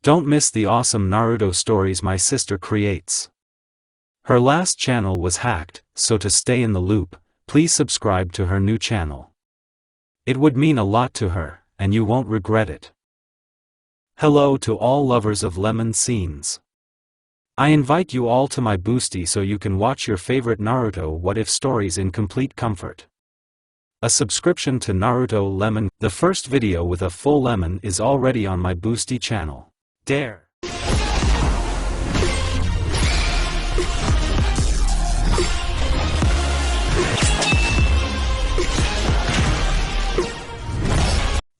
Don't miss the awesome Naruto stories my sister creates. Her last channel was hacked, so to stay in the loop, please subscribe to her new channel. It would mean a lot to her, and you won't regret it. Hello to all lovers of lemon scenes. I invite you all to my boosty so you can watch your favorite Naruto What If stories in complete comfort. A subscription to Naruto Lemon, the first video with a full lemon, is already on my boosty channel. Dare!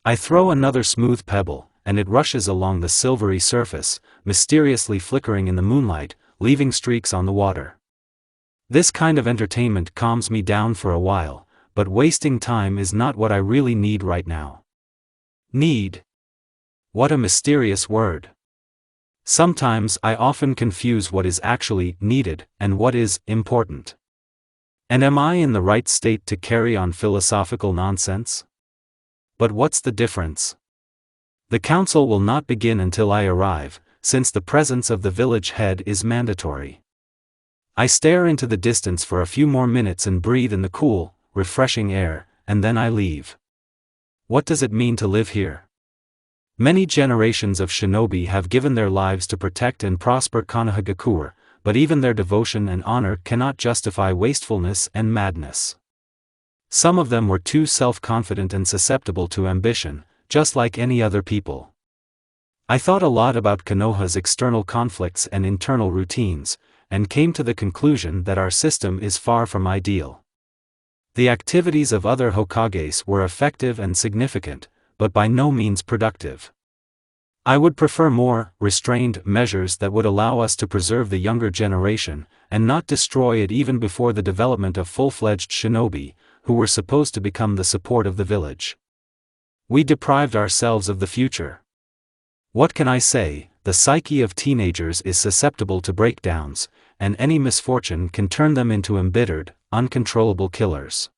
I throw another smooth pebble, and it rushes along the silvery surface, mysteriously flickering in the moonlight, leaving streaks on the water. This kind of entertainment calms me down for a while, but wasting time is not what I really need right now. Need? What a mysterious word. Sometimes I often confuse what is actually needed and what is important. And am I in the right state to carry on philosophical nonsense? But what's the difference? The council will not begin until I arrive, since the presence of the village head is mandatory. I stare into the distance for a few more minutes and breathe in the cool, refreshing air, and then I leave. What does it mean to live here? Many generations of shinobi have given their lives to protect and prosper Konohagakure, but even their devotion and honor cannot justify wastefulness and madness. Some of them were too self-confident and susceptible to ambition, just like any other people. I thought a lot about Konoha's external conflicts and internal routines, and came to the conclusion that our system is far from ideal. The activities of other Hokages were effective and significant, but by no means productive. I would prefer more restrained measures that would allow us to preserve the younger generation, and not destroy it even before the development of full-fledged shinobi, who were supposed to become the support of the village. We deprived ourselves of the future. What can I say? The psyche of teenagers is susceptible to breakdowns, and any misfortune can turn them into embittered, uncontrollable killers.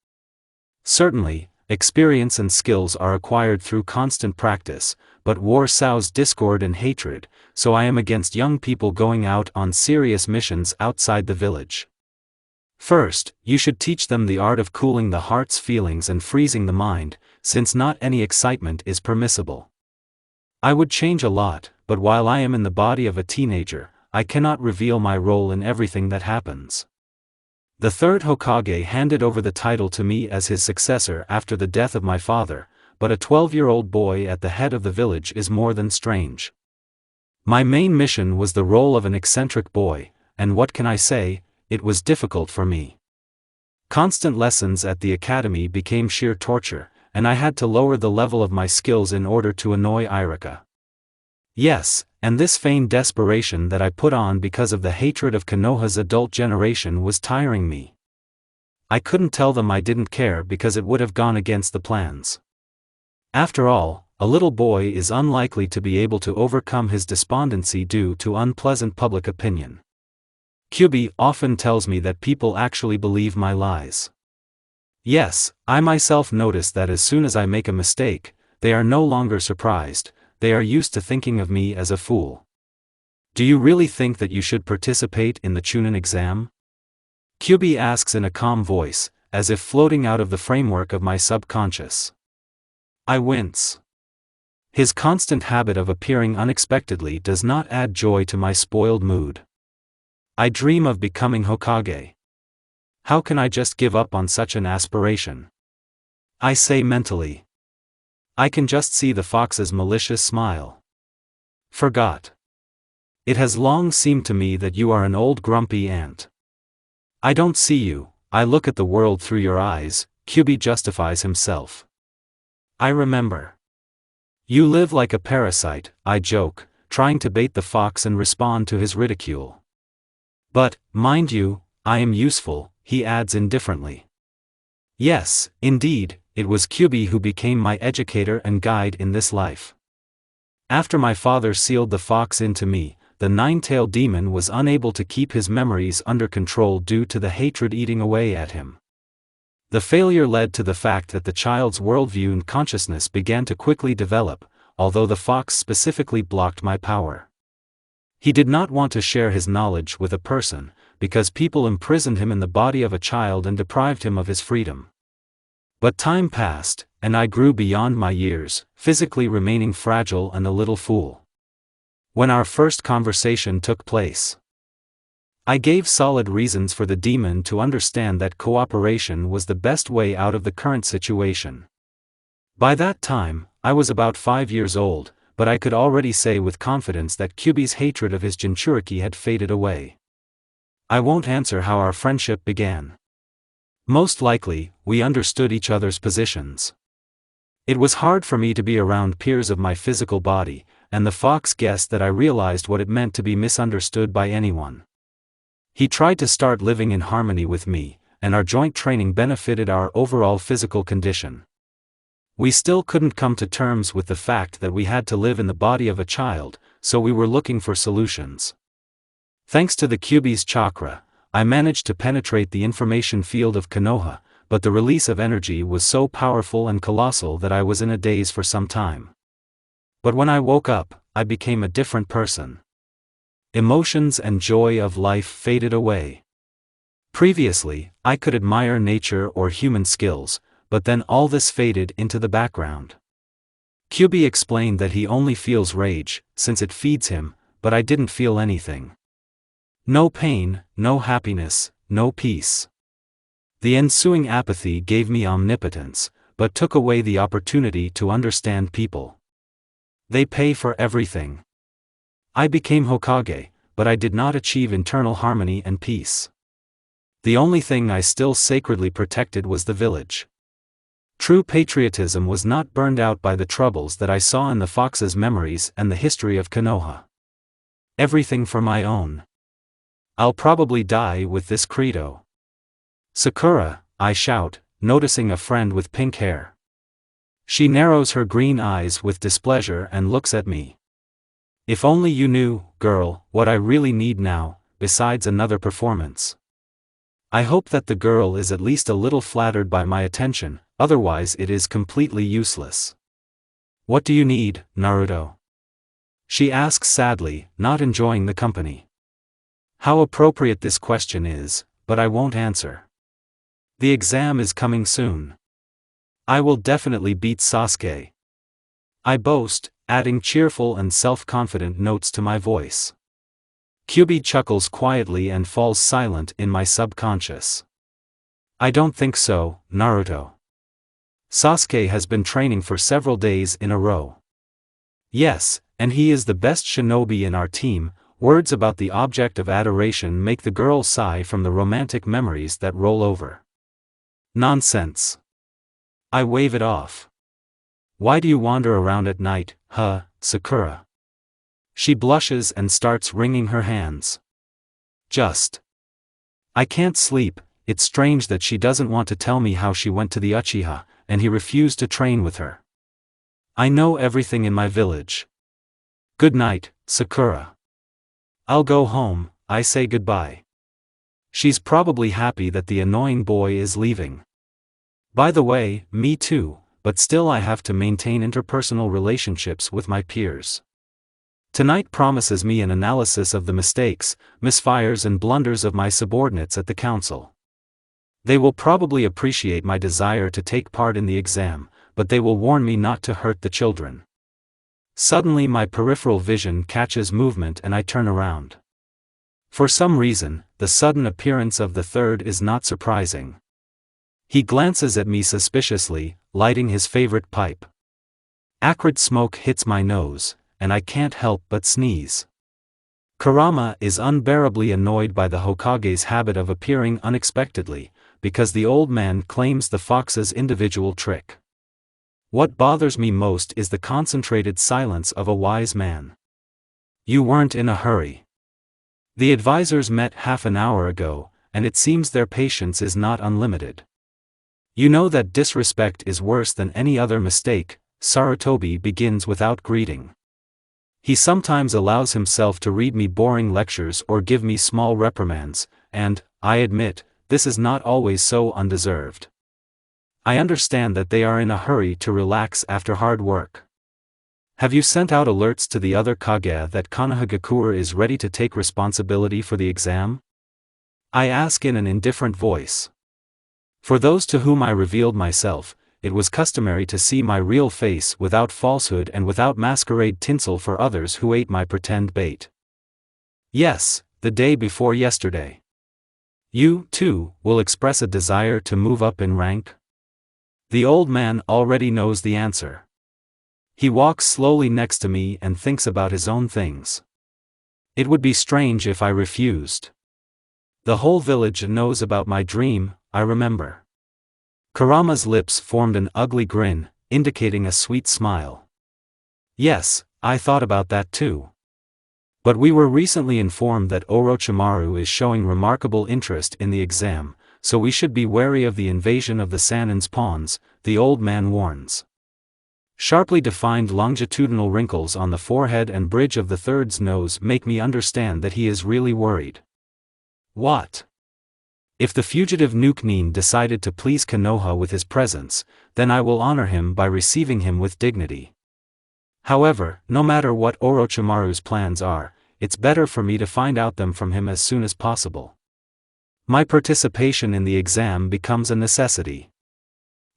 Certainly, experience and skills are acquired through constant practice, but war sows discord and hatred, so I am against young people going out on serious missions outside the village. First, you should teach them the art of cooling the heart's feelings and freezing the mind, since not any excitement is permissible. I would change a lot, but while I am in the body of a teenager, I cannot reveal my role in everything that happens. The third Hokage handed over the title to me as his successor after the death of my father, but a 12-year-old boy at the head of the village is more than strange. My main mission was the role of an eccentric boy, and what can I say, it was difficult for me. Constant lessons at the academy became sheer torture, and I had to lower the level of my skills in order to annoy Irika. Yes, and this feigned desperation that I put on because of the hatred of Konoha's adult generation was tiring me. I couldn't tell them I didn't care because it would have gone against the plans. After all, a little boy is unlikely to be able to overcome his despondency due to unpleasant public opinion. Kyubi often tells me that people actually believe my lies. Yes, I myself notice that as soon as I make a mistake, they are no longer surprised. They are used to thinking of me as a fool. Do you really think that you should participate in the Chunin exam? Kyubi asks in a calm voice, as if floating out of the framework of my subconscious. I wince. His constant habit of appearing unexpectedly does not add joy to my spoiled mood. I dream of becoming Hokage. How can I just give up on such an aspiration? I say mentally. I can just see the fox's malicious smile. Forgot. It has long seemed to me that you are an old grumpy ant. I don't see you, I look at the world through your eyes, Kyubi justifies himself. I remember. You live like a parasite, I joke, trying to bait the fox and respond to his ridicule. But, mind you, I am useful, he adds indifferently. Yes, indeed, it was Kyubi who became my educator and guide in this life. After my father sealed the fox into me, the nine-tailed demon was unable to keep his memories under control due to the hatred eating away at him. The failure led to the fact that the child's worldview and consciousness began to quickly develop, although the fox specifically blocked my power. He did not want to share his knowledge with a person, because people imprisoned him in the body of a child and deprived him of his freedom. But time passed, and I grew beyond my years, physically remaining fragile and a little fool. When our first conversation took place, I gave solid reasons for the demon to understand that cooperation was the best way out of the current situation. By that time, I was about 5 years old, but I could already say with confidence that Kyubi's hatred of his Jinchuriki had faded away. I won't answer how our friendship began. Most likely, we understood each other's positions. It was hard for me to be around peers of my physical body, and the fox guessed that I realized what it meant to be misunderstood by anyone. He tried to start living in harmony with me, and our joint training benefited our overall physical condition. We still couldn't come to terms with the fact that we had to live in the body of a child, so we were looking for solutions. Thanks to the Kyubi's chakra, I managed to penetrate the information field of Konoha, but the release of energy was so powerful and colossal that I was in a daze for some time. But when I woke up, I became a different person. Emotions and joy of life faded away. Previously, I could admire nature or human skills, but then all this faded into the background. Kyubi explained that he only feels rage, since it feeds him, but I didn't feel anything. No pain, no happiness, no peace. The ensuing apathy gave me omnipotence, but took away the opportunity to understand people. They pay for everything. I became Hokage, but I did not achieve internal harmony and peace. The only thing I still sacredly protected was the village. True patriotism was not burned out by the troubles that I saw in the fox's memories and the history of Konoha. Everything for my own. I'll probably die with this credo. Sakura, I shout, noticing a friend with pink hair. She narrows her green eyes with displeasure and looks at me. If only you knew, girl, what I really need now, besides another performance. I hope that the girl is at least a little flattered by my attention, otherwise it is completely useless. What do you need, Naruto? She asks sadly, not enjoying the company. How appropriate this question is, but I won't answer. The exam is coming soon. I will definitely beat Sasuke. I boast, adding cheerful and self-confident notes to my voice. Kyubi chuckles quietly and falls silent in my subconscious. I don't think so, Naruto. Sasuke has been training for several days in a row. Yes, and he is the best shinobi in our team. Words about the object of adoration make the girl sigh from the romantic memories that roll over. Nonsense. I wave it off. Why do you wander around at night, Sakura? She blushes and starts wringing her hands. I can't sleep. It's strange that she doesn't want to tell me how she went to the Uchiha, and he refused to train with her. I know everything in my village. Good night, Sakura. I'll go home, I say goodbye. She's probably happy that the annoying boy is leaving. By the way, me too, but still I have to maintain interpersonal relationships with my peers. Tonight promises me an analysis of the mistakes, misfires and blunders of my subordinates at the council. They will probably appreciate my desire to take part in the exam, but they will warn me not to hurt the children. Suddenly my peripheral vision catches movement and I turn around. For some reason, the sudden appearance of the third is not surprising. He glances at me suspiciously, lighting his favorite pipe. Acrid smoke hits my nose, and I can't help but sneeze. Kurama is unbearably annoyed by the Hokage's habit of appearing unexpectedly, because the old man claims the fox's individual trick. What bothers me most is the concentrated silence of a wise man. You weren't in a hurry. The advisors met half an hour ago, and it seems their patience is not unlimited. You know that disrespect is worse than any other mistake. Sarutobi begins without greeting. He sometimes allows himself to read me boring lectures or give me small reprimands, and, I admit, this is not always so undeserved. I understand that they are in a hurry to relax after hard work. Have you sent out alerts to the other Kage that Konohagakure is ready to take responsibility for the exam? I ask in an indifferent voice. For those to whom I revealed myself, it was customary to see my real face without falsehood and without masquerade tinsel for others who ate my pretend bait. Yes, the day before yesterday. You, too, will express a desire to move up in rank? The old man already knows the answer. He walks slowly next to me and thinks about his own things. It would be strange if I refused. The whole village knows about my dream, I remember. Kurama's lips formed an ugly grin, indicating a sweet smile. Yes, I thought about that too. But we were recently informed that Orochimaru is showing remarkable interest in the exam, so we should be wary of the invasion of the Sanin's pawns, the old man warns. Sharply defined longitudinal wrinkles on the forehead and bridge of the third's nose make me understand that he is really worried. What? If the fugitive Nuke-Nin decided to please Konoha with his presence, then I will honor him by receiving him with dignity. However, no matter what Orochimaru's plans are, it's better for me to find out them from him as soon as possible. My participation in the exam becomes a necessity.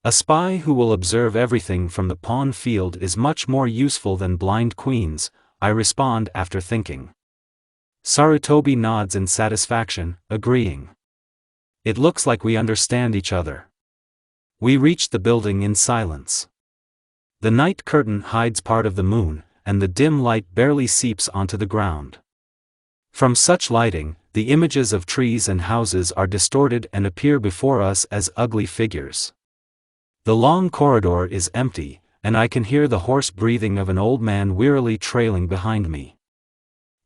A spy who will observe everything from the pawn field is much more useful than blind queens, I respond after thinking. Sarutobi nods in satisfaction, agreeing. It looks like we understand each other. We reach the building in silence. The night curtain hides part of the moon, and the dim light barely seeps onto the ground. From such lighting, the images of trees and houses are distorted and appear before us as ugly figures. The long corridor is empty, and I can hear the hoarse breathing of an old man wearily trailing behind me.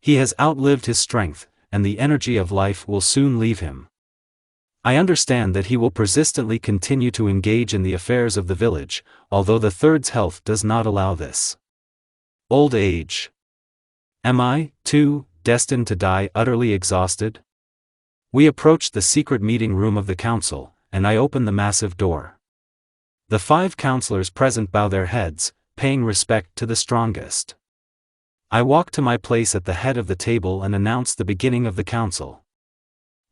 He has outlived his strength, and the energy of life will soon leave him. I understand that he will persistently continue to engage in the affairs of the village, although the third's health does not allow this. Old age. Am I, too, destined to die utterly exhausted? We approach the secret meeting room of the council, and I open the massive door. The 5 counselors present bow their heads, paying respect to the strongest. I walk to my place at the head of the table and announce the beginning of the council.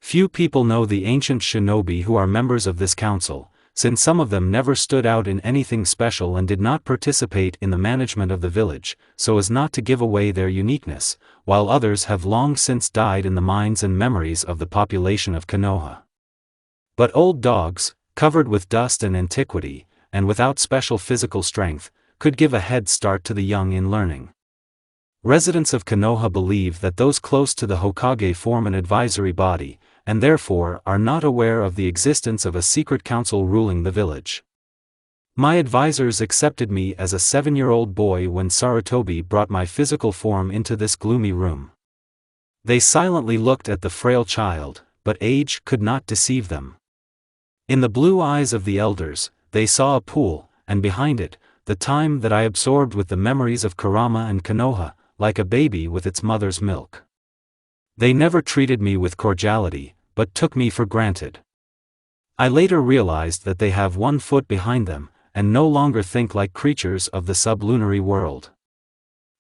Few people know the ancient shinobi who are members of this council, since some of them never stood out in anything special and did not participate in the management of the village, so as not to give away their uniqueness, while others have long since died in the minds and memories of the population of Konoha. But old dogs, covered with dust and antiquity, and without special physical strength, could give a head start to the young in learning. Residents of Konoha believe that those close to the Hokage form an advisory body, and therefore are not aware of the existence of a secret council ruling the village. My advisors accepted me as a 7-year-old boy when Sarutobi brought my physical form into this gloomy room. They silently looked at the frail child, but age could not deceive them. In the blue eyes of the elders, they saw a pool, and behind it, the time that I absorbed with the memories of Kurama and Konoha, like a baby with its mother's milk. They never treated me with cordiality, but took me for granted. I later realized that they have 1 foot behind them, and no longer think like creatures of the sublunary world.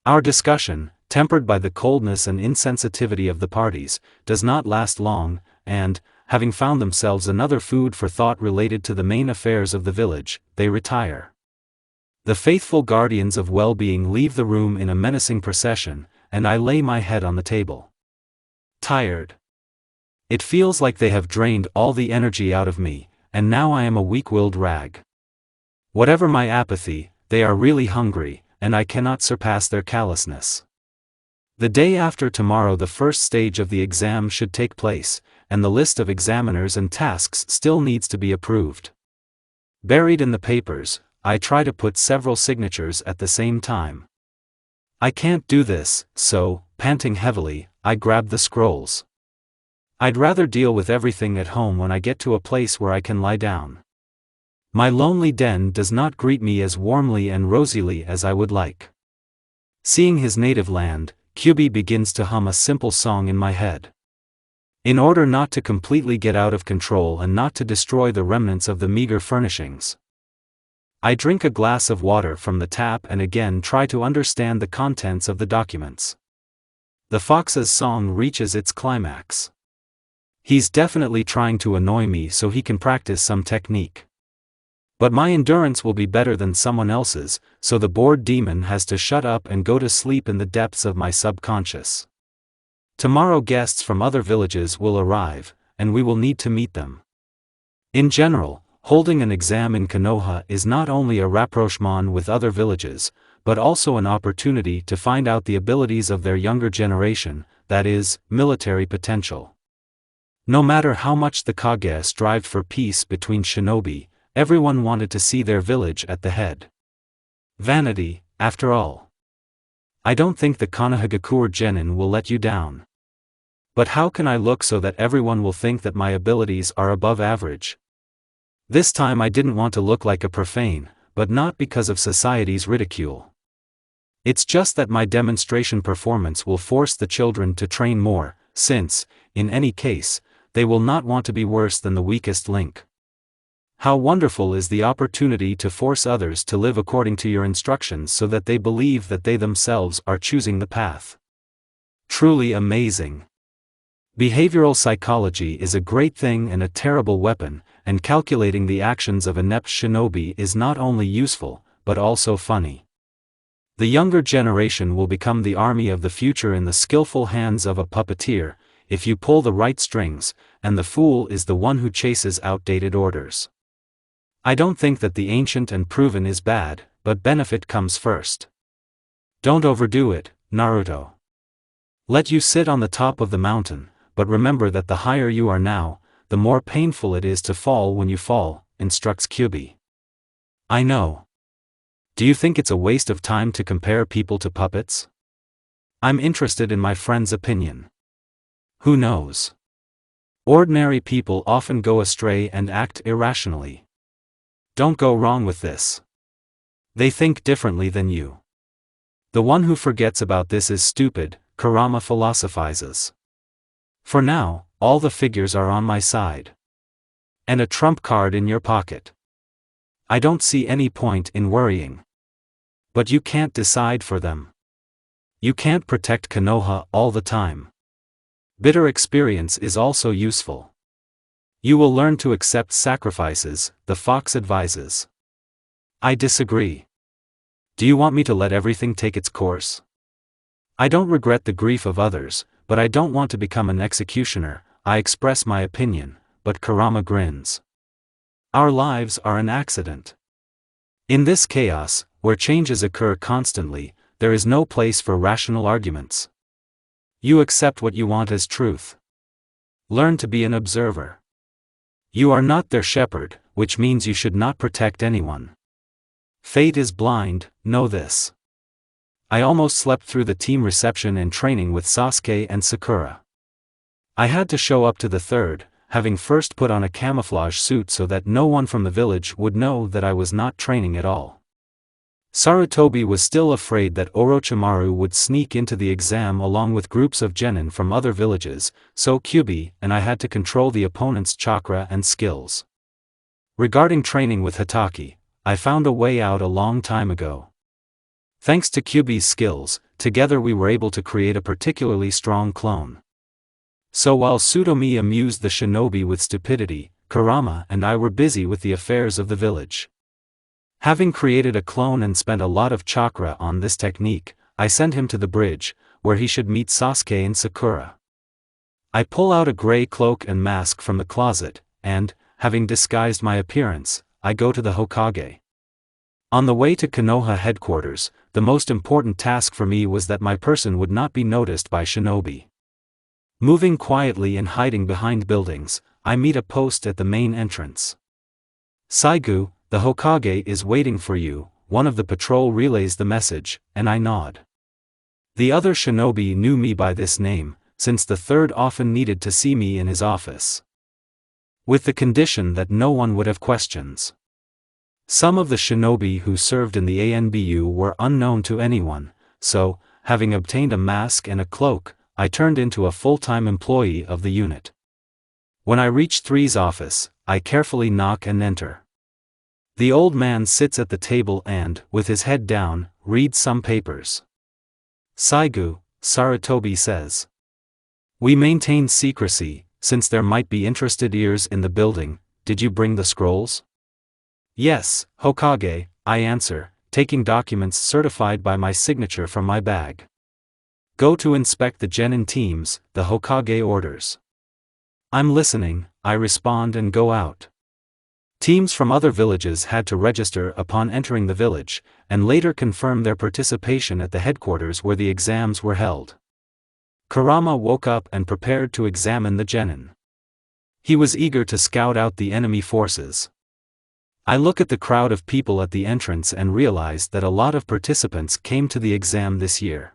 Our discussion, tempered by the coldness and insensitivity of the parties, does not last long, and, having found themselves another food for thought related to the main affairs of the village, they retire. The faithful guardians of well-being leave the room in a menacing procession, and I lay my head on the table. Tired. It feels like they have drained all the energy out of me, and now I am a weak-willed rag. Whatever my apathy, they are really hungry, and I cannot surpass their callousness. The day after tomorrow the first stage of the exam should take place, and the list of examiners and tasks still needs to be approved. Buried in the papers, I try to put several signatures at the same time. I can't do this, so, panting heavily, I grab the scrolls. I'd rather deal with everything at home when I get to a place where I can lie down. My lonely den does not greet me as warmly and rosily as I would like. Seeing his native land, Kyubi begins to hum a simple song in my head. In order not to completely get out of control and not to destroy the remnants of the meager furnishings. I drink a glass of water from the tap and again try to understand the contents of the documents. The fox's song reaches its climax. He's definitely trying to annoy me so he can practice some technique. But my endurance will be better than someone else's, so the bored demon has to shut up and go to sleep in the depths of my subconscious. Tomorrow guests from other villages will arrive, and we will need to meet them. In general, holding an exam in Konoha is not only a rapprochement with other villages, but also an opportunity to find out the abilities of their younger generation, that is, military potential. No matter how much the Kage strived for peace between shinobi, everyone wanted to see their village at the head. Vanity, after all. I don't think the Konohagakure Genin will let you down. But how can I look so that everyone will think that my abilities are above average? This time I didn't want to look like a profane, but not because of society's ridicule. It's just that my demonstration performance will force the children to train more, since, in any case, they will not want to be worse than the weakest link. How wonderful is the opportunity to force others to live according to your instructions so that they believe that they themselves are choosing the path. Truly amazing. Behavioral psychology is a great thing and a terrible weapon, and calculating the actions of inept shinobi is not only useful, but also funny. The younger generation will become the army of the future in the skillful hands of a puppeteer, if you pull the right strings, and the fool is the one who chases outdated orders. I don't think that the ancient and proven is bad, but benefit comes first. Don't overdo it, Naruto. Let you sit on the top of the mountain, but remember that the higher you are now, the more painful it is to fall when you fall, instructs Kyubi. I know. Do you think it's a waste of time to compare people to puppets? I'm interested in my friend's opinion. Who knows? Ordinary people often go astray and act irrationally. Don't go wrong with this. They think differently than you. The one who forgets about this is stupid, Kurama philosophizes. For now, all the figures are on my side. And a trump card in your pocket. I don't see any point in worrying. But you can't decide for them. You can't protect Konoha all the time. Bitter experience is also useful. You will learn to accept sacrifices, the fox advises. I disagree. Do you want me to let everything take its course? I don't regret the grief of others, but I don't want to become an executioner. I express my opinion, but Kurama grins. Our lives are an accident. In this chaos, where changes occur constantly, there is no place for rational arguments. You accept what you want as truth. Learn to be an observer. You are not their shepherd, which means you should not protect anyone. Fate is blind, know this. I almost slept through the team reception and training with Sasuke and Sakura. I had to show up to the third, having first put on a camouflage suit so that no one from the village would know that I was not training at all. Sarutobi was still afraid that Orochimaru would sneak into the exam along with groups of genin from other villages, so Kyubi and I had to control the opponent's chakra and skills. Regarding training with Hitaki, I found a way out a long time ago. Thanks to Kyubi's skills, together we were able to create a particularly strong clone. So while Tsutomi amused the shinobi with stupidity, Kurama and I were busy with the affairs of the village. Having created a clone and spent a lot of chakra on this technique, I send him to the bridge, where he should meet Sasuke and Sakura. I pull out a gray cloak and mask from the closet, and, having disguised my appearance, I go to the Hokage. On the way to Konoha headquarters, the most important task for me was that my person would not be noticed by shinobi. Moving quietly and hiding behind buildings, I meet a post at the main entrance. Saigu, the Hokage is waiting for you, one of the patrol relays the message, and I nod. The other shinobi knew me by this name, since the third often needed to see me in his office. With the condition that no one would have questions. Some of the shinobi who served in the ANBU were unknown to anyone, so, having obtained a mask and a cloak, I turned into a full-time employee of the unit. When I reach 3's office, I carefully knock and enter. The old man sits at the table and, with his head down, reads some papers. Saigu, Sarutobi says. We maintain secrecy, since there might be interested ears in the building. Did you bring the scrolls? Yes, Hokage, I answer, taking documents certified by my signature from my bag. Go to inspect the genin teams, the Hokage orders. I'm listening, I respond and go out. Teams from other villages had to register upon entering the village, and later confirm their participation at the headquarters where the exams were held. Kurama woke up and prepared to examine the genin. He was eager to scout out the enemy forces. I look at the crowd of people at the entrance and realize that a lot of participants came to the exam this year.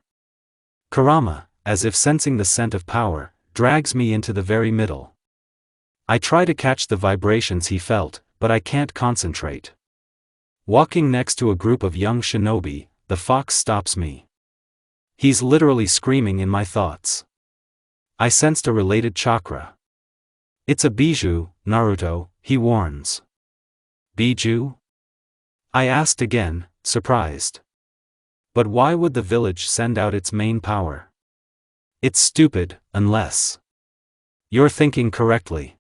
Kurama, as if sensing the scent of power, drags me into the very middle. I try to catch the vibrations he felt, but I can't concentrate. Walking next to a group of young shinobi, the fox stops me. He's literally screaming in my thoughts. I sensed a related chakra. It's a bijou, Naruto, he warns. Bijou? I asked again, surprised. But why would the village send out its main power? It's stupid, unless. You're thinking correctly.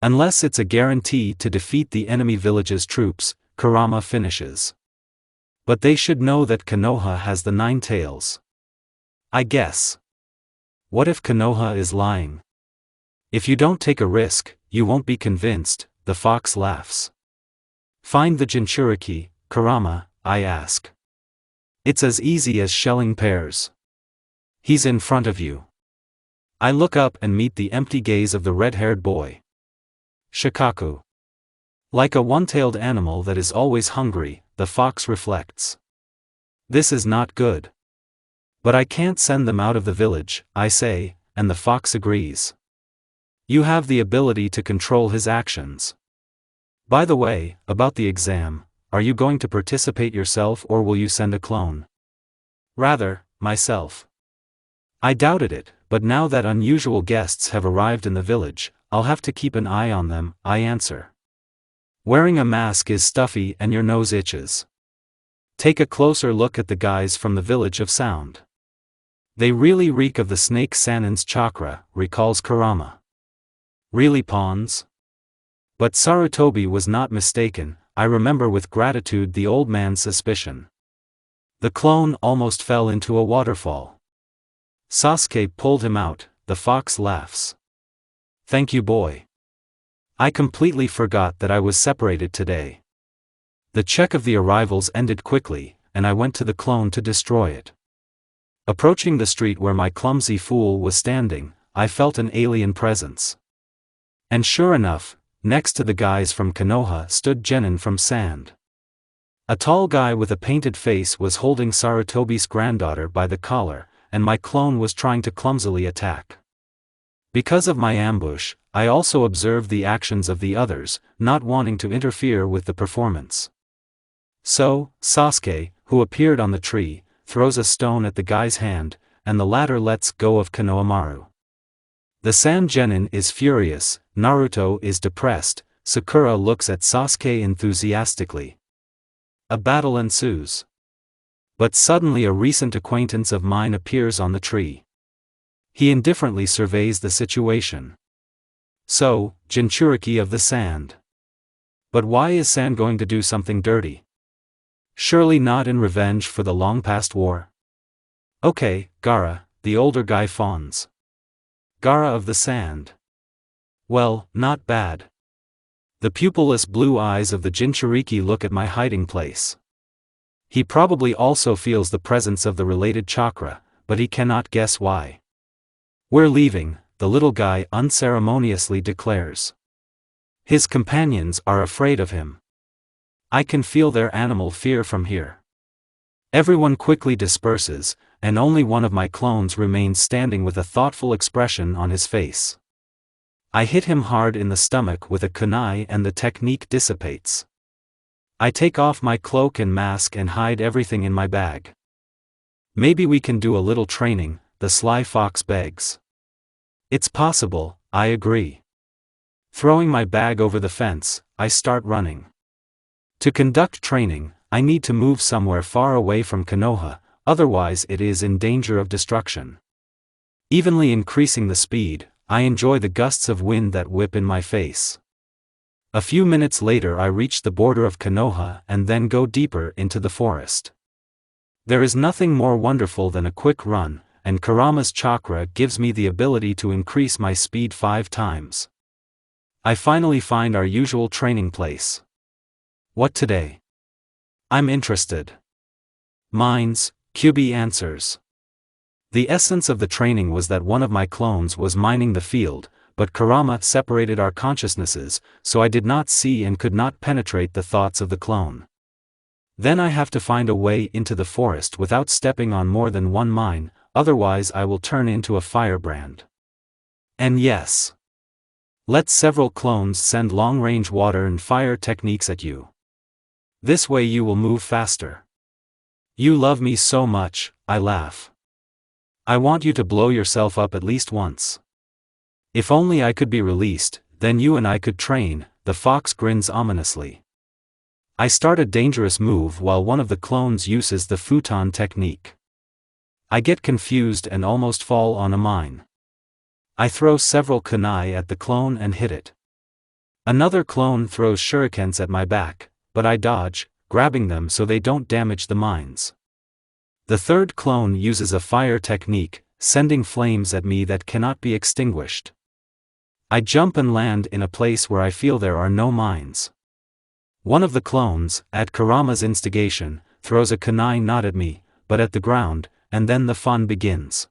Unless it's a guarantee to defeat the enemy village's troops, Kurama finishes. But they should know that Konoha has the 9 tails. I guess. What if Konoha is lying? If you don't take a risk, you won't be convinced, the fox laughs. Find the Jinchuriki, Kurama, I ask. It's as easy as shelling pears. He's in front of you. I look up and meet the empty gaze of the red-haired boy. Shikaku. Like a one-tailed animal that is always hungry, the fox reflects. This is not good. But I can't send them out of the village, I say, and the fox agrees. You have the ability to control his actions. By the way, about the exam, are you going to participate yourself or will you send a clone? Rather, myself. I doubted it, but now that unusual guests have arrived in the village, I'll have to keep an eye on them, I answer. Wearing a mask is stuffy and your nose itches. Take a closer look at the guys from the village of sound. They really reek of the snake Sanin's chakra, recalls Kurama. Really pawns? But Sarutobi was not mistaken, I remember with gratitude the old man's suspicion. The clone almost fell into a waterfall. Sasuke pulled him out, the fox laughs. Thank you, boy. I completely forgot that I was separated today. The check of the arrivals ended quickly, and I went to the clone to destroy it. Approaching the street where my clumsy fool was standing, I felt an alien presence. And sure enough, next to the guys from Konoha stood Genin from Sand. A tall guy with a painted face was holding Sarutobi's granddaughter by the collar, and my clone was trying to clumsily attack. Because of my ambush, I also observed the actions of the others, not wanting to interfere with the performance. So, Sasuke, who appeared on the tree, throws a stone at the guy's hand, and the latter lets go of Konohamaru. The Sand Genin is furious, Naruto is depressed, Sakura looks at Sasuke enthusiastically. A battle ensues. But suddenly a recent acquaintance of mine appears on the tree. He indifferently surveys the situation. So, Jinchuriki of the Sand. But why is Sand going to do something dirty? Surely not in revenge for the long-past war. Okay, Gaara, the older guy fawns. Gaara of the Sand. Well, not bad. The pupilless blue eyes of the Jinchuriki look at my hiding place. He probably also feels the presence of the related chakra, but he cannot guess why. We're leaving, the little guy unceremoniously declares. His companions are afraid of him. I can feel their animal fear from here. Everyone quickly disperses, and only one of my clones remains standing with a thoughtful expression on his face. I hit him hard in the stomach with a kunai and the technique dissipates. I take off my cloak and mask and hide everything in my bag. Maybe we can do a little training, the sly fox begs. It's possible, I agree. Throwing my bag over the fence, I start running. To conduct training, I need to move somewhere far away from Konoha, otherwise it is in danger of destruction. Evenly increasing the speed, I enjoy the gusts of wind that whip in my face. A few minutes later I reach the border of Konoha and then go deeper into the forest. There is nothing more wonderful than a quick run, and Kurama's chakra gives me the ability to increase my speed 5 times. I finally find our usual training place. What today? I'm interested. Mines, QB answers. The essence of the training was that one of my clones was mining the field, but Kurama separated our consciousnesses, so I did not see and could not penetrate the thoughts of the clone. Then I have to find a way into the forest without stepping on more than one mine, otherwise I will turn into a firebrand. And yes. Let several clones send long-range water and fire techniques at you. This way you will move faster. You love me so much, I laugh. I want you to blow yourself up at least once. If only I could be released, then you and I could train, the fox grins ominously. I start a dangerous move while one of the clones uses the futon technique. I get confused and almost fall on a mine. I throw several kunai at the clone and hit it. Another clone throws shurikens at my back, but I dodge, grabbing them so they don't damage the mines. The third clone uses a fire technique, sending flames at me that cannot be extinguished. I jump and land in a place where I feel there are no mines. One of the clones, at Kurama's instigation, throws a kunai not at me, but at the ground, and then the fun begins.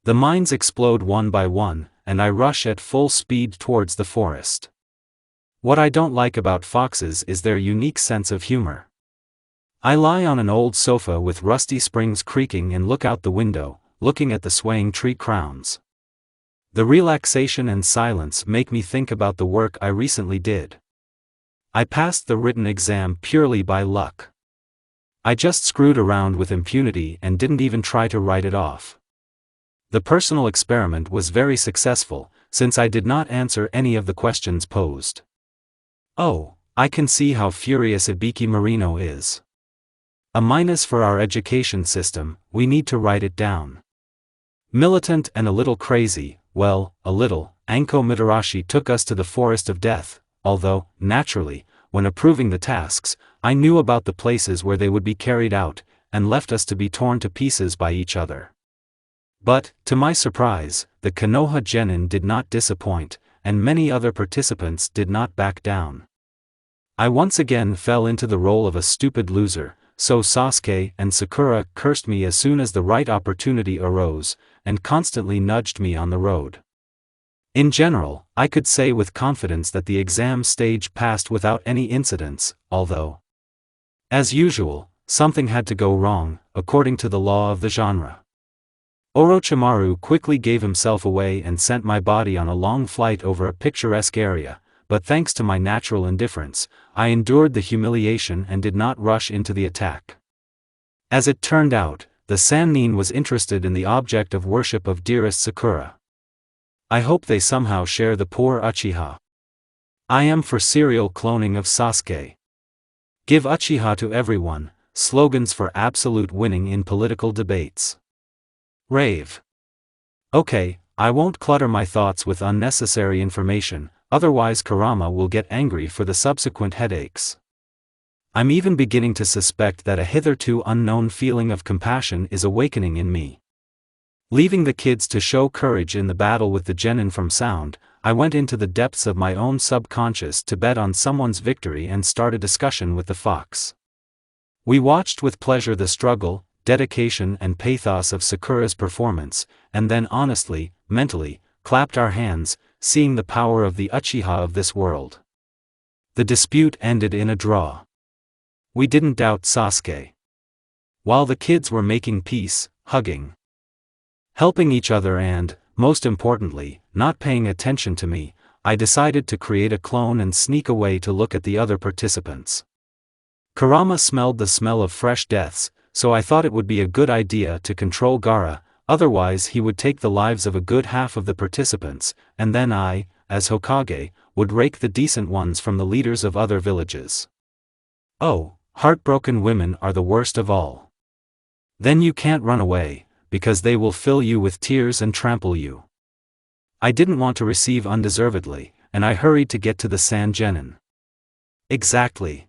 The mines explode one by one, and I rush at full speed towards the forest. What I don't like about foxes is their unique sense of humor. I lie on an old sofa with rusty springs creaking and look out the window, looking at the swaying tree crowns. The relaxation and silence make me think about the work I recently did. I passed the written exam purely by luck. I just screwed around with impunity and didn't even try to write it off. The personal experiment was very successful, since I did not answer any of the questions posed. Oh, I can see how furious Ibiki Marino is. A minus for our education system, we need to write it down. Militant and a little crazy, well, a little, Anko Mitarashi took us to the forest of death, although, naturally, when approving the tasks, I knew about the places where they would be carried out, and left us to be torn to pieces by each other. But, to my surprise, the Konoha Genin did not disappoint, and many other participants did not back down. I once again fell into the role of a stupid loser, so Sasuke and Sakura cursed me as soon as the right opportunity arose, and constantly nudged me on the road. In general, I could say with confidence that the exam stage passed without any incidents, although, as usual, something had to go wrong, according to the law of the genre. Orochimaru quickly gave himself away and sent my body on a long flight over a picturesque area, but thanks to my natural indifference, I endured the humiliation and did not rush into the attack. As it turned out, the Sannin was interested in the object of worship of dearest Sakura. I hope they somehow share the poor Uchiha. I am for serial cloning of Sasuke. Give Uchiha to everyone, slogans for absolute winning in political debates. Rave. Okay, I won't clutter my thoughts with unnecessary information, otherwise Kurama will get angry for the subsequent headaches. I'm even beginning to suspect that a hitherto unknown feeling of compassion is awakening in me. Leaving the kids to show courage in the battle with the genin from sound, I went into the depths of my own subconscious to bet on someone's victory and start a discussion with the fox. We watched with pleasure the struggle, dedication and pathos of Sakura's performance, and then honestly, mentally, clapped our hands, seeing the power of the Uchiha of this world. The dispute ended in a draw. We didn't doubt Sasuke. While the kids were making peace, hugging, helping each other and, most importantly, not paying attention to me, I decided to create a clone and sneak away to look at the other participants. Kurama smelled the smell of fresh deaths, so I thought it would be a good idea to control Gaara, otherwise he would take the lives of a good half of the participants, and then I, as Hokage, would rake the decent ones from the leaders of other villages. Oh, heartbroken women are the worst of all. Then you can't run away, because they will fill you with tears and trample you. I didn't want to receive undeservedly, and I hurried to get to the San-Genin. Exactly.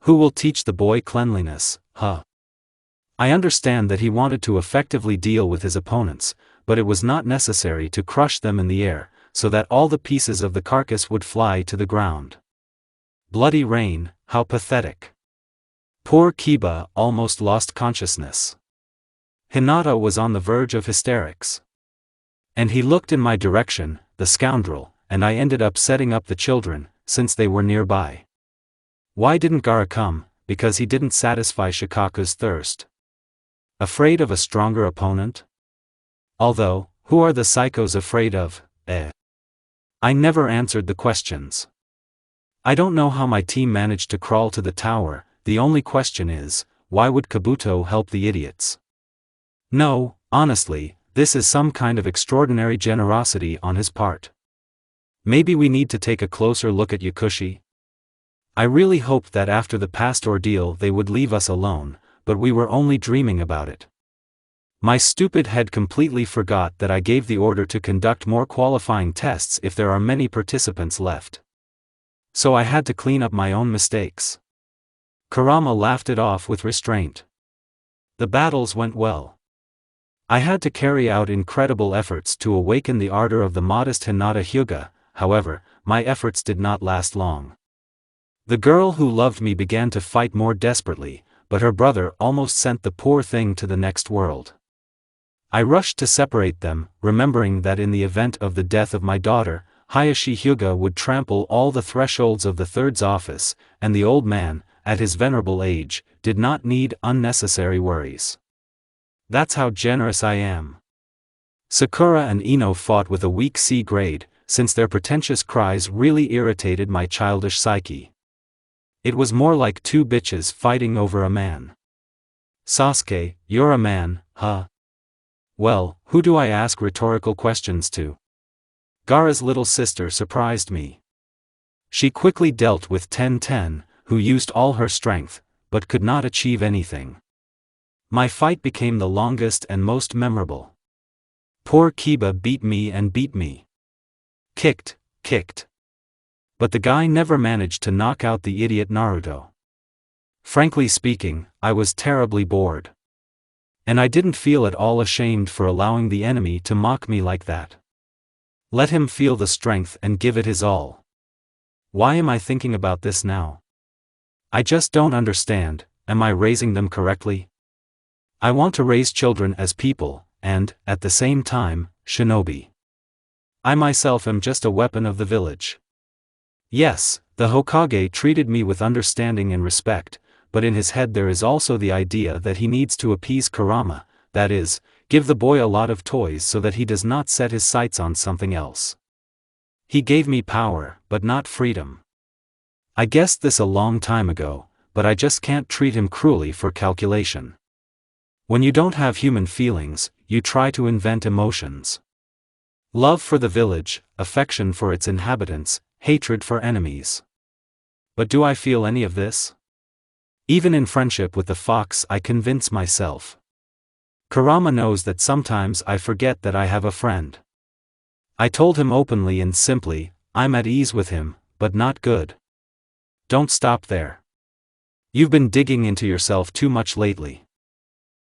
Who will teach the boy cleanliness, huh? I understand that he wanted to effectively deal with his opponents, but it was not necessary to crush them in the air, so that all the pieces of the carcass would fly to the ground. Bloody rain, how pathetic. Poor Kiba almost lost consciousness. Hinata was on the verge of hysterics. And he looked in my direction, the scoundrel, and I ended up setting up the children, since they were nearby. Why didn't Gaara come? Because he didn't satisfy Shikaku's thirst. Afraid of a stronger opponent? Although, who are the psychos afraid of, I never answered the questions. I don't know how my team managed to crawl to the tower. The only question is, why would Kabuto help the idiots? No, honestly, this is some kind of extraordinary generosity on his part. Maybe we need to take a closer look at Yakushi? I really hoped that after the past ordeal they would leave us alone, but we were only dreaming about it. My stupid head completely forgot that I gave the order to conduct more qualifying tests if there are many participants left. So I had to clean up my own mistakes. Kurama laughed it off with restraint. The battles went well. I had to carry out incredible efforts to awaken the ardor of the modest Hinata Hyuga. However, my efforts did not last long. The girl who loved me began to fight more desperately, but her brother almost sent the poor thing to the next world. I rushed to separate them, remembering that in the event of the death of my daughter, Hayashi Hyuga would trample all the thresholds of the third's office, and the old man, at his venerable age, did not need unnecessary worries. That's how generous I am. Sakura and Ino fought with a weak C grade, since their pretentious cries really irritated my childish psyche. It was more like two bitches fighting over a man. Sasuke, you're a man, huh? Well, who do I ask rhetorical questions to? Gaara's little sister surprised me. She quickly dealt with Ten, who used all her strength, but could not achieve anything. My fight became the longest and most memorable. Poor Kiba beat me and beat me. Kicked. But the guy never managed to knock out the idiot Naruto. Frankly speaking, I was terribly bored. And I didn't feel at all ashamed for allowing the enemy to mock me like that. Let him feel the strength and give it his all. Why am I thinking about this now? I just don't understand. Am I raising them correctly? I want to raise children as people, and, at the same time, shinobi. I myself am just a weapon of the village. Yes, the Hokage treated me with understanding and respect, but in his head there is also the idea that he needs to appease Kurama, that is, give the boy a lot of toys so that he does not set his sights on something else. He gave me power, but not freedom. I guessed this a long time ago, but I just can't treat him cruelly for calculation. When you don't have human feelings, you try to invent emotions. Love for the village, affection for its inhabitants, hatred for enemies. But do I feel any of this? Even in friendship with the fox I convince myself. Kurama knows that sometimes I forget that I have a friend. I told him openly and simply, I'm at ease with him, but not good. Don't stop there. You've been digging into yourself too much lately.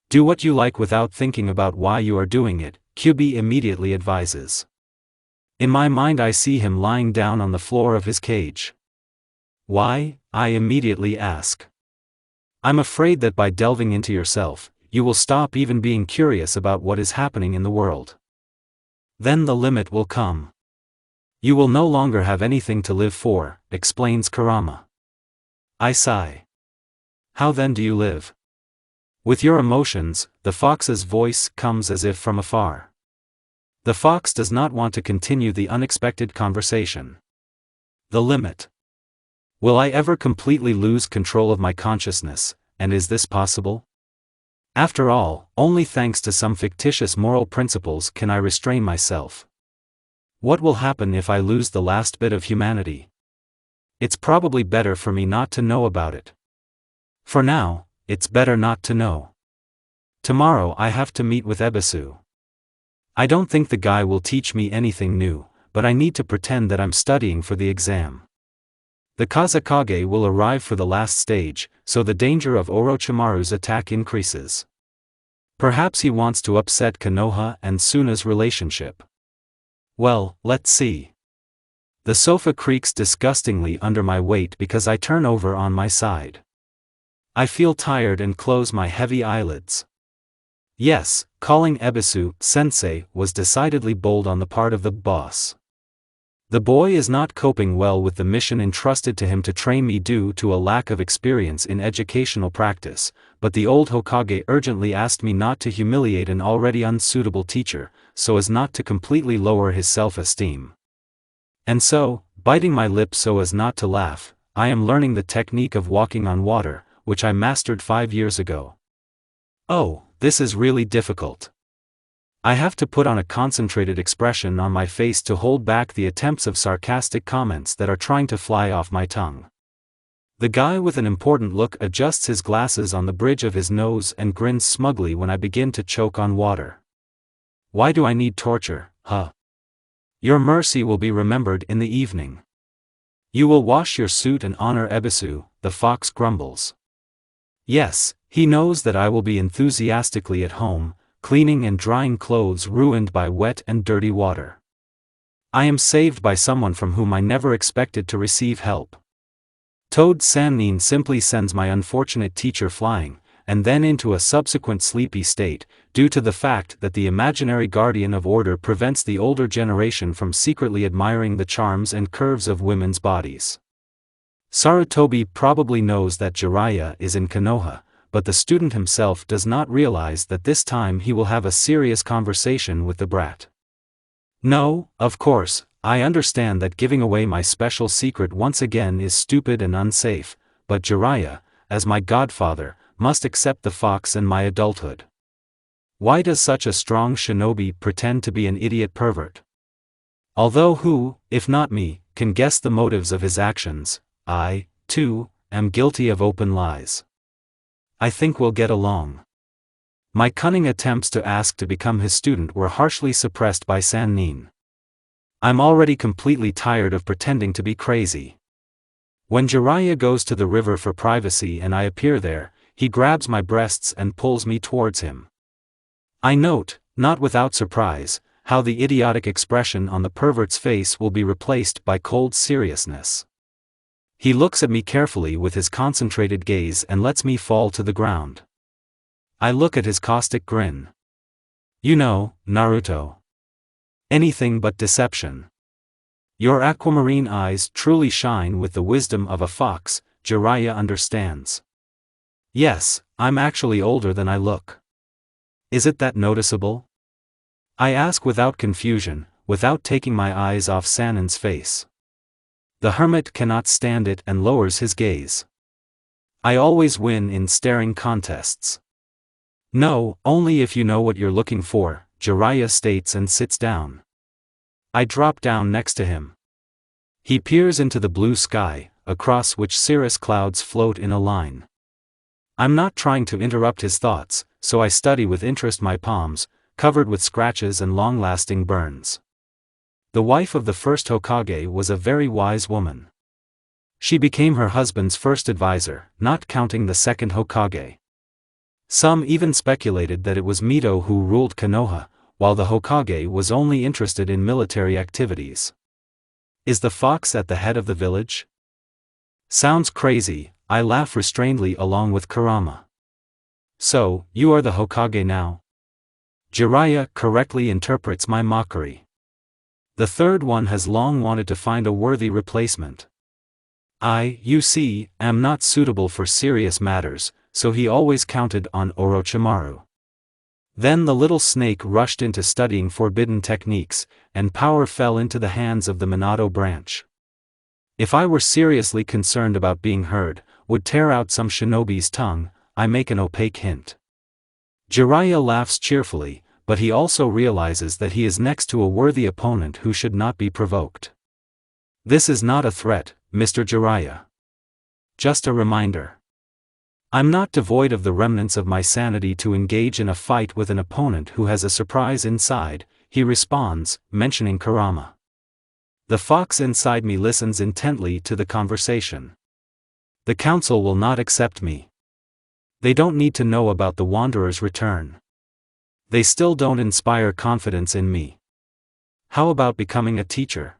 Do what you like without thinking about why you are doing it, Kyubi immediately advises. In my mind I see him lying down on the floor of his cage. Why? I immediately ask. I'm afraid that by delving into yourself, you will stop even being curious about what is happening in the world. Then the limit will come. You will no longer have anything to live for, explains Kurama. I sigh. How then do you live? With your emotions, the fox's voice comes as if from afar. The fox does not want to continue the unexpected conversation. The limit. Will I ever completely lose control of my consciousness, and is this possible? After all, only thanks to some fictitious moral principles can I restrain myself. What will happen if I lose the last bit of humanity? It's probably better for me not to know about it. For now, it's better not to know. Tomorrow I have to meet with Ebisu. I don't think the guy will teach me anything new, but I need to pretend that I'm studying for the exam. The Kazekage will arrive for the last stage, so the danger of Orochimaru's attack increases. Perhaps he wants to upset Konoha and Suna's relationship. Well, let's see. The sofa creaks disgustingly under my weight because I turn over on my side. I feel tired and close my heavy eyelids. Yes, calling Ebisu sensei was decidedly bold on the part of the boss. The boy is not coping well with the mission entrusted to him to train me due to a lack of experience in educational practice, but the old Hokage urgently asked me not to humiliate an already unsuitable teacher, so as not to completely lower his self-esteem. And so, biting my lip so as not to laugh, I am learning the technique of walking on water, which I mastered 5 years ago. Oh, this is really difficult. I have to put on a concentrated expression on my face to hold back the attempts of sarcastic comments that are trying to fly off my tongue. The guy with an important look adjusts his glasses on the bridge of his nose and grins smugly when I begin to choke on water. Why do I need torture, huh? Your mercy will be remembered in the evening. You will wash your suit and honor Ebisu, the fox grumbles. Yes, he knows that I will be enthusiastically at home, cleaning and drying clothes ruined by wet and dirty water. I am saved by someone from whom I never expected to receive help. Toad Sannin simply sends my unfortunate teacher flying, and then into a subsequent sleepy state, due to the fact that the imaginary guardian of order prevents the older generation from secretly admiring the charms and curves of women's bodies. Sarutobi probably knows that Jiraiya is in Konoha, but the student himself does not realize that this time he will have a serious conversation with the brat. No, of course, I understand that giving away my special secret once again is stupid and unsafe, but Jiraiya, as my godfather, must accept the fox and my adulthood. Why does such a strong shinobi pretend to be an idiot pervert? Although who, if not me, can guess the motives of his actions, I, too, am guilty of open lies. I think we'll get along. My cunning attempts to ask to become his student were harshly suppressed by Sannin. I'm already completely tired of pretending to be crazy. When Jiraiya goes to the river for privacy and I appear there, he grabs my breasts and pulls me towards him. I note, not without surprise, how the idiotic expression on the pervert's face will be replaced by cold seriousness. He looks at me carefully with his concentrated gaze and lets me fall to the ground. I look at his caustic grin. You know, Naruto. Anything but deception. Your aquamarine eyes truly shine with the wisdom of a fox, Jiraiya understands. Yes, I'm actually older than I look. Is it that noticeable? I ask without confusion, without taking my eyes off Sannin's face. The hermit cannot stand it and lowers his gaze. I always win in staring contests. No, only if you know what you're looking for, Jiraiya states and sits down. I drop down next to him. He peers into the blue sky, across which cirrus clouds float in a line. I'm not trying to interrupt his thoughts, so I study with interest my palms, covered with scratches and long-lasting burns. The wife of the first Hokage was a very wise woman. She became her husband's first advisor, not counting the second Hokage. Some even speculated that it was Mito who ruled Konoha, while the Hokage was only interested in military activities. Is the fox at the head of the village? Sounds crazy, I laugh restrainedly along with Kurama. So, you are the Hokage now? Jiraiya correctly interprets my mockery. The third one has long wanted to find a worthy replacement. I, you see, am not suitable for serious matters, so he always counted on Orochimaru. Then the little snake rushed into studying forbidden techniques, and power fell into the hands of the Minato branch. If I were seriously concerned about being heard, would tear out some shinobi's tongue, I make an opaque hint. Jiraiya laughs cheerfully, but he also realizes that he is next to a worthy opponent who should not be provoked. This is not a threat, Mr. Jiraiya. Just a reminder. I'm not devoid of the remnants of my sanity to engage in a fight with an opponent who has a surprise inside, he responds, mentioning Kurama. The fox inside me listens intently to the conversation. The council will not accept me. They don't need to know about the wanderer's return. They still don't inspire confidence in me. How about becoming a teacher?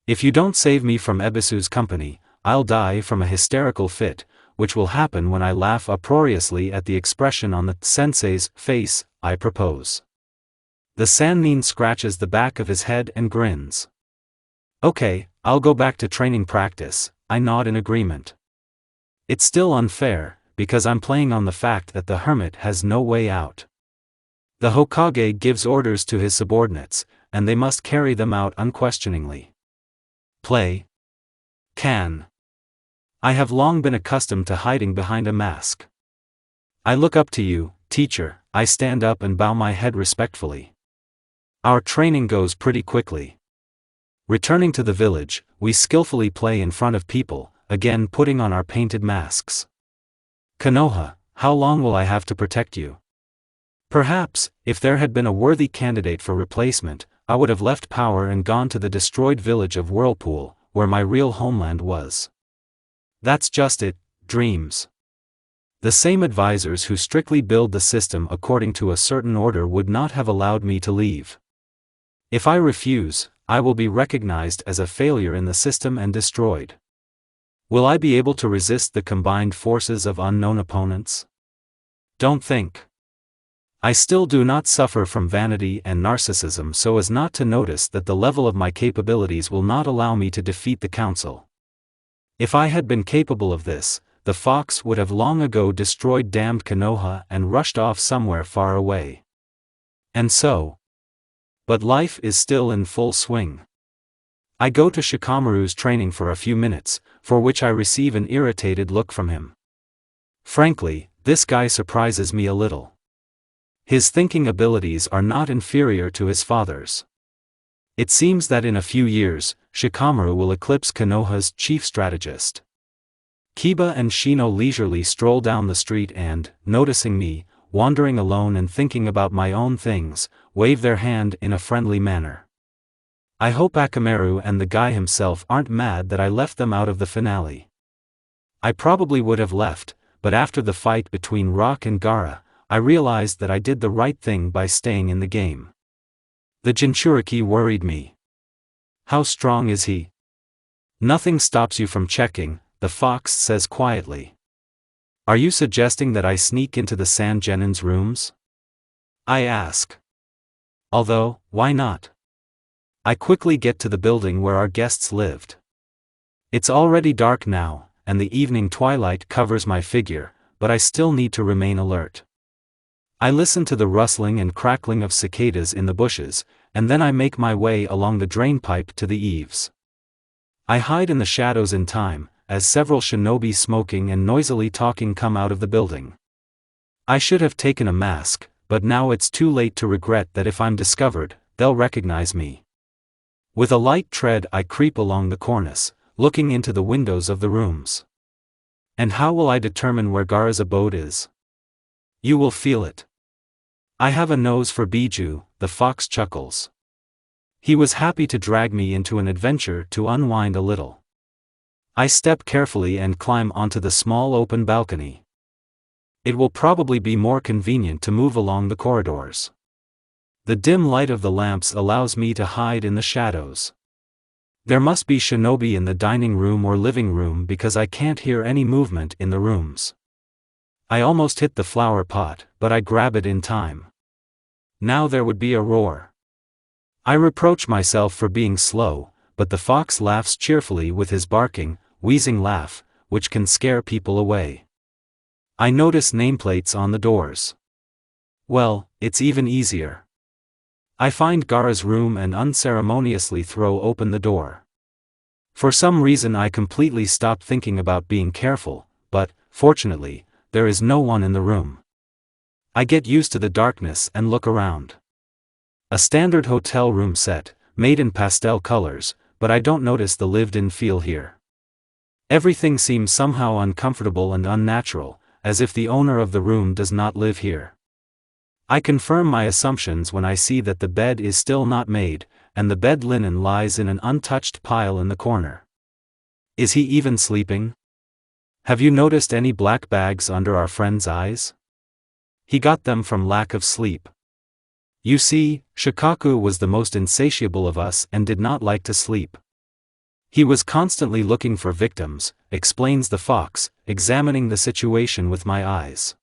If you don't save me from Ebisu's company, I'll die from a hysterical fit, which will happen when I laugh uproariously at the expression on the sensei's face, I propose. The Sannin scratches the back of his head and grins. Okay, I'll go back to training practice, I nod in agreement. It's still unfair, because I'm playing on the fact that the hermit has no way out. The Hokage gives orders to his subordinates, and they must carry them out unquestioningly. Play. Can. I have long been accustomed to hiding behind a mask. I look up to you, teacher, I stand up and bow my head respectfully. Our training goes pretty quickly. Returning to the village, we skillfully play in front of people, again putting on our painted masks. Konoha, how long will I have to protect you? Perhaps, if there had been a worthy candidate for replacement, I would have left power and gone to the destroyed village of Whirlpool, where my real homeland was. That's just it, dreams. The same advisors who strictly build the system according to a certain order would not have allowed me to leave. If I refuse, I will be recognized as a failure in the system and destroyed. Will I be able to resist the combined forces of unknown opponents? Don't think. I still do not suffer from vanity and narcissism so as not to notice that the level of my capabilities will not allow me to defeat the council. If I had been capable of this, the fox would have long ago destroyed damned Konoha and rushed off somewhere far away. And so. But life is still in full swing. I go to Shikamaru's training for a few minutes, for which I receive an irritated look from him. Frankly, this guy surprises me a little. His thinking abilities are not inferior to his father's. It seems that in a few years, Shikamaru will eclipse Konoha's chief strategist. Kiba and Shino leisurely stroll down the street and, noticing me, wandering alone and thinking about my own things, wave their hand in a friendly manner. I hope Akamaru and the guy himself aren't mad that I left them out of the finale. I probably would have left, but after the fight between Rock and Gaara, I realized that I did the right thing by staying in the game. The Jinchuriki worried me. How strong is he? Nothing stops you from checking, the fox says quietly. Are you suggesting that I sneak into the Sangenin's rooms? I ask. Although, why not? I quickly get to the building where our guests lived. It's already dark now, and the evening twilight covers my figure, but I still need to remain alert. I listen to the rustling and crackling of cicadas in the bushes, and then I make my way along the drainpipe to the eaves. I hide in the shadows in time, as several shinobi smoking and noisily talking come out of the building. I should have taken a mask, but now it's too late to regret that if I'm discovered, they'll recognize me. With a light tread I creep along the cornice, looking into the windows of the rooms. And how will I determine where Gaara's abode is? You will feel it. I have a nose for Biju, the fox chuckles. He was happy to drag me into an adventure to unwind a little. I step carefully and climb onto the small open balcony. It will probably be more convenient to move along the corridors. The dim light of the lamps allows me to hide in the shadows. There must be shinobi in the dining room or living room because I can't hear any movement in the rooms. I almost hit the flower pot, but I grab it in time. Now there would be a roar. I reproach myself for being slow, but the fox laughs cheerfully with his barking, wheezing laugh, which can scare people away. I notice nameplates on the doors. Well, it's even easier. I find Gaara's room and unceremoniously throw open the door. For some reason I completely stop thinking about being careful, but, fortunately, there is no one in the room. I get used to the darkness and look around. A standard hotel room set, made in pastel colors, but I don't notice the lived-in feel here. Everything seems somehow uncomfortable and unnatural, as if the owner of the room does not live here. I confirm my assumptions when I see that the bed is still not made, and the bed linen lies in an untouched pile in the corner. Is he even sleeping? Have you noticed any black bags under our friend's eyes? He got them from lack of sleep. You see, Shikaku was the most insatiable of us and did not like to sleep. He was constantly looking for victims, explains the fox, examining the situation with my eyes.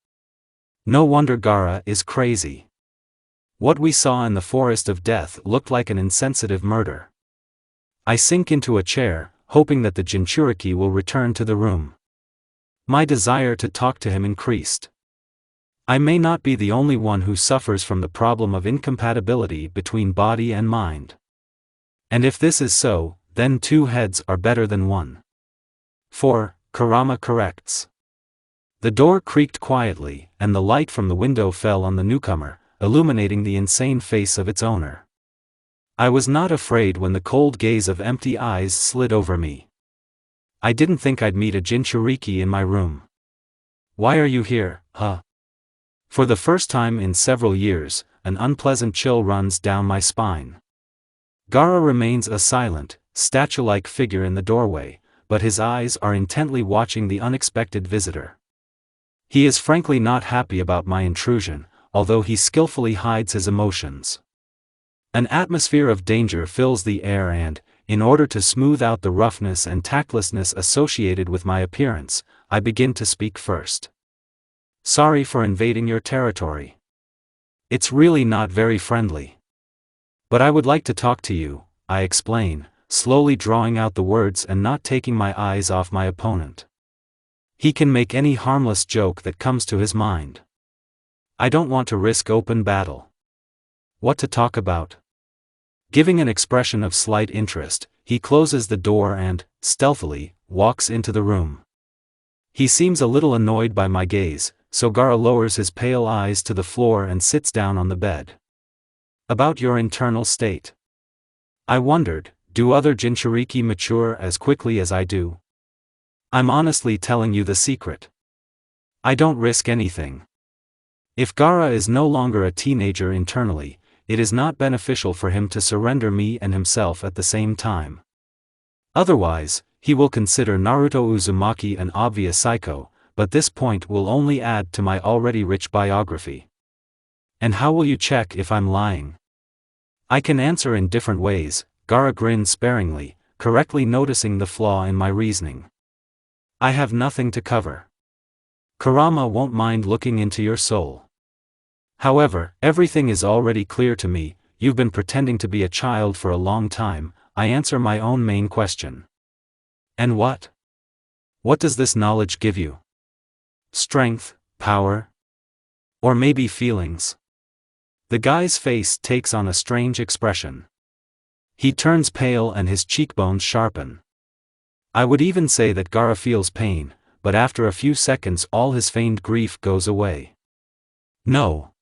No wonder Gaara is crazy. What we saw in the forest of death looked like an insensitive murder. I sink into a chair, hoping that the Jinchuriki will return to the room. My desire to talk to him increased. I may not be the only one who suffers from the problem of incompatibility between body and mind. And if this is so, then 2 heads are better than 1. 4. Kurama corrects. The door creaked quietly, and the light from the window fell on the newcomer, illuminating the insane face of its owner. I was not afraid when the cold gaze of empty eyes slid over me. I didn't think I'd meet a Jinchuriki in my room. Why are you here, huh? For the first time in several years, an unpleasant chill runs down my spine. Gaara remains a silent, statue-like figure in the doorway, but his eyes are intently watching the unexpected visitor. He is frankly not happy about my intrusion, although he skillfully hides his emotions. An atmosphere of danger fills the air and, in order to smooth out the roughness and tactlessness associated with my appearance, I begin to speak first. Sorry for invading your territory. It's really not very friendly. But I would like to talk to you, I explain, slowly drawing out the words and not taking my eyes off my opponent. He can make any harmless joke that comes to his mind. I don't want to risk open battle. What to talk about? Giving an expression of slight interest, he closes the door and, stealthily, walks into the room. He seems a little annoyed by my gaze, so Gaara lowers his pale eyes to the floor and sits down on the bed. About your internal state. I wondered, do other Jinchuriki mature as quickly as I do? I'm honestly telling you the secret. I don't risk anything. If Gaara is no longer a teenager internally, it is not beneficial for him to surrender me and himself at the same time. Otherwise, he will consider Naruto Uzumaki an obvious psycho, but this point will only add to my already rich biography. And how will you check if I'm lying? I can answer in different ways, Gaara grinned sparingly, correctly noticing the flaw in my reasoning. I have nothing to cover. Kurama won't mind looking into your soul. However, everything is already clear to me. You've been pretending to be a child for a long time. I answer my own main question. And what? What does this knowledge give you? Strength, power? Or maybe feelings? The guy's face takes on a strange expression. He turns pale and his cheekbones sharpen. I would even say that Gaara feels pain, but after a few seconds all his feigned grief goes away. No.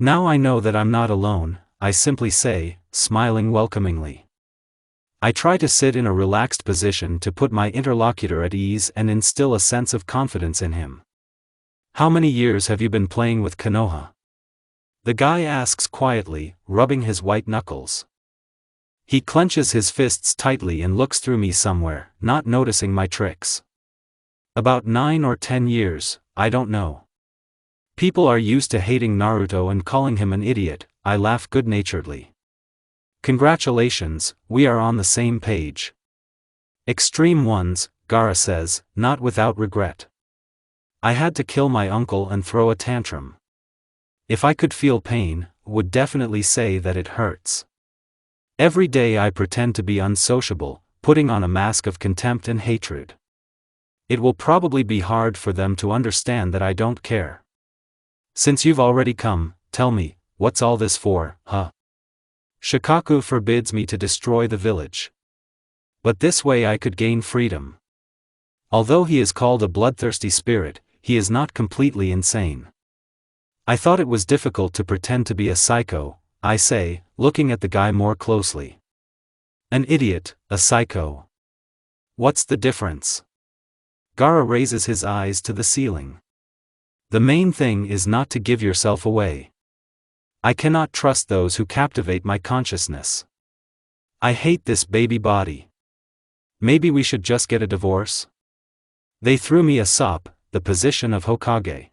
Now I know that I'm not alone, I simply say, smiling welcomingly. I try to sit in a relaxed position to put my interlocutor at ease and instill a sense of confidence in him. How many years have you been playing with Konoha? The guy asks quietly, rubbing his white knuckles. He clenches his fists tightly and looks through me somewhere, not noticing my tricks. About 9 or 10 years, I don't know. People are used to hating Naruto and calling him an idiot, I laugh good-naturedly. Congratulations, we are on the same page. Extreme ones, Gaara says, not without regret. I had to kill my uncle and throw a tantrum. If I could feel pain, would definitely say that it hurts. Every day I pretend to be unsociable, putting on a mask of contempt and hatred. It will probably be hard for them to understand that I don't care. Since you've already come, tell me, what's all this for, huh? Shikaku forbids me to destroy the village. But this way I could gain freedom. Although he is called a bloodthirsty spirit, he is not completely insane. I thought it was difficult to pretend to be a psycho, I say, looking at the guy more closely. An idiot, a psycho. What's the difference? Gaara raises his eyes to the ceiling. The main thing is not to give yourself away. I cannot trust those who captivate my consciousness. I hate this baby body. Maybe we should just get a divorce? They threw me a sop, the position of Hokage.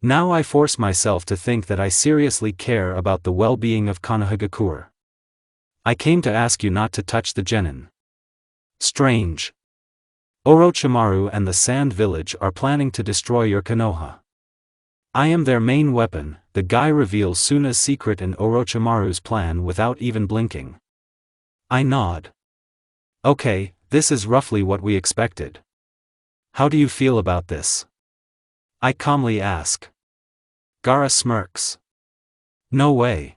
Now I force myself to think that I seriously care about the well-being of Konohagakure. I came to ask you not to touch the genin. Strange. Orochimaru and the Sand Village are planning to destroy your Konoha. I am their main weapon, the guy reveals Suna's secret and Orochimaru's plan without even blinking. I nod. Okay, this is roughly what we expected. How do you feel about this? I calmly ask. Gaara smirks. No way.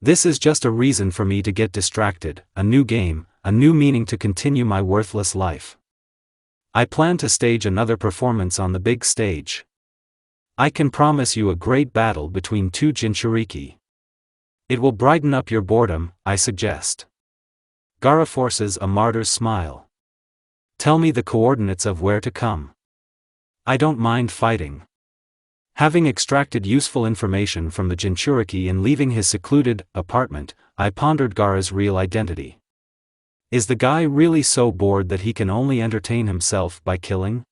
This is just a reason for me to get distracted, a new game, a new meaning to continue my worthless life. I plan to stage another performance on the big stage. I can promise you a great battle between two Jinchuriki. It will brighten up your boredom, I suggest. Gaara forces a martyr's smile. Tell me the coordinates of where to come. I don't mind fighting. Having extracted useful information from the Jinchuriki and leaving his secluded apartment, I pondered Gaara's real identity. Is the guy really so bored that he can only entertain himself by killing?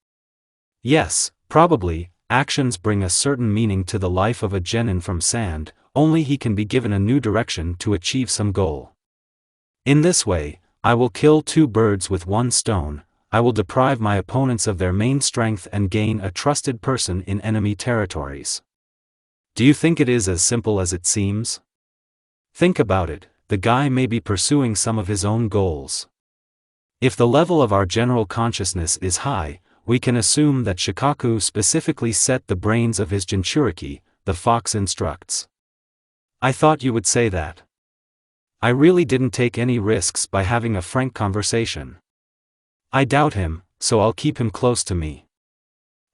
Yes, probably. Actions bring a certain meaning to the life of a genin from sand, only he can be given a new direction to achieve some goal. In this way, I will kill two birds with one stone. I will deprive my opponents of their main strength and gain a trusted person in enemy territories. Do you think it is as simple as it seems? Think about it, the guy may be pursuing some of his own goals. If the level of our general consciousness is high, we can assume that Shikaku specifically set the brains of his Jinchuriki, the fox instructs. I thought you would say that. I really didn't take any risks by having a frank conversation. I doubt him, so I'll keep him close to me.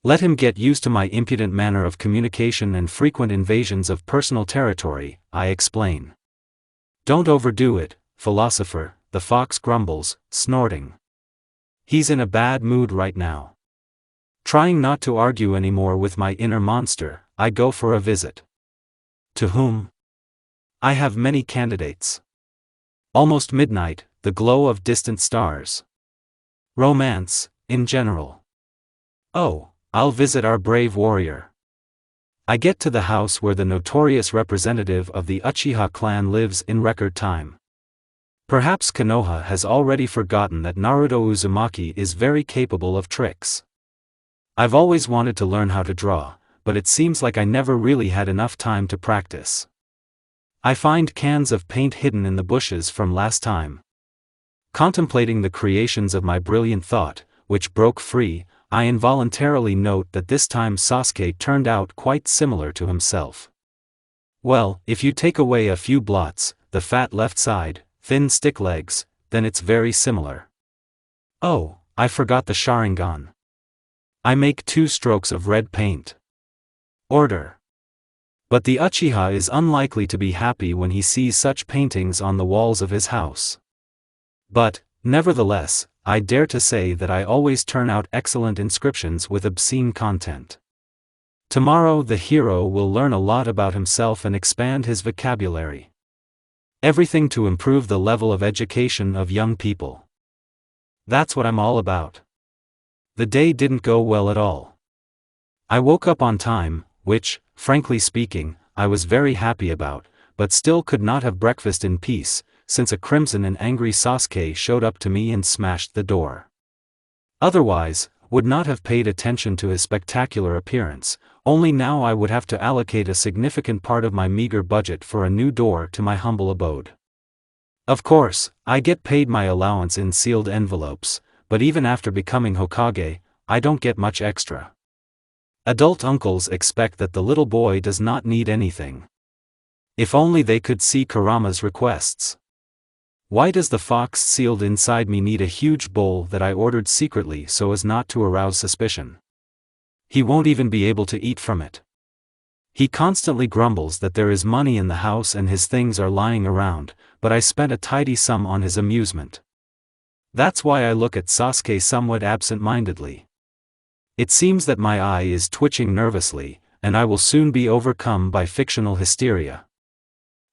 Let him get used to my impudent manner of communication and frequent invasions of personal territory, I explain. Don't overdo it, philosopher, the fox grumbles, snorting. He's in a bad mood right now. Trying not to argue anymore with my inner monster, I go for a visit. To whom? I have many candidates. Almost midnight, the glow of distant stars. Romance, in general. Oh, I'll visit our brave warrior. I get to the house where the notorious representative of the Uchiha clan lives in record time. Perhaps Konoha has already forgotten that Naruto Uzumaki is very capable of tricks. I've always wanted to learn how to draw, but it seems like I never really had enough time to practice. I find cans of paint hidden in the bushes from last time. Contemplating the creations of my brilliant thought, which broke free, I involuntarily note that this time Sasuke turned out quite similar to himself. Well, if you take away a few blots, the fat left side, thin stick legs, then it's very similar. Oh, I forgot the Sharingan. I make 2 strokes of red paint. Order. But the Uchiha is unlikely to be happy when he sees such paintings on the walls of his house. But, nevertheless, I dare to say that I always turn out excellent inscriptions with obscene content. Tomorrow the hero will learn a lot about himself and expand his vocabulary. Everything to improve the level of education of young people. That's what I'm all about. The day didn't go well at all. I woke up on time, which, frankly speaking, I was very happy about, but still could not have breakfast in peace, since a crimson and angry Sasuke showed up to me and smashed the door. Otherwise, would not have paid attention to his spectacular appearance, only now I would have to allocate a significant part of my meager budget for a new door to my humble abode. Of course, I get paid my allowance in sealed envelopes, but even after becoming Hokage, I don't get much extra. Adult uncles expect that the little boy does not need anything. If only they could see Kurama's requests. Why does the fox sealed inside me need a huge bowl that I ordered secretly so as not to arouse suspicion? He won't even be able to eat from it. He constantly grumbles that there is money in the house and his things are lying around, but I spent a tidy sum on his amusement. That's why I look at Sasuke somewhat absent-mindedly. It seems that my eye is twitching nervously, and I will soon be overcome by fictional hysteria.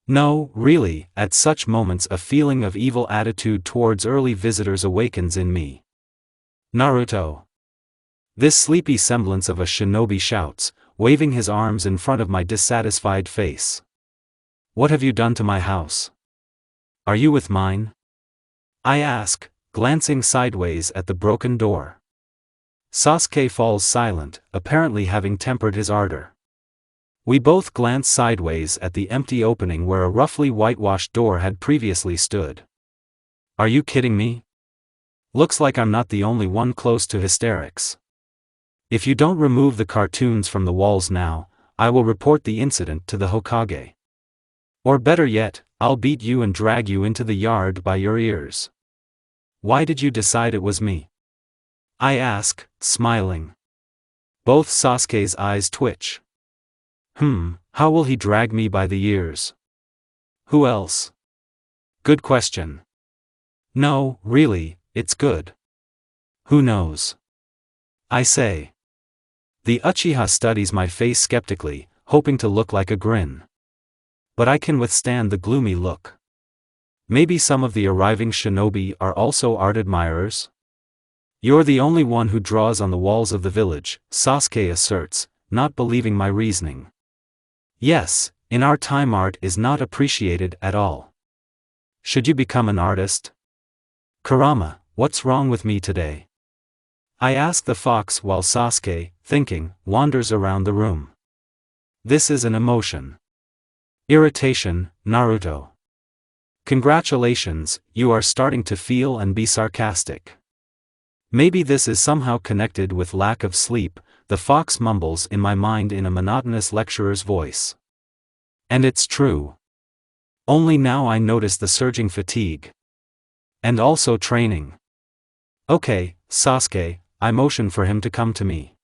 No, really, at such moments a feeling of evil attitude towards early visitors awakens in me. Naruto. This sleepy semblance of a shinobi shouts, waving his arms in front of my dissatisfied face. What have you done to my house? Are you with mine? I ask, glancing sideways at the broken door. Sasuke falls silent, apparently having tempered his ardor. We both glance sideways at the empty opening where a roughly whitewashed door had previously stood. Are you kidding me? Looks like I'm not the only one close to hysterics. If you don't remove the cartoons from the walls now, I will report the incident to the Hokage. Or better yet, I'll beat you and drag you into the yard by your ears. Why did you decide it was me? I ask, smiling. Both Sasuke's eyes twitch. How will he drag me by the ears? Who else? Good question. No, really, it's good. Who knows? I say. The Uchiha studies my face skeptically, hoping to look like a grin. But I can withstand the gloomy look. Maybe some of the arriving shinobi are also art admirers? You're the only one who draws on the walls of the village, Sasuke asserts, not believing my reasoning. Yes, in our time art is not appreciated at all. Should you become an artist? Kurama, what's wrong with me today? I ask the fox while Sasuke, thinking, wanders around the room. This is an emotion. Irritation, Naruto. Congratulations, you are starting to feel and be sarcastic. Maybe this is somehow connected with lack of sleep, the fox mumbles in my mind in a monotonous lecturer's voice. And it's true. Only now I notice the surging fatigue. And also training. Okay, Sasuke, I motion for him to come to me.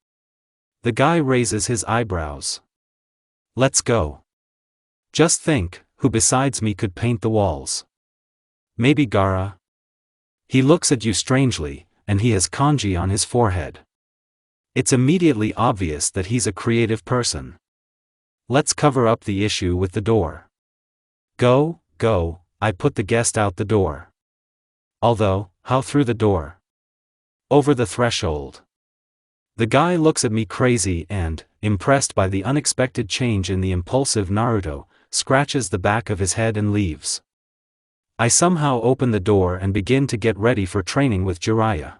The guy raises his eyebrows. Let's go. Just think, who besides me could paint the walls? Maybe Gaara? He looks at you strangely, and he has kanji on his forehead. It's immediately obvious that he's a creative person. Let's cover up the issue with the door. Go, I put the guest out the door. Although, how through the door? Over the threshold. The guy looks at me crazy and, impressed by the unexpected change in the impulsive Naruto, scratches the back of his head and leaves. I somehow open the door and begin to get ready for training with Jiraiya.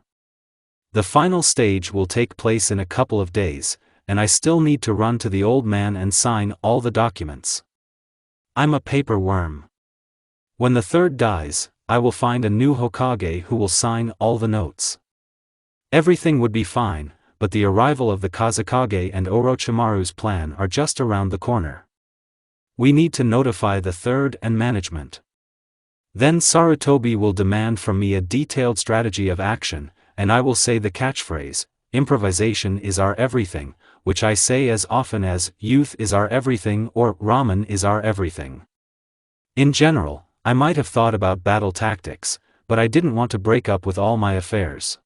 The final stage will take place in a couple of days, and I still need to run to the old man and sign all the documents. I'm a paper worm. When the third dies, I will find a new Hokage who will sign all the notes. Everything would be fine, but the arrival of the Kazekage and Orochimaru's plan are just around the corner. We need to notify the third and management. Then Sarutobi will demand from me a detailed strategy of action, and I will say the catchphrase, improvisation is our everything, which I say as often as, youth is our everything or ramen is our everything. In general, I might have thought about battle tactics, but I didn't want to break up with all my affairs.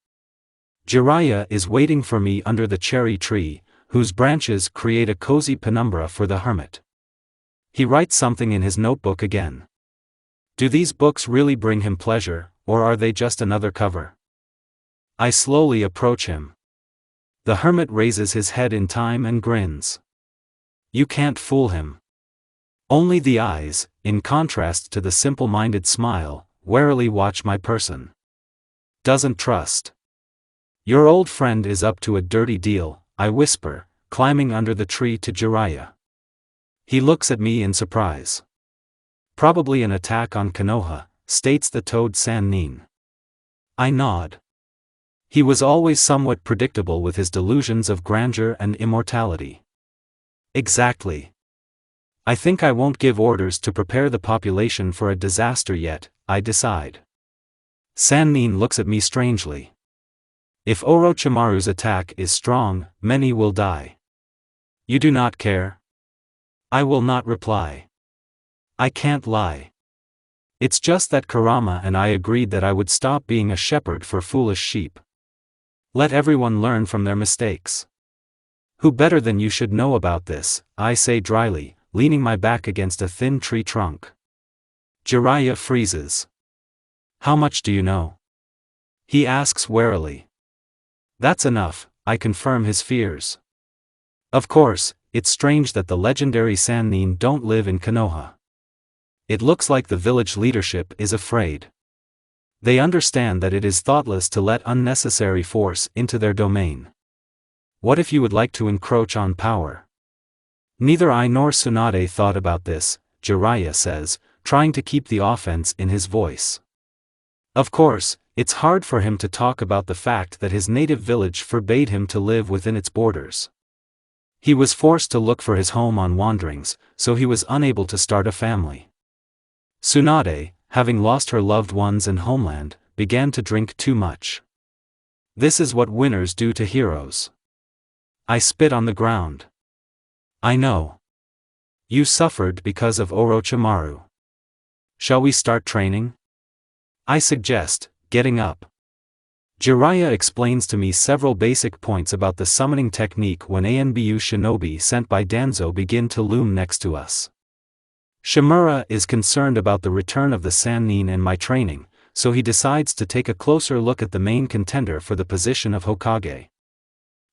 Jiraiya is waiting for me under the cherry tree, whose branches create a cozy penumbra for the hermit. He writes something in his notebook again. Do these books really bring him pleasure, or are they just another cover? I slowly approach him. The hermit raises his head in time and grins. You can't fool him. Only the eyes, in contrast to the simple-minded smile, warily watch my person. Doesn't trust. Your old friend is up to a dirty deal, I whisper, climbing under the tree to Jiraiya. He looks at me in surprise. Probably an attack on Konoha, states the toad Sannin. I nod. He was always somewhat predictable with his delusions of grandeur and immortality. Exactly. I think I won't give orders to prepare the population for a disaster yet, I decide. Sannin looks at me strangely. If Orochimaru's attack is strong, many will die. You do not care? I will not reply. I can't lie. It's just that Kurama and I agreed that I would stop being a shepherd for foolish sheep. Let everyone learn from their mistakes. Who better than you should know about this, I say dryly, leaning my back against a thin tree trunk. Jiraiya freezes. How much do you know? He asks warily. That's enough, I confirm his fears. Of course, it's strange that the legendary Sannin don't live in Konoha. It looks like the village leadership is afraid. They understand that it is thoughtless to let unnecessary force into their domain. What if you would like to encroach on power? Neither I nor Tsunade thought about this, Jiraiya says, trying to keep the offense in his voice. Of course, it's hard for him to talk about the fact that his native village forbade him to live within its borders. He was forced to look for his home on wanderings, so he was unable to start a family. Tsunade, having lost her loved ones and homeland, began to drink too much. This is what winners do to heroes. I spit on the ground. I know. You suffered because of Orochimaru. Shall we start training? I suggest, getting up. Jiraiya explains to me several basic points about the summoning technique when Anbu shinobi sent by Danzo begin to loom next to us. Shimura is concerned about the return of the Sannin and my training, so he decides to take a closer look at the main contender for the position of Hokage.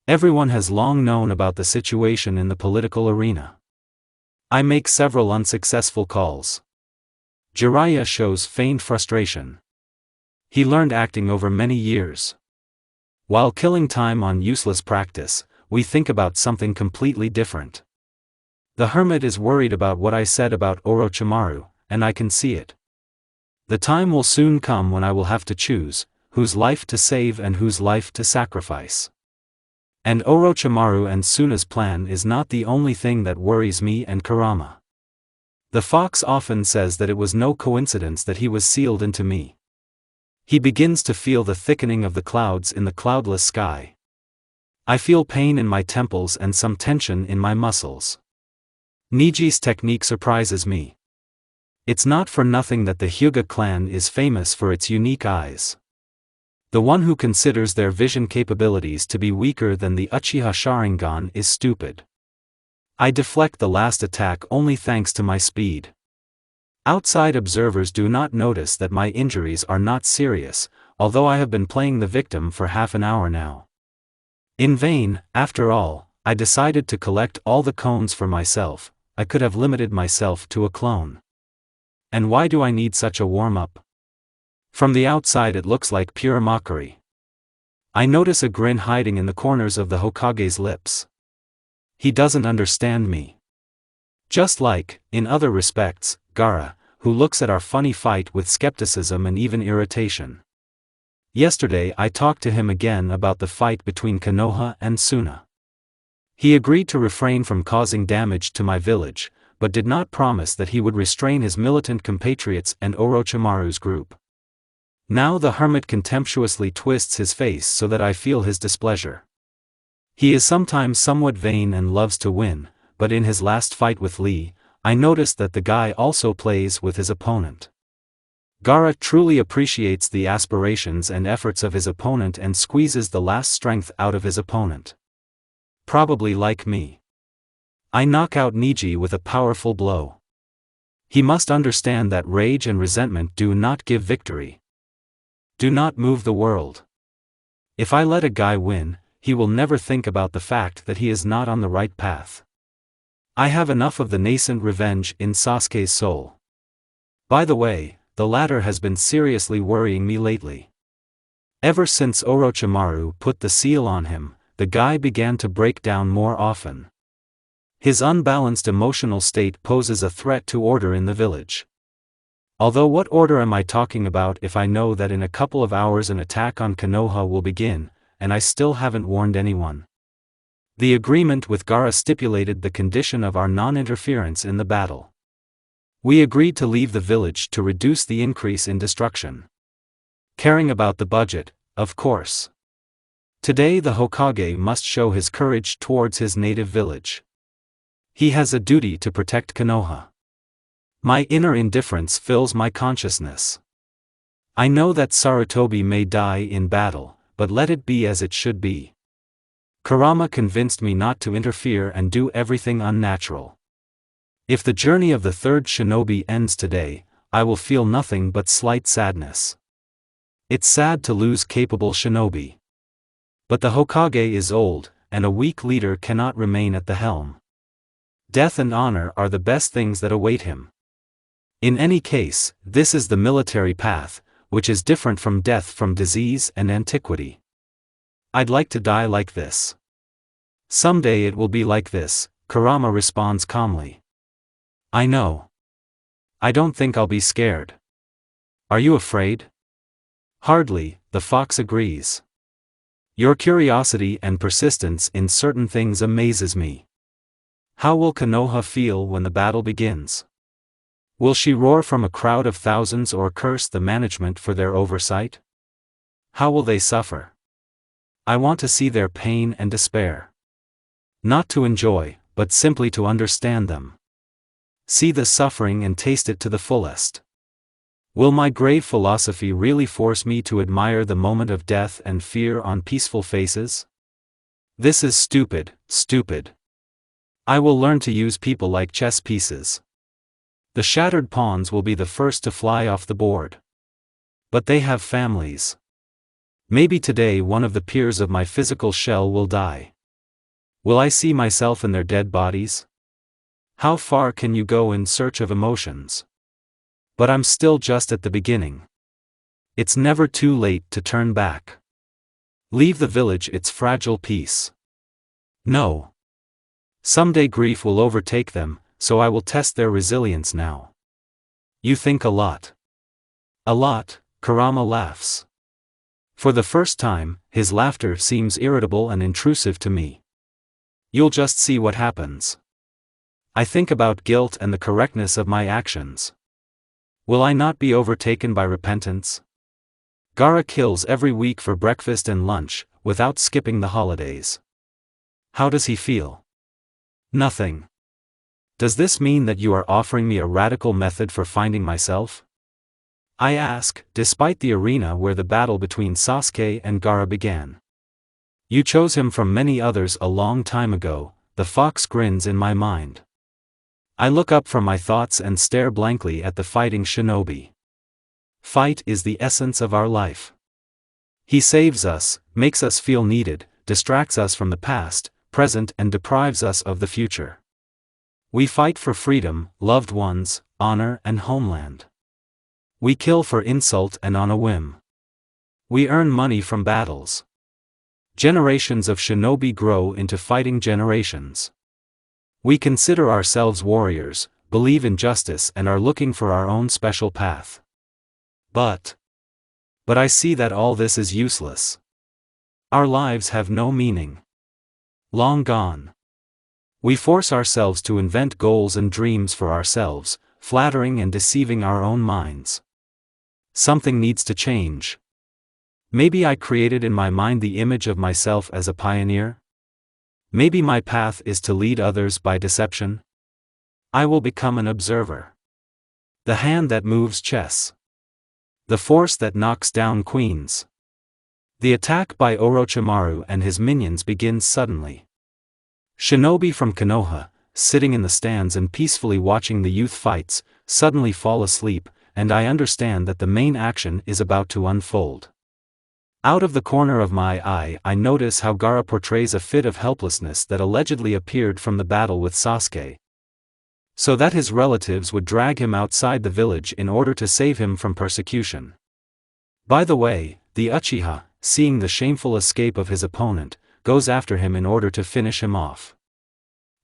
Everyone has long known about the situation in the political arena. I make several unsuccessful calls. Jiraiya shows feigned frustration. He learned acting over many years. While killing time on useless practice, we think about something completely different. The hermit is worried about what I said about Orochimaru, and I can see it. The time will soon come when I will have to choose, whose life to save and whose life to sacrifice. And Orochimaru and Suna's plan is not the only thing that worries me and Kurama. The fox often says that it was no coincidence that he was sealed into me. He begins to feel the thickening of the clouds in the cloudless sky. I feel pain in my temples and some tension in my muscles. Niji's technique surprises me. It's not for nothing that the Hyuga clan is famous for its unique eyes. The one who considers their vision capabilities to be weaker than the Uchiha Sharingan is stupid. I deflect the last attack only thanks to my speed. Outside observers do not notice that my injuries are not serious, although I have been playing the victim for half an hour now. In vain, after all, I decided to collect all the cones for myself. I could have limited myself to a clone. And why do I need such a warm-up? From the outside it looks like pure mockery. I notice a grin hiding in the corners of the Hokage's lips. He doesn't understand me. Just like, in other respects, Gaara, who looks at our funny fight with skepticism and even irritation. Yesterday I talked to him again about the fight between Konoha and Suna. He agreed to refrain from causing damage to my village, but did not promise that he would restrain his militant compatriots and Orochimaru's group. Now the hermit contemptuously twists his face so that I feel his displeasure. He is sometimes somewhat vain and loves to win, but in his last fight with Lee, I noticed that the guy also plays with his opponent. Gaara truly appreciates the aspirations and efforts of his opponent and squeezes the last strength out of his opponent. Probably like me. I knock out Niji with a powerful blow. He must understand that rage and resentment do not give victory. Do not move the world. If I let a guy win, he will never think about the fact that he is not on the right path. I have enough of the nascent revenge in Sasuke's soul. By the way, the latter has been seriously worrying me lately. Ever since Orochimaru put the seal on him, the guy began to break down more often. His unbalanced emotional state poses a threat to order in the village. Although what order am I talking about if I know that in a couple of hours an attack on Konoha will begin, and I still haven't warned anyone? The agreement with Gaara stipulated the condition of our non-interference in the battle. We agreed to leave the village to reduce the increase in destruction. Caring about the budget, of course. Today the Hokage must show his courage towards his native village. He has a duty to protect Konoha. My inner indifference fills my consciousness. I know that Sarutobi may die in battle, but let it be as it should be. Kurama convinced me not to interfere and do everything unnatural. If the journey of the third shinobi ends today, I will feel nothing but slight sadness. It's sad to lose capable shinobi. But the Hokage is old, and a weak leader cannot remain at the helm. Death and honor are the best things that await him. In any case, this is the military path, which is different from death from disease and antiquity. I'd like to die like this. Someday it will be like this, Kurama responds calmly. I know. I don't think I'll be scared. Are you afraid? Hardly, the fox agrees. Your curiosity and persistence in certain things amazes me. How will Konoha feel when the battle begins? Will she roar from a crowd of thousands or curse the management for their oversight? How will they suffer? I want to see their pain and despair. Not to enjoy, but simply to understand them. See the suffering and taste it to the fullest. Will my grave philosophy really force me to admire the moment of death and fear on peaceful faces? This is stupid, stupid. I will learn to use people like chess pieces. The shattered pawns will be the first to fly off the board. But they have families. Maybe today one of the peers of my physical shell will die. Will I see myself in their dead bodies? How far can you go in search of emotions? But I'm still just at the beginning. It's never too late to turn back. Leave the village its fragile peace. No. Someday grief will overtake them, so I will test their resilience now. You think a lot. A lot, Kurama laughs. For the first time, his laughter seems irritable and intrusive to me. You'll just see what happens. I think about guilt and the correctness of my actions. Will I not be overtaken by repentance? Gaara kills every week for breakfast and lunch, without skipping the holidays. How does he feel? Nothing. Does this mean that you are offering me a radical method for finding myself? I ask, despite the arena where the battle between Sasuke and Gaara began. You chose him from many others a long time ago, the fox grins in my mind. I look up from my thoughts and stare blankly at the fighting shinobi. Fight is the essence of our life. He saves us, makes us feel needed, distracts us from the past, present and deprives us of the future. We fight for freedom, loved ones, honor and homeland. We kill for insult and on a whim. We earn money from battles. Generations of shinobi grow into fighting generations. We consider ourselves warriors, believe in justice and are looking for our own special path. But I see that all this is useless. Our lives have no meaning. Long gone. We force ourselves to invent goals and dreams for ourselves, flattering and deceiving our own minds. Something needs to change. Maybe I created in my mind the image of myself as a pioneer? Maybe my path is to lead others by deception? I will become an observer. The hand that moves chess. The force that knocks down queens. The attack by Orochimaru and his minions begins suddenly. Shinobi from Konoha, sitting in the stands and peacefully watching the youth fights, suddenly fall asleep, and I understand that the main action is about to unfold. Out of the corner of my eye I notice how Gaara portrays a fit of helplessness that allegedly appeared from the battle with Sasuke. So that his relatives would drag him outside the village in order to save him from persecution. By the way, the Uchiha, seeing the shameful escape of his opponent, goes after him in order to finish him off.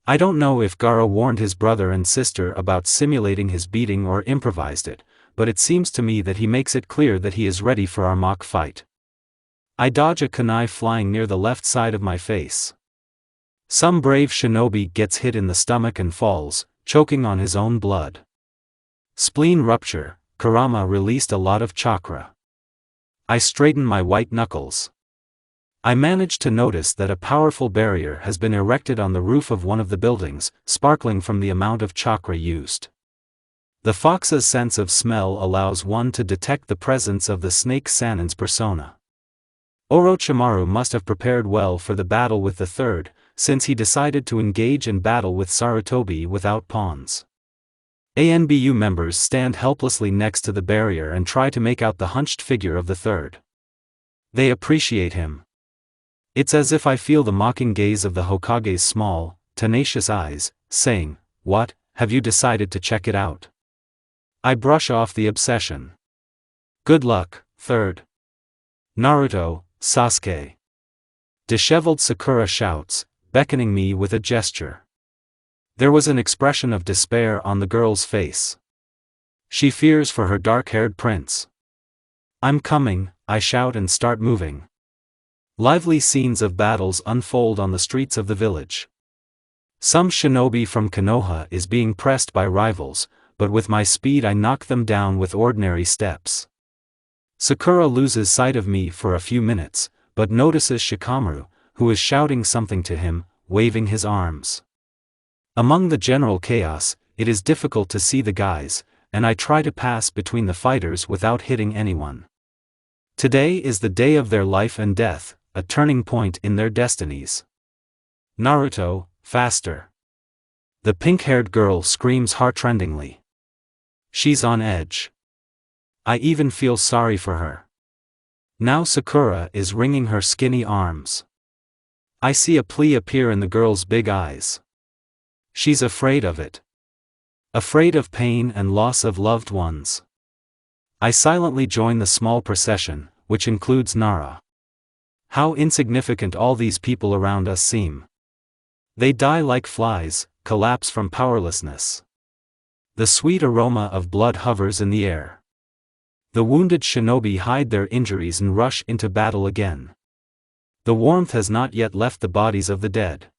I don't know if Gaara warned his brother and sister about simulating his beating or improvised it, but it seems to me that he makes it clear that he is ready for our mock fight. I dodge a kunai flying near the left side of my face. Some brave shinobi gets hit in the stomach and falls, choking on his own blood. Spleen rupture, Kurama released a lot of chakra. I straighten my white knuckles. I manage to notice that a powerful barrier has been erected on the roof of one of the buildings, sparkling from the amount of chakra used. The fox's sense of smell allows one to detect the presence of the snake Sanin's persona. Orochimaru must have prepared well for the battle with the third, since he decided to engage in battle with Sarutobi without pawns. ANBU members stand helplessly next to the barrier and try to make out the hunched figure of the third. They appreciate him. It's as if I feel the mocking gaze of the Hokage's small, tenacious eyes, saying, "What, have you decided to check it out?" I brush off the obsession. "Good luck, third." "Naruto, Sasuke." Disheveled Sakura shouts, beckoning me with a gesture. There was an expression of despair on the girl's face. She fears for her dark-haired prince. "I'm coming," I shout and start moving. Lively scenes of battles unfold on the streets of the village. Some shinobi from Konoha is being pressed by rivals, but with my speed I knock them down with ordinary steps. Sakura loses sight of me for a few minutes, but notices Shikamaru, who is shouting something to him, waving his arms. Among the general chaos, it is difficult to see the guys, and I try to pass between the fighters without hitting anyone. Today is the day of their life and death, a turning point in their destinies. "Naruto, faster!" The pink-haired girl screams heartrendingly. She's on edge. I even feel sorry for her. Now Sakura is wringing her skinny arms. I see a plea appear in the girl's big eyes. She's afraid of it. Afraid of pain and loss of loved ones. I silently join the small procession, which includes Nara. How insignificant all these people around us seem. They die like flies, collapse from powerlessness. The sweet aroma of blood hovers in the air. The wounded shinobi hide their injuries and rush into battle again. The warmth has not yet left the bodies of the dead.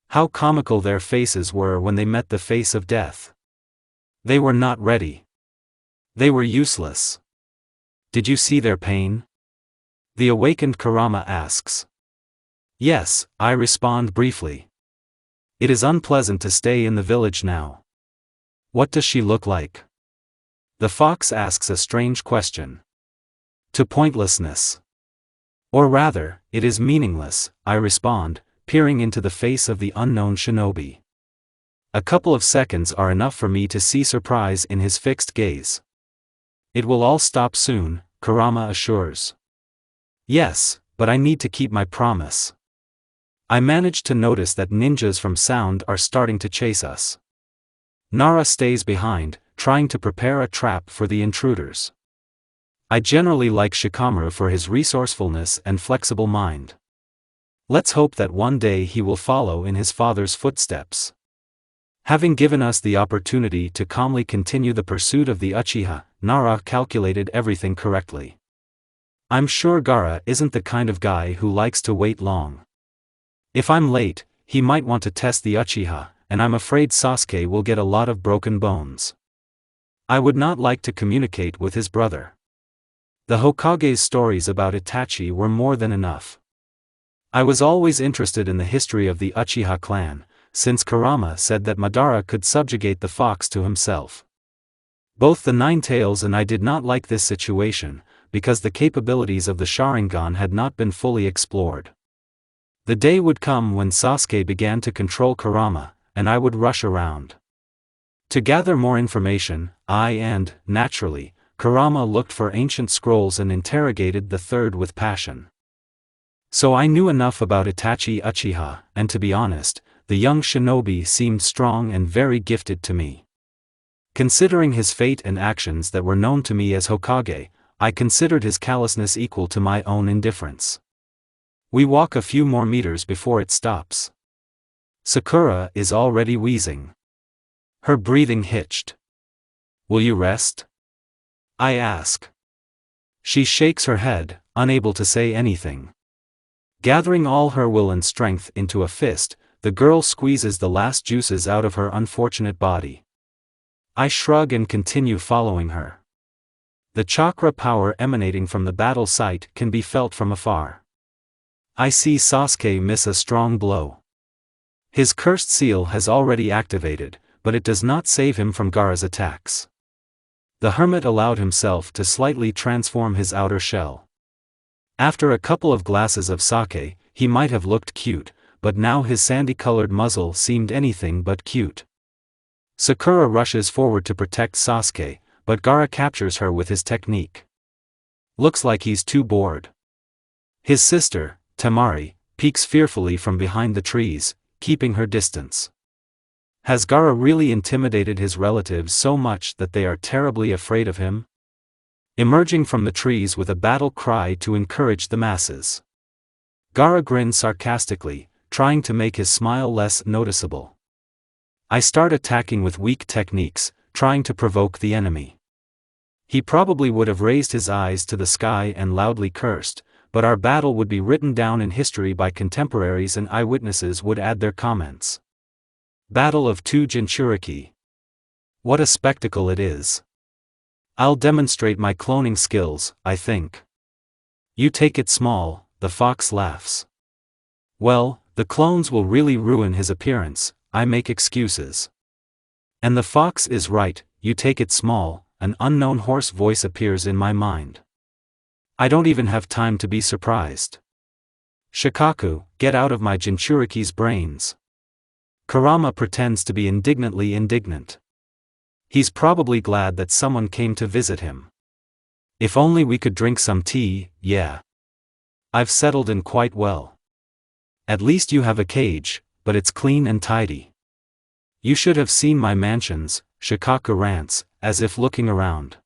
How comical their faces were when they met the face of death. They were not ready. They were useless. Did you see their pain? The awakened Kurama asks. Yes, I respond briefly. It is unpleasant to stay in the village now. What does she look like? The fox asks a strange question. To pointlessness. Or rather, it is meaningless, I respond, peering into the face of the unknown shinobi. A couple of seconds are enough for me to see surprise in his fixed gaze. It will all stop soon, Kurama assures. Yes, but I need to keep my promise. I manage to notice that ninjas from sound are starting to chase us. Nara stays behind, trying to prepare a trap for the intruders. I generally like Shikamaru for his resourcefulness and flexible mind. Let's hope that one day he will follow in his father's footsteps. Having given us the opportunity to calmly continue the pursuit of the Uchiha, Nara calculated everything correctly. I'm sure Gaara isn't the kind of guy who likes to wait long. If I'm late, he might want to test the Uchiha, and I'm afraid Sasuke will get a lot of broken bones. I would not like to communicate with his brother. The Hokage's stories about Itachi were more than enough. I was always interested in the history of the Uchiha clan, since Kurama said that Madara could subjugate the fox to himself. Both the Nine Tails and I did not like this situation, because the capabilities of the Sharingan had not been fully explored. The day would come when Sasuke began to control Kurama, and I would rush around. To gather more information, naturally, Kurama looked for ancient scrolls and interrogated the third with passion. So I knew enough about Itachi Uchiha, and to be honest, the young shinobi seemed strong and very gifted to me. Considering his fate and actions that were known to me as Hokage, I considered his callousness equal to my own indifference. We walk a few more meters before it stops. Sakura is already wheezing. Her breathing hitched. Will you rest? I ask. She shakes her head, unable to say anything. Gathering all her will and strength into a fist, the girl squeezes the last juices out of her unfortunate body. I shrug and continue following her. The chakra power emanating from the battle site can be felt from afar. I see Sasuke miss a strong blow. His cursed seal has already activated, but it does not save him from Gaara's attacks. The hermit allowed himself to slightly transform his outer shell. After a couple of glasses of sake, he might have looked cute, but now his sandy-colored muzzle seemed anything but cute. Sakura rushes forward to protect Sasuke, but Gaara captures her with his technique. Looks like he's too bored. His sister, Temari, peeks fearfully from behind the trees, keeping her distance. Has Gaara really intimidated his relatives so much that they are terribly afraid of him? Emerging from the trees with a battle cry to encourage the masses. Gaara grins sarcastically, trying to make his smile less noticeable. I start attacking with weak techniques, trying to provoke the enemy. He probably would have raised his eyes to the sky and loudly cursed, but our battle would be written down in history by contemporaries and eyewitnesses would add their comments. Battle of two Jinchuriki. What a spectacle it is. I'll demonstrate my cloning skills, I think. You take it small, the fox laughs. Well, the clones will really ruin his appearance, I make excuses. And the fox is right, you take it small, an unknown hoarse voice appears in my mind. I don't even have time to be surprised. Shikaku, get out of my Jinchuriki's brains. Kurama pretends to be indignantly indignant. He's probably glad that someone came to visit him. If only we could drink some tea, yeah. I've settled in quite well. At least you have a cage, but it's clean and tidy. You should have seen my mansions, Shikaku rants, as if looking around.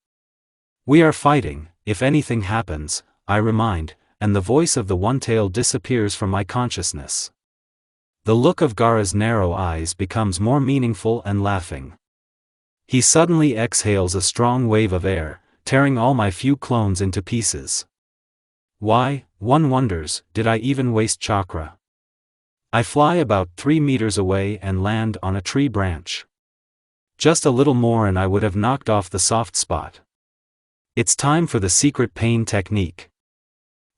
We are fighting, if anything happens, I remind, and the voice of the one-tail disappears from my consciousness. The look of Gaara's narrow eyes becomes more meaningful and laughing. He suddenly exhales a strong wave of air, tearing all my few clones into pieces. Why, one wonders, did I even waste chakra? I fly about 3 meters away and land on a tree branch. Just a little more and I would have knocked off the soft spot. It's time for the secret pain technique.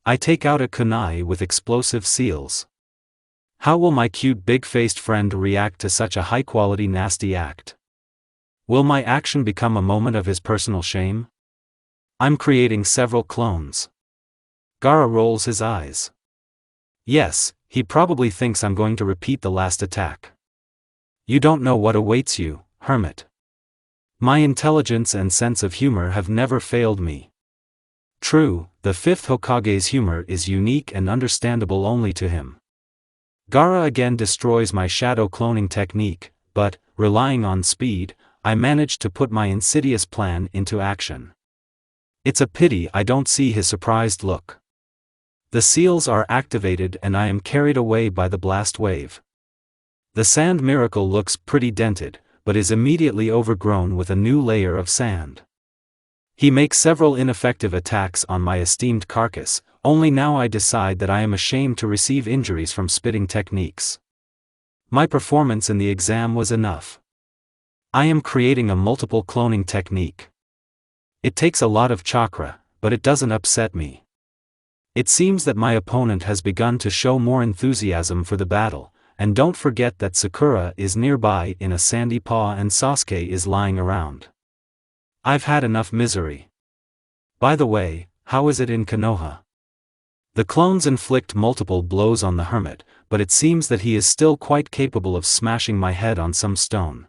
I take out a kunai with explosive seals. How will my cute big-faced friend react to such a high-quality nasty act? Will my action become a moment of his personal shame? I'm creating several clones. Gaara rolls his eyes. Yes, he probably thinks I'm going to repeat the last attack. You don't know what awaits you, hermit. My intelligence and sense of humor have never failed me. True, the fifth Hokage's humor is unique and understandable only to him. Gaara again destroys my shadow cloning technique, but, relying on speed, I managed to put my insidious plan into action. It's a pity I don't see his surprised look. The seals are activated and I am carried away by the blast wave. The sand miracle looks pretty dented, but is immediately overgrown with a new layer of sand. He makes several ineffective attacks on my esteemed carcass, only now I decide that I am ashamed to receive injuries from spitting techniques. My performance in the exam was enough. I am creating a multiple cloning technique. It takes a lot of chakra, but it doesn't upset me. It seems that my opponent has begun to show more enthusiasm for the battle, and don't forget that Sakura is nearby in a sandy paw and Sasuke is lying around. I've had enough misery. By the way, how is it in Konoha? The clones inflict multiple blows on the hermit, but it seems that he is still quite capable of smashing my head on some stone.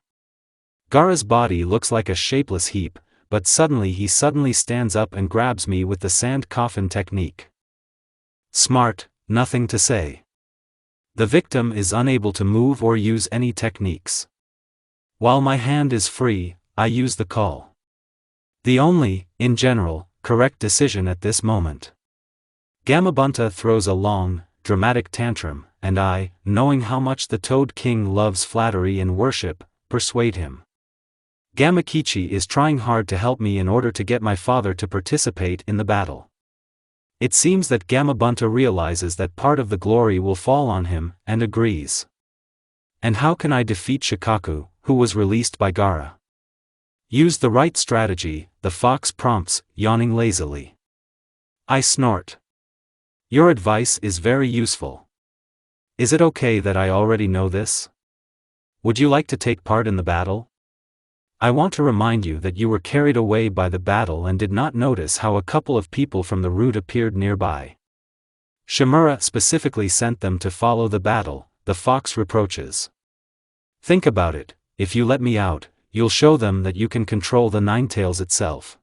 Gaara's body looks like a shapeless heap, but suddenly he stands up and grabs me with the sand coffin technique. Smart, nothing to say. The victim is unable to move or use any techniques. While my hand is free, I use the call. The only, in general, correct decision at this moment. Gamabunta throws a long, dramatic tantrum, and I, knowing how much the Toad King loves flattery and worship, persuade him. Gamakichi is trying hard to help me in order to get my father to participate in the battle. It seems that Gamabunta realizes that part of the glory will fall on him, and agrees. And how can I defeat Shikaku, who was released by Gaara? Use the right strategy, the fox prompts, yawning lazily. I snort. Your advice is very useful. Is it okay that I already know this? Would you like to take part in the battle? I want to remind you that you were carried away by the battle and did not notice how a couple of people from the route appeared nearby. Shimura specifically sent them to follow the battle, the fox reproaches. Think about it, if you let me out, you'll show them that you can control the Ninetails itself.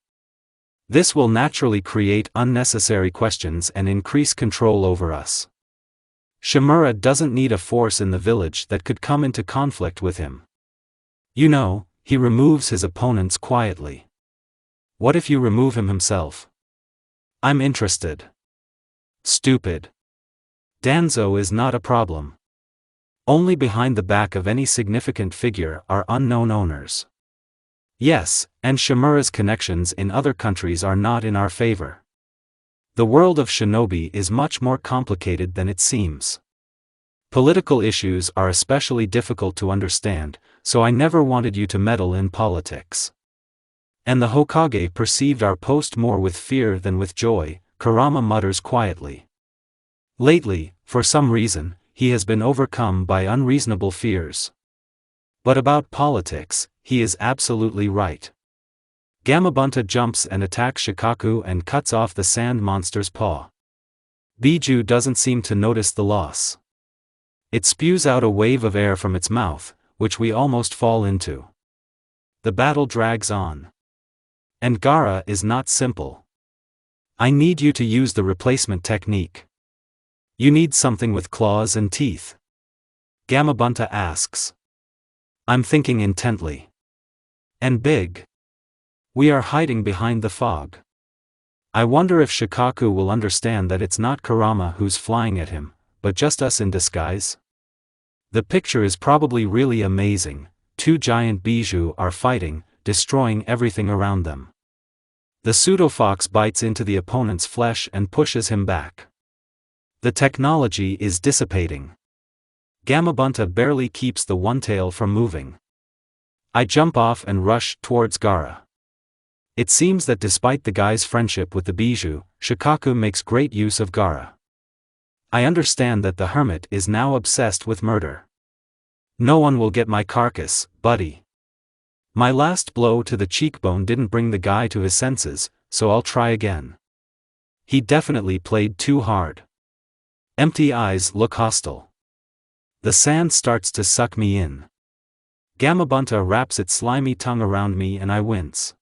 This will naturally create unnecessary questions and increase control over us. Shimura doesn't need a force in the village that could come into conflict with him. You know, he removes his opponents quietly. What if you remove him himself? I'm interested. Stupid. Danzo is not a problem. Only behind the back of any significant figure are unknown owners. Yes, and Shimura's connections in other countries are not in our favor. The world of shinobi is much more complicated than it seems. Political issues are especially difficult to understand, so I never wanted you to meddle in politics. And the Hokage perceived our post more with fear than with joy, Kurama mutters quietly. Lately, for some reason, he has been overcome by unreasonable fears. But about politics, he is absolutely right. Gamabunta jumps and attacks Shikaku and cuts off the sand monster's paw. Biju doesn't seem to notice the loss. It spews out a wave of air from its mouth, which we almost fall into. The battle drags on. And Gaara is not simple. I need you to use the replacement technique. You need something with claws and teeth. Gamabunta asks. I'm thinking intently. And big. We are hiding behind the fog. I wonder if Shikaku will understand that it's not Kurama who's flying at him, but just us in disguise. The picture is probably really amazing. Two giant Biju are fighting, destroying everything around them. The pseudo-fox bites into the opponent's flesh and pushes him back. The technology is dissipating. Gamabunta barely keeps the one tail from moving. I jump off and rush towards Gaara. It seems that despite the guy's friendship with the Biju, Shikaku makes great use of Gaara. I understand that the hermit is now obsessed with murder. No one will get my carcass, buddy. My last blow to the cheekbone didn't bring the guy to his senses, so I'll try again. He definitely played too hard. Empty eyes look hostile. The sand starts to suck me in. Gamabunta wraps its slimy tongue around me and I wince.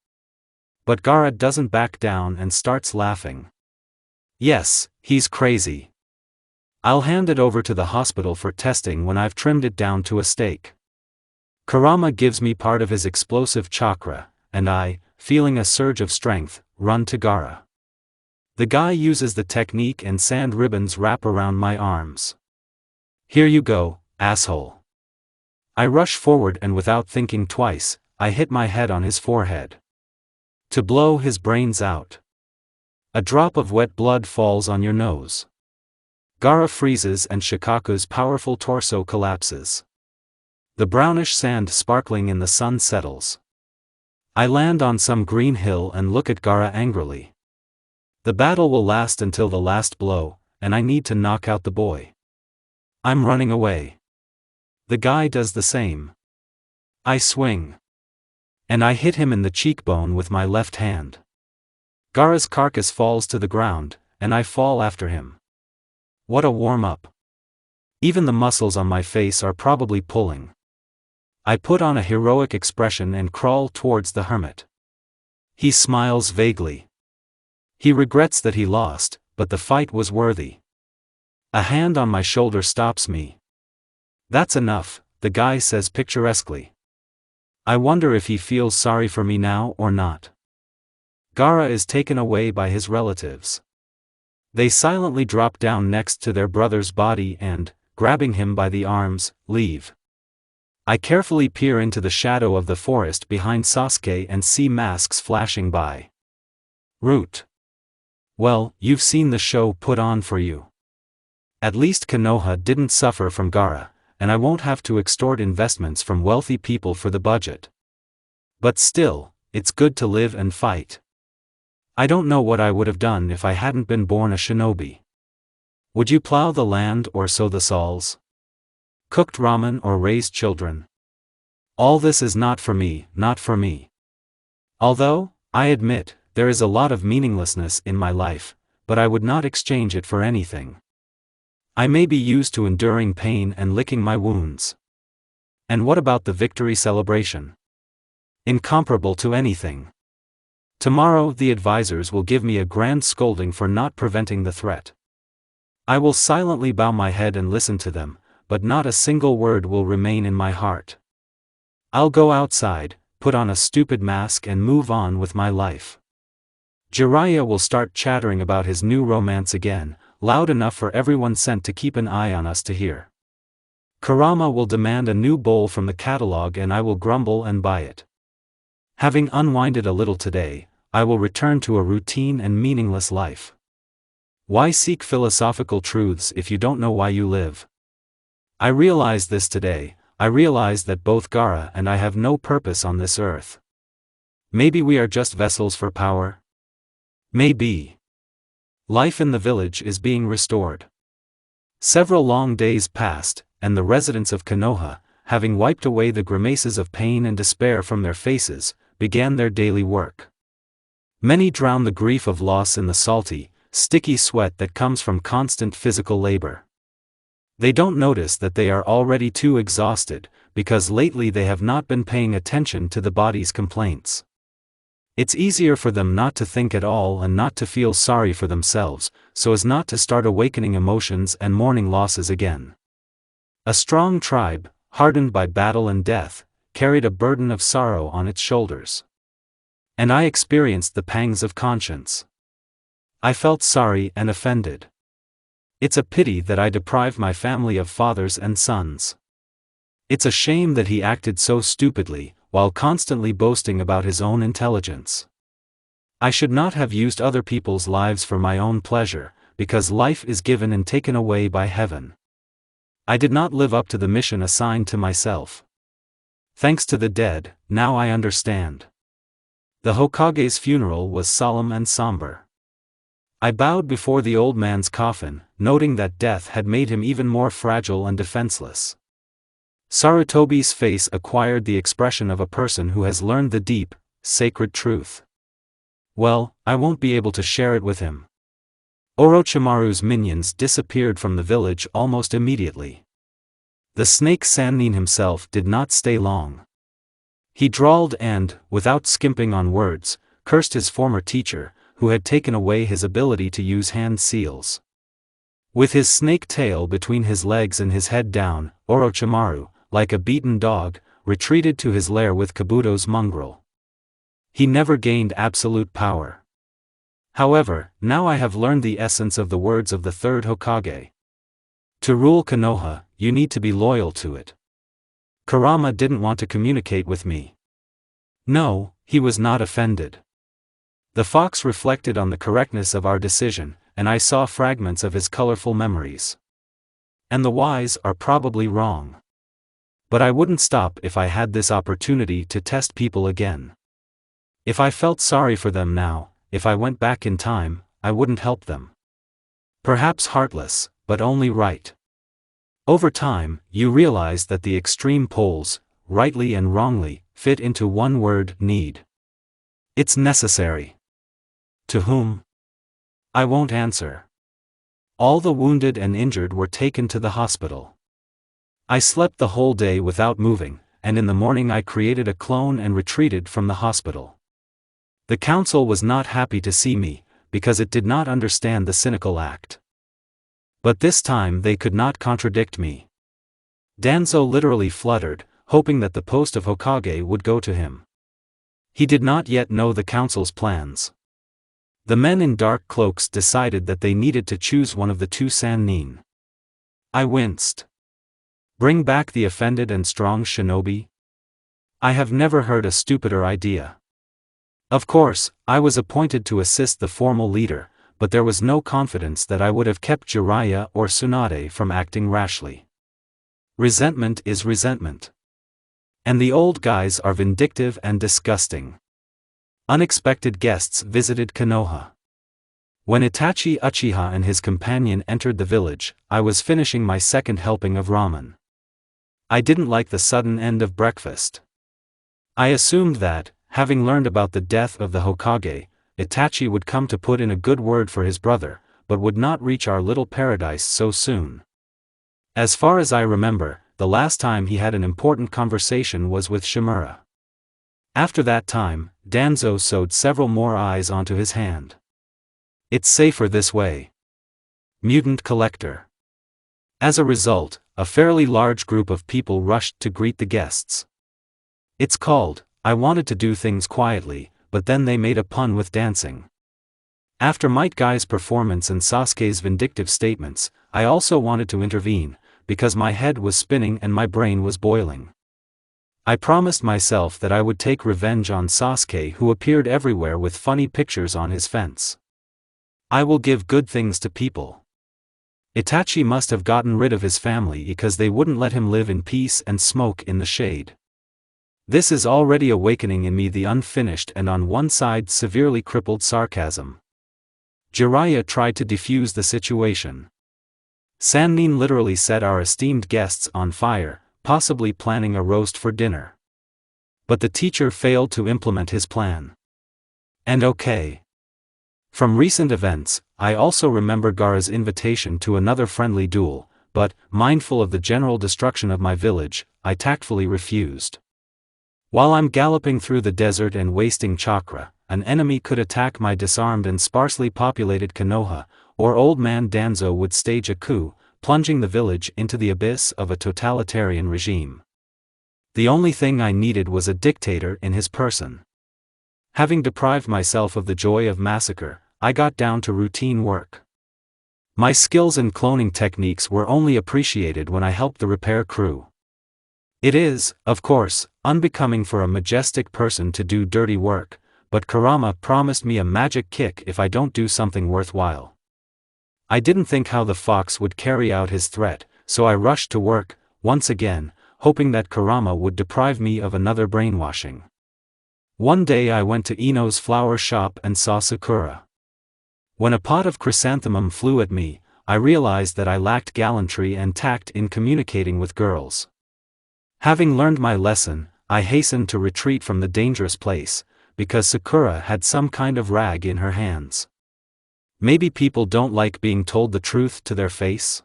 But Gaara doesn't back down and starts laughing. Yes, he's crazy. I'll hand it over to the hospital for testing when I've trimmed it down to a steak. Kurama gives me part of his explosive chakra, and I, feeling a surge of strength, run to Gaara. The guy uses the technique and sand ribbons wrap around my arms. Here you go, asshole. I rush forward and without thinking twice, I hit my head on his forehead. To blow his brains out. A drop of wet blood falls on your nose. Gaara freezes and Shikaku's powerful torso collapses. The brownish sand sparkling in the sun settles. I land on some green hill and look at Gaara angrily. The battle will last until the last blow, and I need to knock out the boy. I'm running away. The guy does the same. I swing. And I hit him in the cheekbone with my left hand. Gaara's carcass falls to the ground, and I fall after him. What a warm-up. Even the muscles on my face are probably pulling. I put on a heroic expression and crawl towards the hermit. He smiles vaguely. He regrets that he lost, but the fight was worthy. A hand on my shoulder stops me. That's enough, the guy says picturesquely. I wonder if he feels sorry for me now or not. Gaara is taken away by his relatives. They silently drop down next to their brother's body and, grabbing him by the arms, leave. I carefully peer into the shadow of the forest behind Sasuke and see masks flashing by. Root. Well, you've seen the show put on for you. At least Konoha didn't suffer from Gaara, and I won't have to extort investments from wealthy people for the budget. But still, it's good to live and fight. I don't know what I would have done if I hadn't been born a shinobi. Would you plow the land or sow the salls? Cooked ramen or raised children? All this is not for me, not for me. Although, I admit, there is a lot of meaninglessness in my life, but I would not exchange it for anything. I may be used to enduring pain and licking my wounds. And what about the victory celebration? Incomparable to anything. Tomorrow the advisors will give me a grand scolding for not preventing the threat. I will silently bow my head and listen to them, but not a single word will remain in my heart. I'll go outside, put on a stupid mask and move on with my life. Jiraiya will start chattering about his new romance again, loud enough for everyone sent to keep an eye on us to hear. Kurama will demand a new bowl from the catalog and I will grumble and buy it. Having unwinded a little today, I will return to a routine and meaningless life. Why seek philosophical truths if you don't know why you live? I realized this today. I realized that both Gaara and I have no purpose on this earth. Maybe we are just vessels for power? Maybe. Life in the village is being restored. Several long days passed, and the residents of Konoha, having wiped away the grimaces of pain and despair from their faces, began their daily work. Many drown the grief of loss in the salty, sticky sweat that comes from constant physical labor. They don't notice that they are already too exhausted, because lately they have not been paying attention to the body's complaints. It's easier for them not to think at all and not to feel sorry for themselves, so as not to start awakening emotions and mourning losses again. A strong tribe, hardened by battle and death, carried a burden of sorrow on its shoulders. And I experienced the pangs of conscience. I felt sorry and offended. It's a pity that I deprived my family of fathers and sons. It's a shame that he acted so stupidly, while constantly boasting about his own intelligence. I should not have used other people's lives for my own pleasure, because life is given and taken away by heaven. I did not live up to the mission assigned to myself. Thanks to the dead, now I understand. The Hokage's funeral was solemn and somber. I bowed before the old man's coffin, noting that death had made him even more fragile and defenseless. Sarutobi's face acquired the expression of a person who has learned the deep, sacred truth. Well, I won't be able to share it with him. Orochimaru's minions disappeared from the village almost immediately. The snake Sannin himself did not stay long. He drawled and, without skimping on words, cursed his former teacher, who had taken away his ability to use hand seals. With his snake tail between his legs and his head down, Orochimaru, like a beaten dog, retreated to his lair with Kabuto's mongrel. He never gained absolute power. However, now I have learned the essence of the words of the third Hokage. To rule Konoha, you need to be loyal to it. Kurama didn't want to communicate with me. No, he was not offended. The fox reflected on the correctness of our decision, and I saw fragments of his colorful memories. And the wise are probably wrong. But I wouldn't stop if I had this opportunity to test people again. If I felt sorry for them now, if I went back in time, I wouldn't help them. Perhaps heartless, but only right. Over time, you realize that the extreme poles, rightly and wrongly, fit into one word: need. It's necessary. To whom? I won't answer. All the wounded and injured were taken to the hospital. I slept the whole day without moving, and in the morning I created a clone and retreated from the hospital. The council was not happy to see me, because it did not understand the cynical act. But this time they could not contradict me. Danzo literally fluttered, hoping that the post of Hokage would go to him. He did not yet know the council's plans. The men in dark cloaks decided that they needed to choose one of the two Sannin. I winced. Bring back the offended and strong shinobi? I have never heard a stupider idea. Of course, I was appointed to assist the formal leader, but there was no confidence that I would have kept Jiraiya or Tsunade from acting rashly. Resentment is resentment. And the old guys are vindictive and disgusting. Unexpected guests visited Konoha. When Itachi Uchiha and his companion entered the village, I was finishing my second helping of ramen. I didn't like the sudden end of breakfast. I assumed that, having learned about the death of the Hokage, Itachi would come to put in a good word for his brother, but would not reach our little paradise so soon. As far as I remember, the last time he had an important conversation was with Shimura. After that time, Danzo sewed several more eyes onto his hand. It's safer this way. Mutant Collector. As a result, a fairly large group of people rushed to greet the guests. It's called, I wanted to do things quietly, but then they made a pun with dancing. After Might Guy's performance and Sasuke's vindictive statements, I also wanted to intervene, because my head was spinning and my brain was boiling. I promised myself that I would take revenge on Sasuke, who appeared everywhere with funny pictures on his fence. I will give good things to people. Itachi must have gotten rid of his family because they wouldn't let him live in peace and smoke in the shade. This is already awakening in me the unfinished and on one side severely crippled sarcasm. Jiraiya tried to defuse the situation. Sannin literally set our esteemed guests on fire, possibly planning a roast for dinner. But the teacher failed to implement his plan. And okay. From recent events, I also remember Gaara's invitation to another friendly duel, but, mindful of the general destruction of my village, I tactfully refused. While I'm galloping through the desert and wasting chakra, an enemy could attack my disarmed and sparsely populated Konoha, or Old Man Danzo would stage a coup, plunging the village into the abyss of a totalitarian regime. The only thing I needed was a dictator in his person. Having deprived myself of the joy of massacre, I got down to routine work. My skills in cloning techniques were only appreciated when I helped the repair crew. It is, of course, unbecoming for a majestic person to do dirty work, but Kurama promised me a magic kick if I don't do something worthwhile. I didn't think how the fox would carry out his threat, so I rushed to work, once again, hoping that Kurama would deprive me of another brainwashing. One day I went to Ino's flower shop and saw Sakura. When a pot of chrysanthemum flew at me, I realized that I lacked gallantry and tact in communicating with girls. Having learned my lesson, I hastened to retreat from the dangerous place, because Sakura had some kind of rag in her hands. Maybe people don't like being told the truth to their face?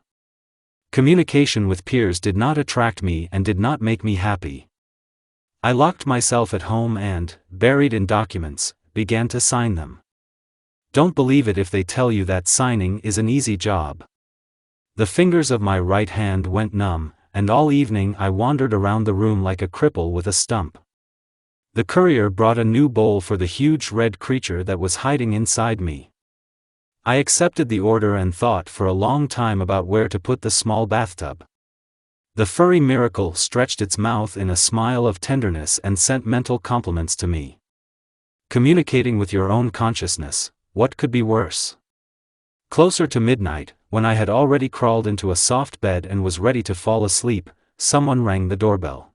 Communication with peers did not attract me and did not make me happy. I locked myself at home and, buried in documents, began to sign them. Don't believe it if they tell you that signing is an easy job. The fingers of my right hand went numb, and all evening I wandered around the room like a cripple with a stump. The courier brought a new bowl for the huge red creature that was hiding inside me. I accepted the order and thought for a long time about where to put the small bathtub. The furry miracle stretched its mouth in a smile of tenderness and sent mental compliments to me. Communicating with your own consciousness, what could be worse? Closer to midnight, when I had already crawled into a soft bed and was ready to fall asleep, someone rang the doorbell.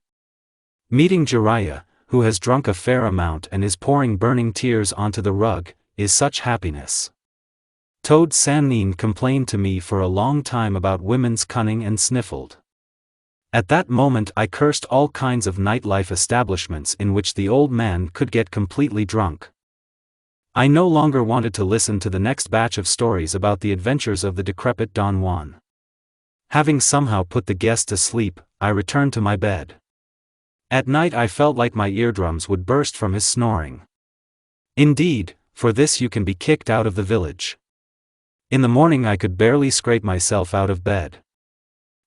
Meeting Jiraiya, who has drunk a fair amount and is pouring burning tears onto the rug, is such happiness. Toad Sannin complained to me for a long time about women's cunning and sniffled. At that moment I cursed all kinds of nightlife establishments in which the old man could get completely drunk. I no longer wanted to listen to the next batch of stories about the adventures of the decrepit Don Juan. Having somehow put the guest to sleep, I returned to my bed. At night I felt like my eardrums would burst from his snoring. Indeed, for this you can be kicked out of the village. In the morning I could barely scrape myself out of bed.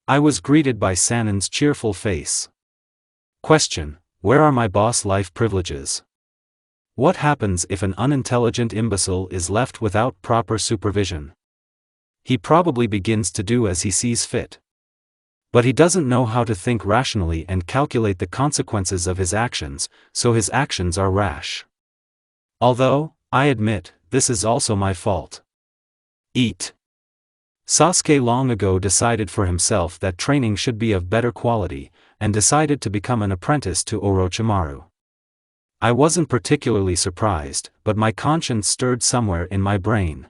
I was greeted by Sannin's cheerful face. Question: where are my boss life privileges? What happens if an unintelligent imbecile is left without proper supervision? He probably begins to do as he sees fit. But he doesn't know how to think rationally and calculate the consequences of his actions, so his actions are rash. Although, I admit, this is also my fault. Eat. Sasuke long ago decided for himself that training should be of better quality, and decided to become an apprentice to Orochimaru. I wasn't particularly surprised, but my conscience stirred somewhere in my brain.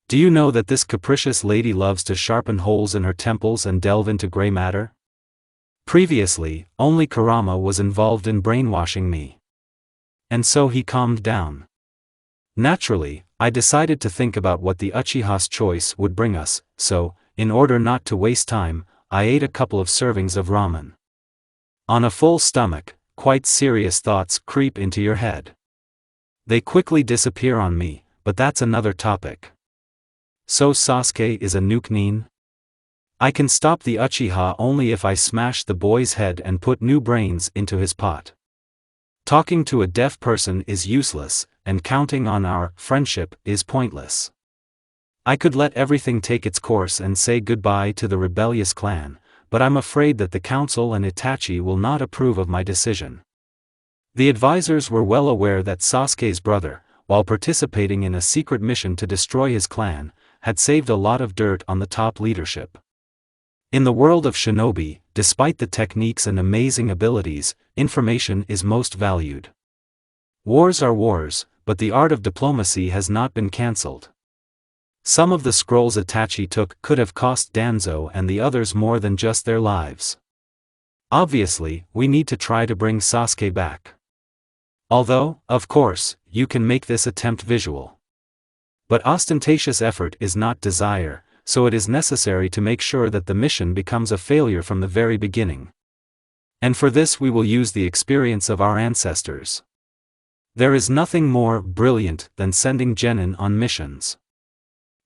Do you know that this capricious lady loves to sharpen holes in her temples and delve into gray matter? Previously, only Kurama was involved in brainwashing me. And so he calmed down. Naturally, I decided to think about what the Uchiha's choice would bring us, so, in order not to waste time, I ate a couple of servings of ramen. On a full stomach, quite serious thoughts creep into your head. They quickly disappear on me, but that's another topic. So Sasuke is a nuke nin? I can stop the Uchiha only if I smash the boy's head and put new brains into his pot. Talking to a deaf person is useless, and counting on our friendship is pointless. I could let everything take its course and say goodbye to the rebellious clan, but I'm afraid that the council and Itachi will not approve of my decision. The advisors were well aware that Sasuke's brother, while participating in a secret mission to destroy his clan, had saved a lot of dirt on the top leadership. In the world of shinobi, despite the techniques and amazing abilities, information is most valued. Wars are wars, but the art of diplomacy has not been cancelled. Some of the scrolls Itachi took could have cost Danzo and the others more than just their lives. Obviously, we need to try to bring Sasuke back. Although, of course, you can make this attempt visual. But ostentatious effort is not desire, so it is necessary to make sure that the mission becomes a failure from the very beginning. And for this we will use the experience of our ancestors. There is nothing more brilliant than sending genin on missions.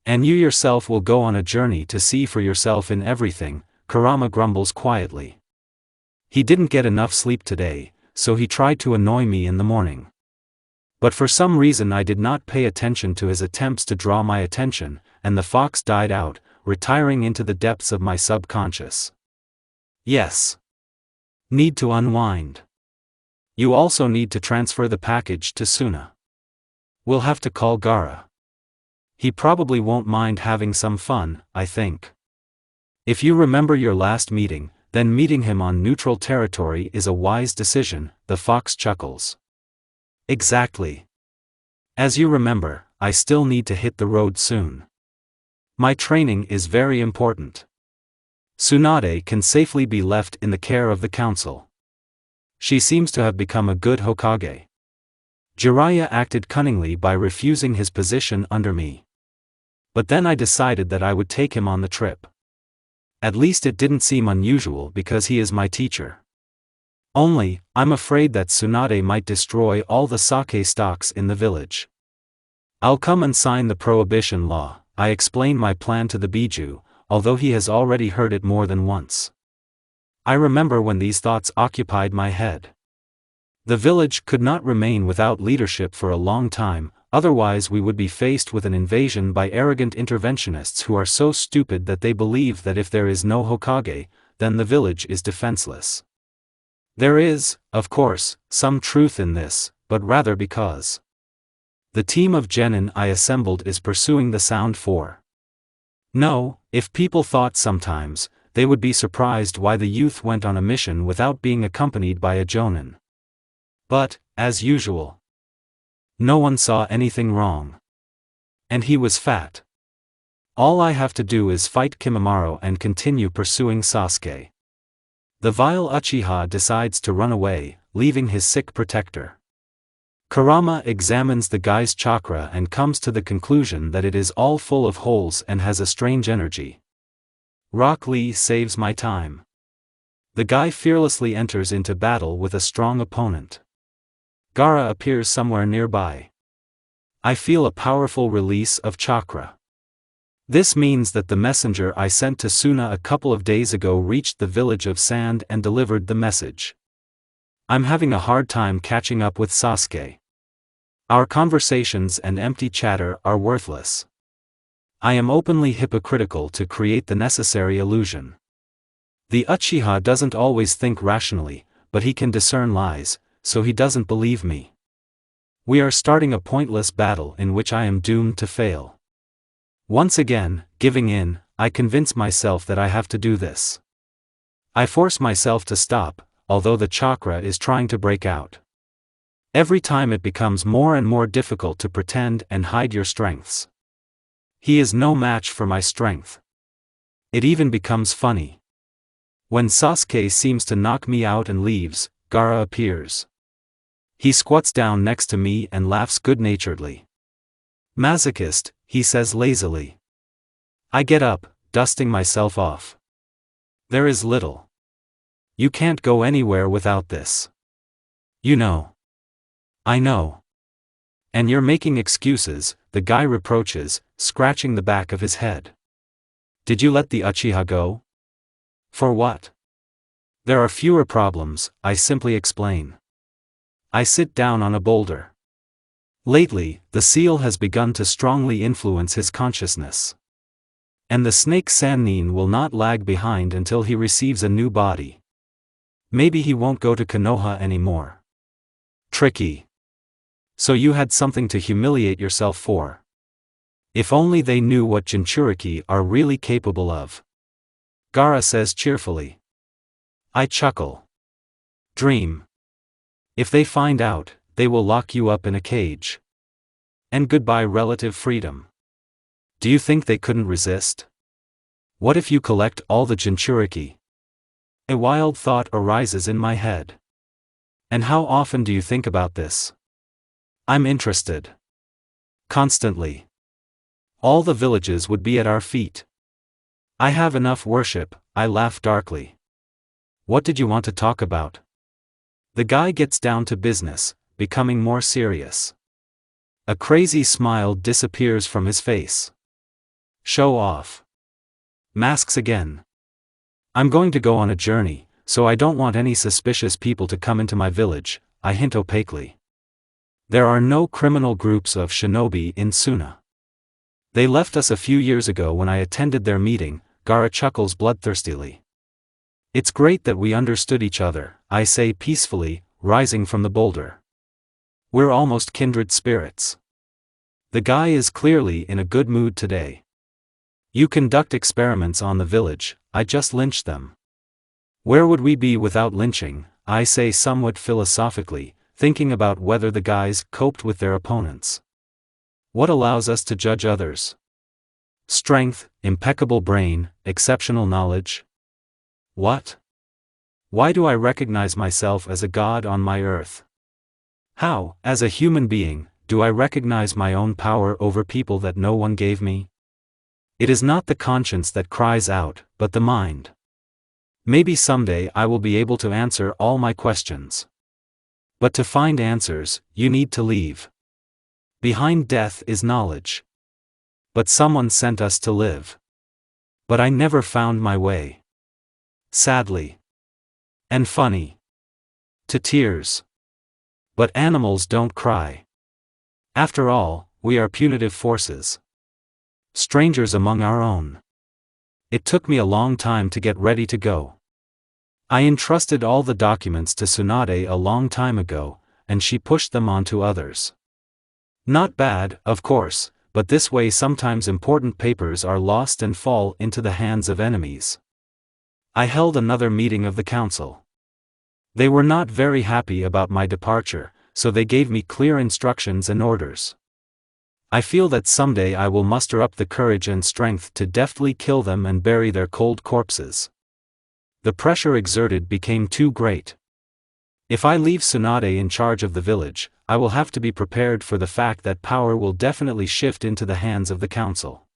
And you yourself will go on a journey to see for yourself in everything, Kurama grumbles quietly. He didn't get enough sleep today, so he tried to annoy me in the morning. But for some reason I did not pay attention to his attempts to draw my attention, and the fox died out, retiring into the depths of my subconscious. Yes. Need to unwind. You also need to transfer the package to Suna. We'll have to call Gaara. He probably won't mind having some fun, I think. If you remember your last meeting, then meeting him on neutral territory is a wise decision, the fox chuckles. Exactly. As you remember, I still need to hit the road soon. My training is very important. Tsunade can safely be left in the care of the council. She seems to have become a good Hokage. Jiraiya acted cunningly by refusing his position under me. But then I decided that I would take him on the trip. At least it didn't seem unusual because he is my teacher. Only, I'm afraid that Tsunade might destroy all the sake stocks in the village. I'll come and sign the prohibition law, I explained my plan to the Biju, although he has already heard it more than once. I remember when these thoughts occupied my head. The village could not remain without leadership for a long time, otherwise we would be faced with an invasion by arrogant interventionists who are so stupid that they believe that if there is no Hokage, then the village is defenseless. There is, of course, some truth in this, but rather because the team of genin I assembled is pursuing the sound for. No, if people thought sometimes, they would be surprised why the youth went on a mission without being accompanied by a jonin. But, as usual, no one saw anything wrong. And he was fat. All I have to do is fight Kimimaro and continue pursuing Sasuke. The vile Uchiha decides to run away, leaving his sick protector. Kurama examines the guy's chakra and comes to the conclusion that it is all full of holes and has a strange energy. Rock Lee saves my time. The guy fearlessly enters into battle with a strong opponent. Gaara appears somewhere nearby. I feel a powerful release of chakra. This means that the messenger I sent to Suna a couple of days ago reached the village of Sand and delivered the message. I'm having a hard time catching up with Sasuke. Our conversations and empty chatter are worthless. I am openly hypocritical to create the necessary illusion. The Uchiha doesn't always think rationally, but he can discern lies, so he doesn't believe me. We are starting a pointless battle in which I am doomed to fail. Once again, giving in, I convince myself that I have to do this. I force myself to stop, although the chakra is trying to break out. Every time it becomes more and more difficult to pretend and hide your strengths. He is no match for my strength. It even becomes funny. When Sasuke seems to knock me out and leaves, Gaara appears. He squats down next to me and laughs good-naturedly. Masochist, he says lazily. I get up, dusting myself off. There is little. You can't go anywhere without this. You know. I know. And you're making excuses, the guy reproaches, scratching the back of his head. Did you let the Uchiha go? For what? There are fewer problems, I simply explain. I sit down on a boulder. Lately, the seal has begun to strongly influence his consciousness. And the snake Sannin will not lag behind until he receives a new body. Maybe he won't go to Konoha anymore. Tricky. So you had something to humiliate yourself for. If only they knew what Jinchuriki are really capable of. Gaara says cheerfully. I chuckle. Dream. If they find out, they will lock you up in a cage. And goodbye relative freedom. Do you think they couldn't resist? What if you collect all the Jinchuriki? A wild thought arises in my head. And how often do you think about this? I'm interested. Constantly. All the villages would be at our feet. I have enough worship, I laugh darkly. What did you want to talk about? The guy gets down to business, becoming more serious. A crazy smile disappears from his face. Show off. Masks again. I'm going to go on a journey, so I don't want any suspicious people to come into my village, I hint opaquely. There are no criminal groups of shinobi in Suna. They left us a few years ago when I attended their meeting, Gaara chuckles bloodthirstily. It's great that we understood each other, I say peacefully, rising from the boulder. We're almost kindred spirits. The guy is clearly in a good mood today. You conduct experiments on the village, I just lynched them. Where would we be without lynching, I say somewhat philosophically, thinking about whether the guys coped with their opponents. What allows us to judge others? Strength, impeccable brain, exceptional knowledge? What? Why do I recognize myself as a god on my earth? How, as a human being, do I recognize my own power over people that no one gave me? It is not the conscience that cries out, but the mind. Maybe someday I will be able to answer all my questions. But to find answers, you need to leave. Behind death is knowledge. But someone sent us to live. But I never found my way. Sadly. And funny. To tears. But animals don't cry. After all, we are punitive forces. Strangers among our own. It took me a long time to get ready to go. I entrusted all the documents to Tsunade a long time ago, and she pushed them on to others. Not bad, of course, but this way sometimes important papers are lost and fall into the hands of enemies. I held another meeting of the council. They were not very happy about my departure, so they gave me clear instructions and orders. I feel that someday I will muster up the courage and strength to deftly kill them and bury their cold corpses. The pressure exerted became too great. If I leave Tsunade in charge of the village, I will have to be prepared for the fact that power will definitely shift into the hands of the council.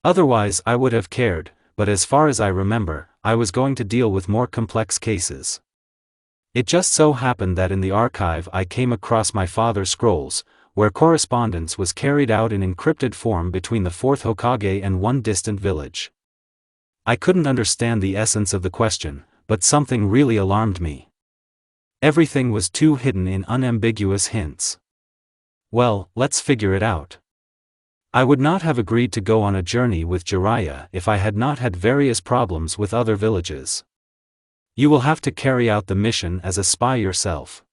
Otherwise I would have cared, but as far as I remember, I was going to deal with more complex cases. It just so happened that in the archive I came across my father's scrolls, where correspondence was carried out in encrypted form between the fourth Hokage and one distant village. I couldn't understand the essence of the question, but something really alarmed me. Everything was too hidden in unambiguous hints. Well, let's figure it out. I would not have agreed to go on a journey with Jiraiya if I had not had various problems with other villages. You will have to carry out the mission as a spy yourself.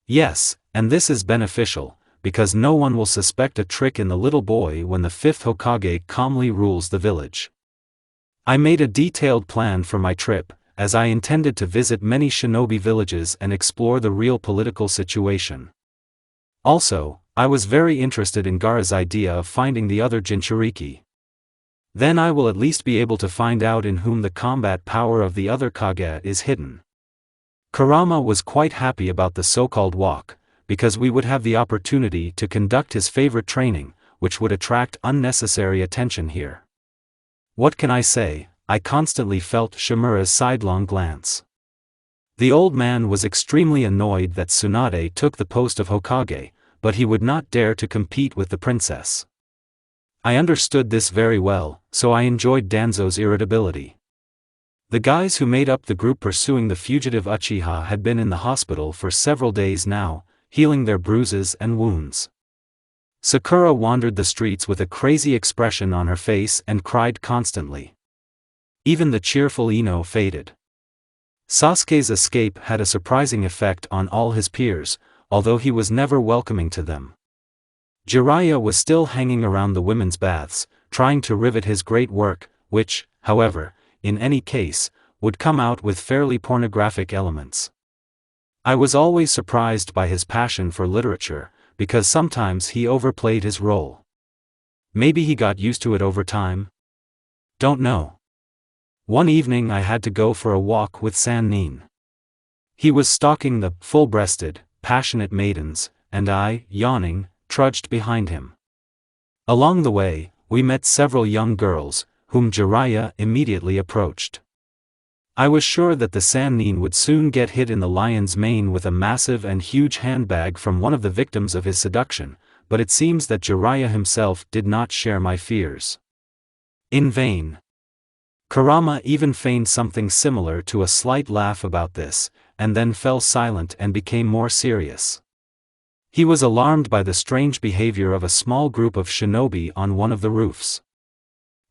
Yes, and this is beneficial, because no one will suspect a trick in the little boy when the fifth Hokage calmly rules the village. I made a detailed plan for my trip, as I intended to visit many shinobi villages and explore the real political situation. Also, I was very interested in Gaara's idea of finding the other Jinchuriki. Then I will at least be able to find out in whom the combat power of the other Kage is hidden. Kurama was quite happy about the so-called walk, because we would have the opportunity to conduct his favorite training, which would attract unnecessary attention here. What can I say? I constantly felt Shimura's sidelong glance. The old man was extremely annoyed that Tsunade took the post of Hokage, but he would not dare to compete with the princess. I understood this very well, so I enjoyed Danzo's irritability. The guys who made up the group pursuing the fugitive Uchiha had been in the hospital for several days now, healing their bruises and wounds. Sakura wandered the streets with a crazy expression on her face and cried constantly. Even the cheerful Ino faded. Sasuke's escape had a surprising effect on all his peers, although he was never welcoming to them. Jiraiya was still hanging around the women's baths, trying to rivet his great work, which, however, in any case, would come out with fairly pornographic elements. I was always surprised by his passion for literature, because sometimes he overplayed his role. Maybe he got used to it over time? Don't know. One evening I had to go for a walk with Sannin. He was stalking the full-breasted, passionate maidens, and I, yawning, trudged behind him. Along the way, we met several young girls, whom Jiraiya immediately approached. I was sure that the Sannin would soon get hit in the lion's mane with a massive and huge handbag from one of the victims of his seduction, but it seems that Jiraiya himself did not share my fears. In vain. Kurama even feigned something similar to a slight laugh about this, and then fell silent and became more serious. He was alarmed by the strange behavior of a small group of shinobi on one of the roofs.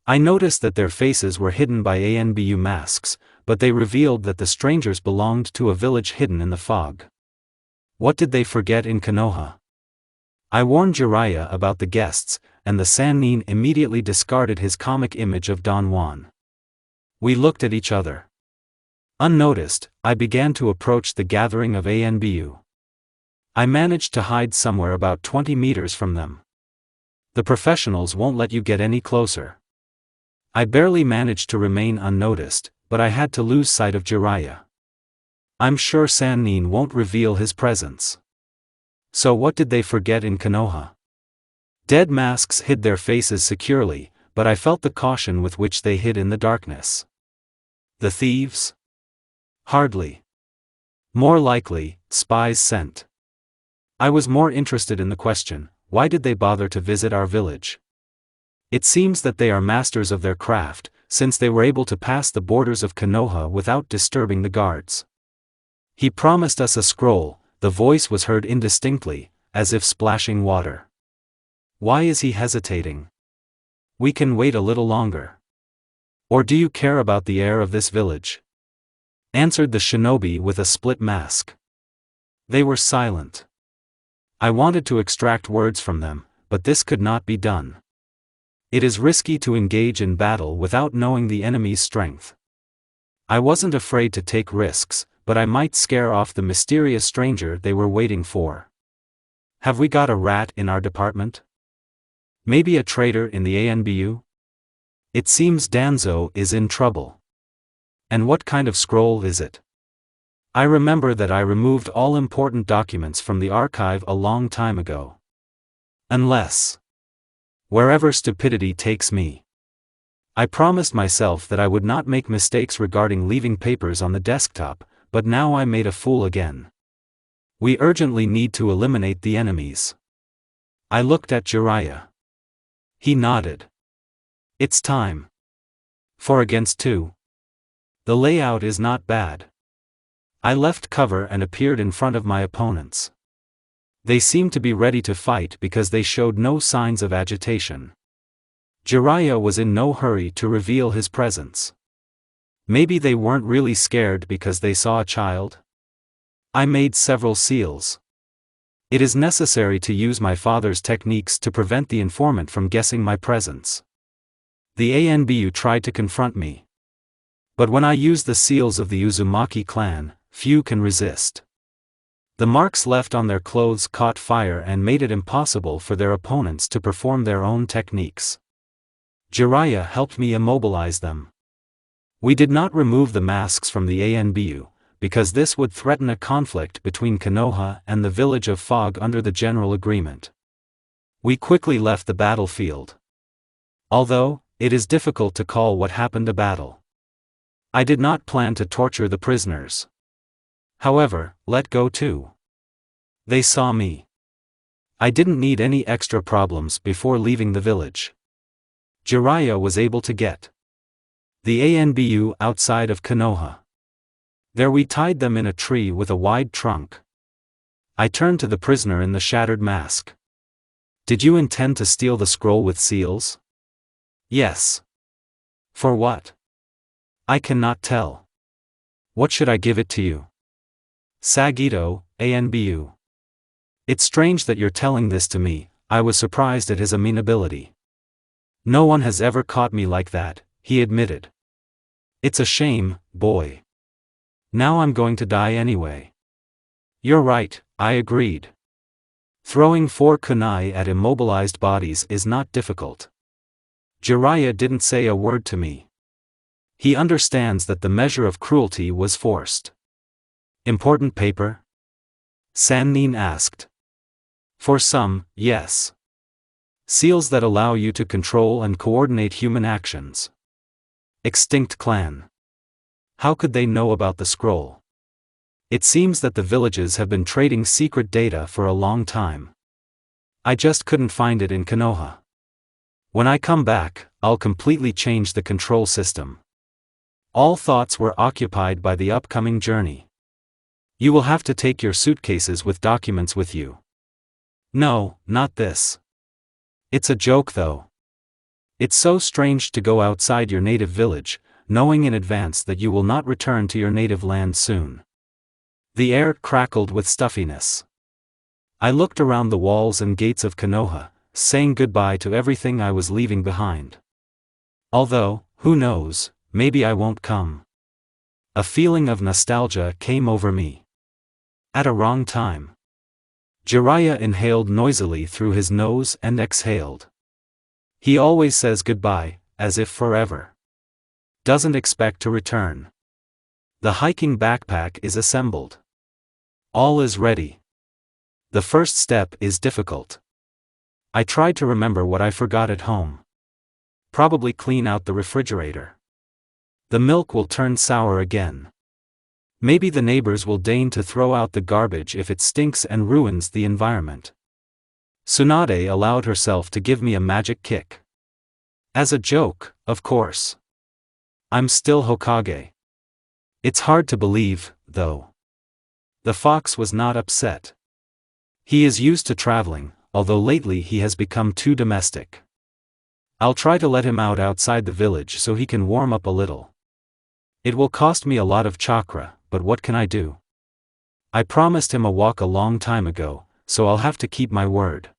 I noticed that their faces were hidden by ANBU masks, but they revealed that the strangers belonged to a village hidden in the fog. What did they forget in Konoha? I warned Jiraiya about the guests, and the Sannin immediately discarded his comic image of Don Juan. We looked at each other. Unnoticed, I began to approach the gathering of ANBU. I managed to hide somewhere about 20 meters from them. The professionals won't let you get any closer. I barely managed to remain unnoticed, but I had to lose sight of Jiraiya. I'm sure Sannin won't reveal his presence. So what did they forget in Konoha? Dead masks hid their faces securely, but I felt the caution with which they hid in the darkness. The thieves? Hardly. More likely, spies sent. I was more interested in the question, why did they bother to visit our village? It seems that they are masters of their craft, since they were able to pass the borders of Konoha without disturbing the guards. He promised us a scroll. The voice was heard indistinctly, as if splashing water. Why is he hesitating? We can wait a little longer. Or do you care about the heir of this village? Answered the shinobi with a split mask. They were silent. I wanted to extract words from them, but this could not be done. It is risky to engage in battle without knowing the enemy's strength. I wasn't afraid to take risks, but I might scare off the mysterious stranger they were waiting for. Have we got a rat in our department? Maybe a traitor in the ANBU? It seems Danzo is in trouble. And what kind of scroll is it? I remember that I removed all important documents from the archive a long time ago. Unless... wherever stupidity takes me. I promised myself that I would not make mistakes regarding leaving papers on the desktop, but now I made a fool again. We urgently need to eliminate the enemies. I looked at Jiraiya. He nodded. It's time. 4 against 2. The layout is not bad. I left cover and appeared in front of my opponents. They seemed to be ready to fight because they showed no signs of agitation. Jiraiya was in no hurry to reveal his presence. Maybe they weren't really scared because they saw a child? I made several seals. It is necessary to use my father's techniques to prevent the informant from guessing my presence. The ANBU tried to confront me. But when I use the seals of the Uzumaki clan, few can resist. The marks left on their clothes caught fire and made it impossible for their opponents to perform their own techniques. Jiraiya helped me immobilize them. We did not remove the masks from the ANBU, because this would threaten a conflict between Konoha and the village of Fog under the general agreement. We quickly left the battlefield. Although, it is difficult to call what happened a battle. I did not plan to torture the prisoners. However, let go too. They saw me. I didn't need any extra problems before leaving the village. Jiraiya was able to get the ANBU outside of Konoha. There we tied them in a tree with a wide trunk. I turned to the prisoner in the shattered mask. Did you intend to steal the scroll with seals? Yes. For what? I cannot tell. What should I give it to you? Sagito, ANBU. It's strange that you're telling this to me. I was surprised at his amenability. No one has ever caught me like that, he admitted. It's a shame, boy. Now I'm going to die anyway. You're right, I agreed. Throwing 4 kunai at immobilized bodies is not difficult. Jiraiya didn't say a word to me. He understands that the measure of cruelty was forced. Important paper? Sannin asked. For some, yes. Seals that allow you to control and coordinate human actions. Extinct clan. How could they know about the scroll? It seems that the villages have been trading secret data for a long time. I just couldn't find it in Konoha. When I come back, I'll completely change the control system. All thoughts were occupied by the upcoming journey. You will have to take your suitcases with documents with you. No, not this. It's a joke though. It's so strange to go outside your native village, knowing in advance that you will not return to your native land soon. The air crackled with stuffiness. I looked around the walls and gates of Konoha, saying goodbye to everything I was leaving behind. Although, who knows, maybe I won't come. A feeling of nostalgia came over me. At a wrong time. Jiraiya inhaled noisily through his nose and exhaled. He always says goodbye, as if forever. Doesn't expect to return. The hiking backpack is assembled. All is ready. The first step is difficult. I tried to remember what I forgot at home. Probably clean out the refrigerator. The milk will turn sour again. Maybe the neighbors will deign to throw out the garbage if it stinks and ruins the environment. Tsunade allowed herself to give me a magic kick. As a joke, of course. I'm still Hokage. It's hard to believe, though. The fox was not upset. He is used to traveling, although lately he has become too domestic. I'll try to let him out outside the village so he can warm up a little. It will cost me a lot of chakra, but what can I do? I promised him a walk a long time ago, so I'll have to keep my word.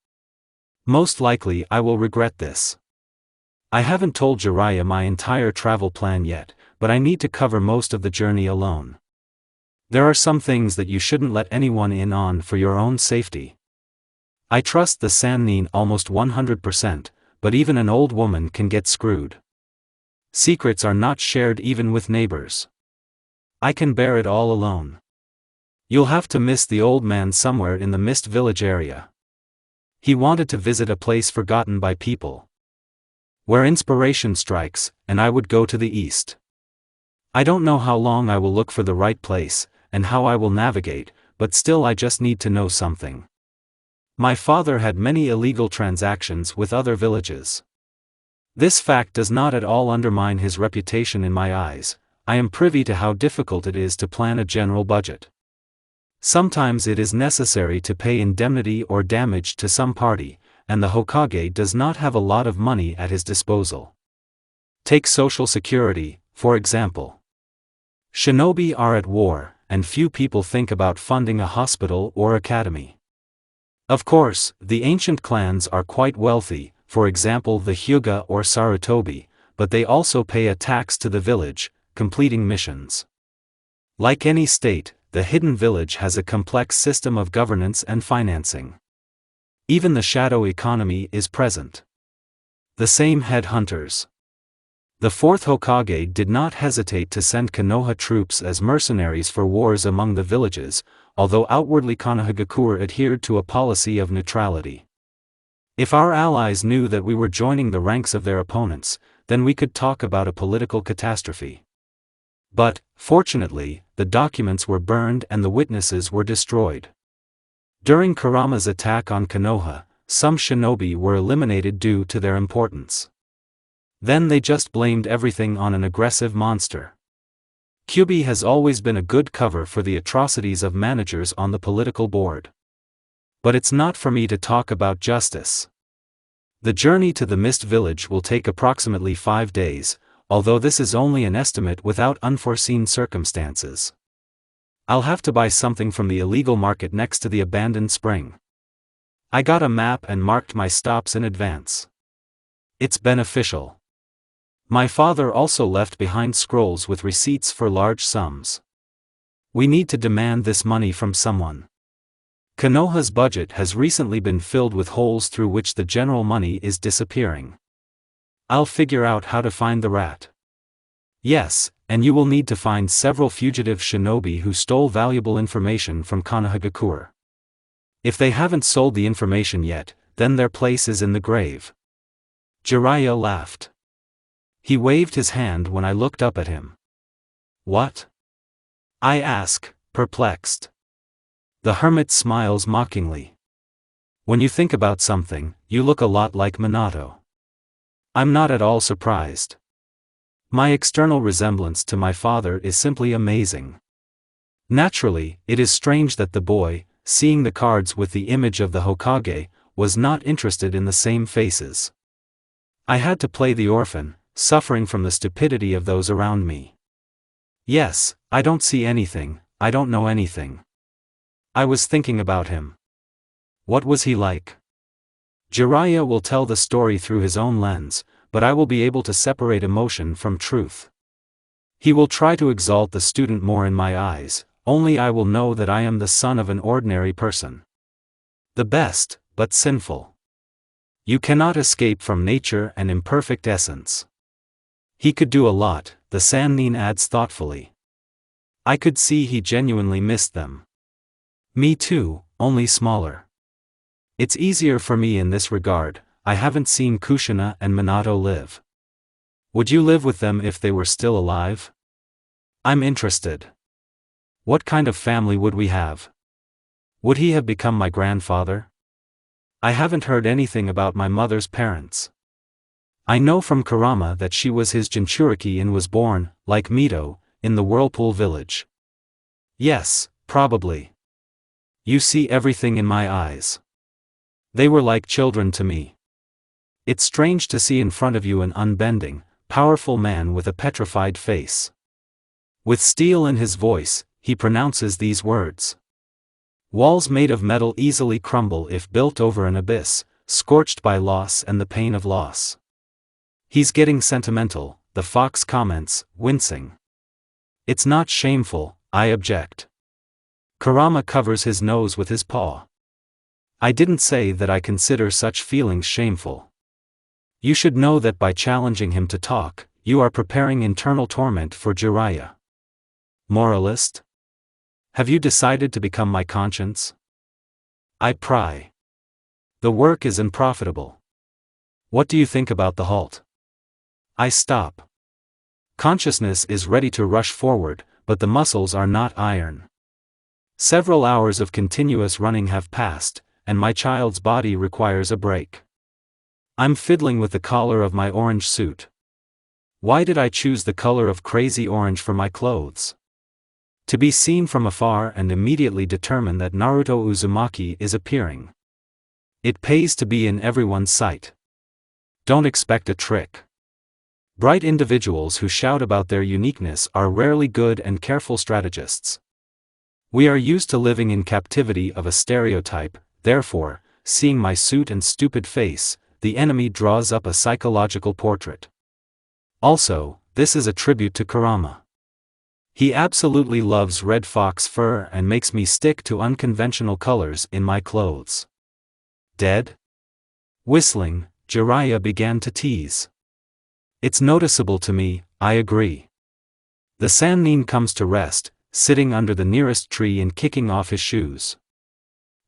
Most likely I will regret this. I haven't told Jiraiya my entire travel plan yet, but I need to cover most of the journey alone. There are some things that you shouldn't let anyone in on for your own safety. I trust the Sannin almost 100%, but even an old woman can get screwed. Secrets are not shared even with neighbors. I can bear it all alone. You'll have to miss the old man somewhere in the Mist Village area. He wanted to visit a place forgotten by people. Where inspiration strikes, and I would go to the east. I don't know how long I will look for the right place, and how I will navigate, but still I just need to know something. My father had many illegal transactions with other villages. This fact does not at all undermine his reputation in my eyes. I am privy to how difficult it is to plan a general budget. Sometimes it is necessary to pay indemnity or damage to some party, and the Hokage does not have a lot of money at his disposal. Take Social Security, for example. Shinobi are at war, and few people think about funding a hospital or academy. Of course, the ancient clans are quite wealthy, for example the Hyuga or Sarutobi, but they also pay a tax to the village, completing missions. Like any state, the hidden village has a complex system of governance and financing. Even the shadow economy is present. The same headhunters. The fourth Hokage did not hesitate to send Konoha troops as mercenaries for wars among the villages, although outwardly Konohagakure adhered to a policy of neutrality. If our allies knew that we were joining the ranks of their opponents, then we could talk about a political catastrophe. But, fortunately, the documents were burned and the witnesses were destroyed. During Kurama's attack on Konoha, some shinobi were eliminated due to their importance. Then they just blamed everything on an aggressive monster. Kyubi has always been a good cover for the atrocities of managers on the political board. But it's not for me to talk about justice. The journey to the Mist Village will take approximately 5 days, although this is only an estimate without unforeseen circumstances. I'll have to buy something from the illegal market next to the abandoned spring. I got a map and marked my stops in advance. It's beneficial. My father also left behind scrolls with receipts for large sums. We need to demand this money from someone. Konoha's budget has recently been filled with holes through which the general money is disappearing. I'll figure out how to find the rat. Yes, and you will need to find several fugitive shinobi who stole valuable information from Konohagakure. If they haven't sold the information yet, then their place is in the grave. Jiraiya laughed. He waved his hand when I looked up at him. What? I ask, perplexed. The hermit smiles mockingly. When you think about something, you look a lot like Minato. I'm not at all surprised. My external resemblance to my father is simply amazing. Naturally, it is strange that the boy, seeing the cards with the image of the Hokage, was not interested in the same faces. I had to play the orphan, suffering from the stupidity of those around me. Yes, I don't see anything, I don't know anything. I was thinking about him. What was he like? Jiraiya will tell the story through his own lens, but I will be able to separate emotion from truth. He will try to exalt the student more in my eyes, only I will know that I am the son of an ordinary person. The best, but sinful. You cannot escape from nature and imperfect essence. He could do a lot, the Sannin adds thoughtfully. I could see he genuinely missed them. Me too, only smaller. It's easier for me in this regard. I haven't seen Kushina and Minato live. Would you live with them if they were still alive? I'm interested. What kind of family would we have? Would he have become my grandfather? I haven't heard anything about my mother's parents. I know from Kurama that she was his Jinchuriki and was born, like Mito, in the Whirlpool village. Yes, probably. You see everything in my eyes. They were like children to me. It's strange to see in front of you an unbending, powerful man with a petrified face. With steel in his voice, he pronounces these words. Walls made of metal easily crumble if built over an abyss, scorched by loss and the pain of loss. He's getting sentimental, the fox comments, wincing. It's not shameful, I object. Kurama covers his nose with his paw. I didn't say that I consider such feelings shameful. You should know that by challenging him to talk, you are preparing internal torment for Jiraiya. Moralist? Have you decided to become my conscience? I pry. The work is unprofitable. What do you think about the halt? I stop. Consciousness is ready to rush forward, but the muscles are not iron. Several hours of continuous running have passed, and my child's body requires a break. I'm fiddling with the collar of my orange suit. Why did I choose the color of crazy orange for my clothes? To be seen from afar and immediately determine that Naruto Uzumaki is appearing. It pays to be in everyone's sight. Don't expect a trick. Bright individuals who shout about their uniqueness are rarely good and careful strategists. We are used to living in captivity of a stereotype, therefore, seeing my suit and stupid face, the enemy draws up a psychological portrait. Also, this is a tribute to Kurama. He absolutely loves red fox fur and makes me stick to unconventional colors in my clothes. Dead? Whistling, Jiraiya began to tease. It's noticeable to me, I agree. The Sannin comes to rest, sitting under the nearest tree and kicking off his shoes.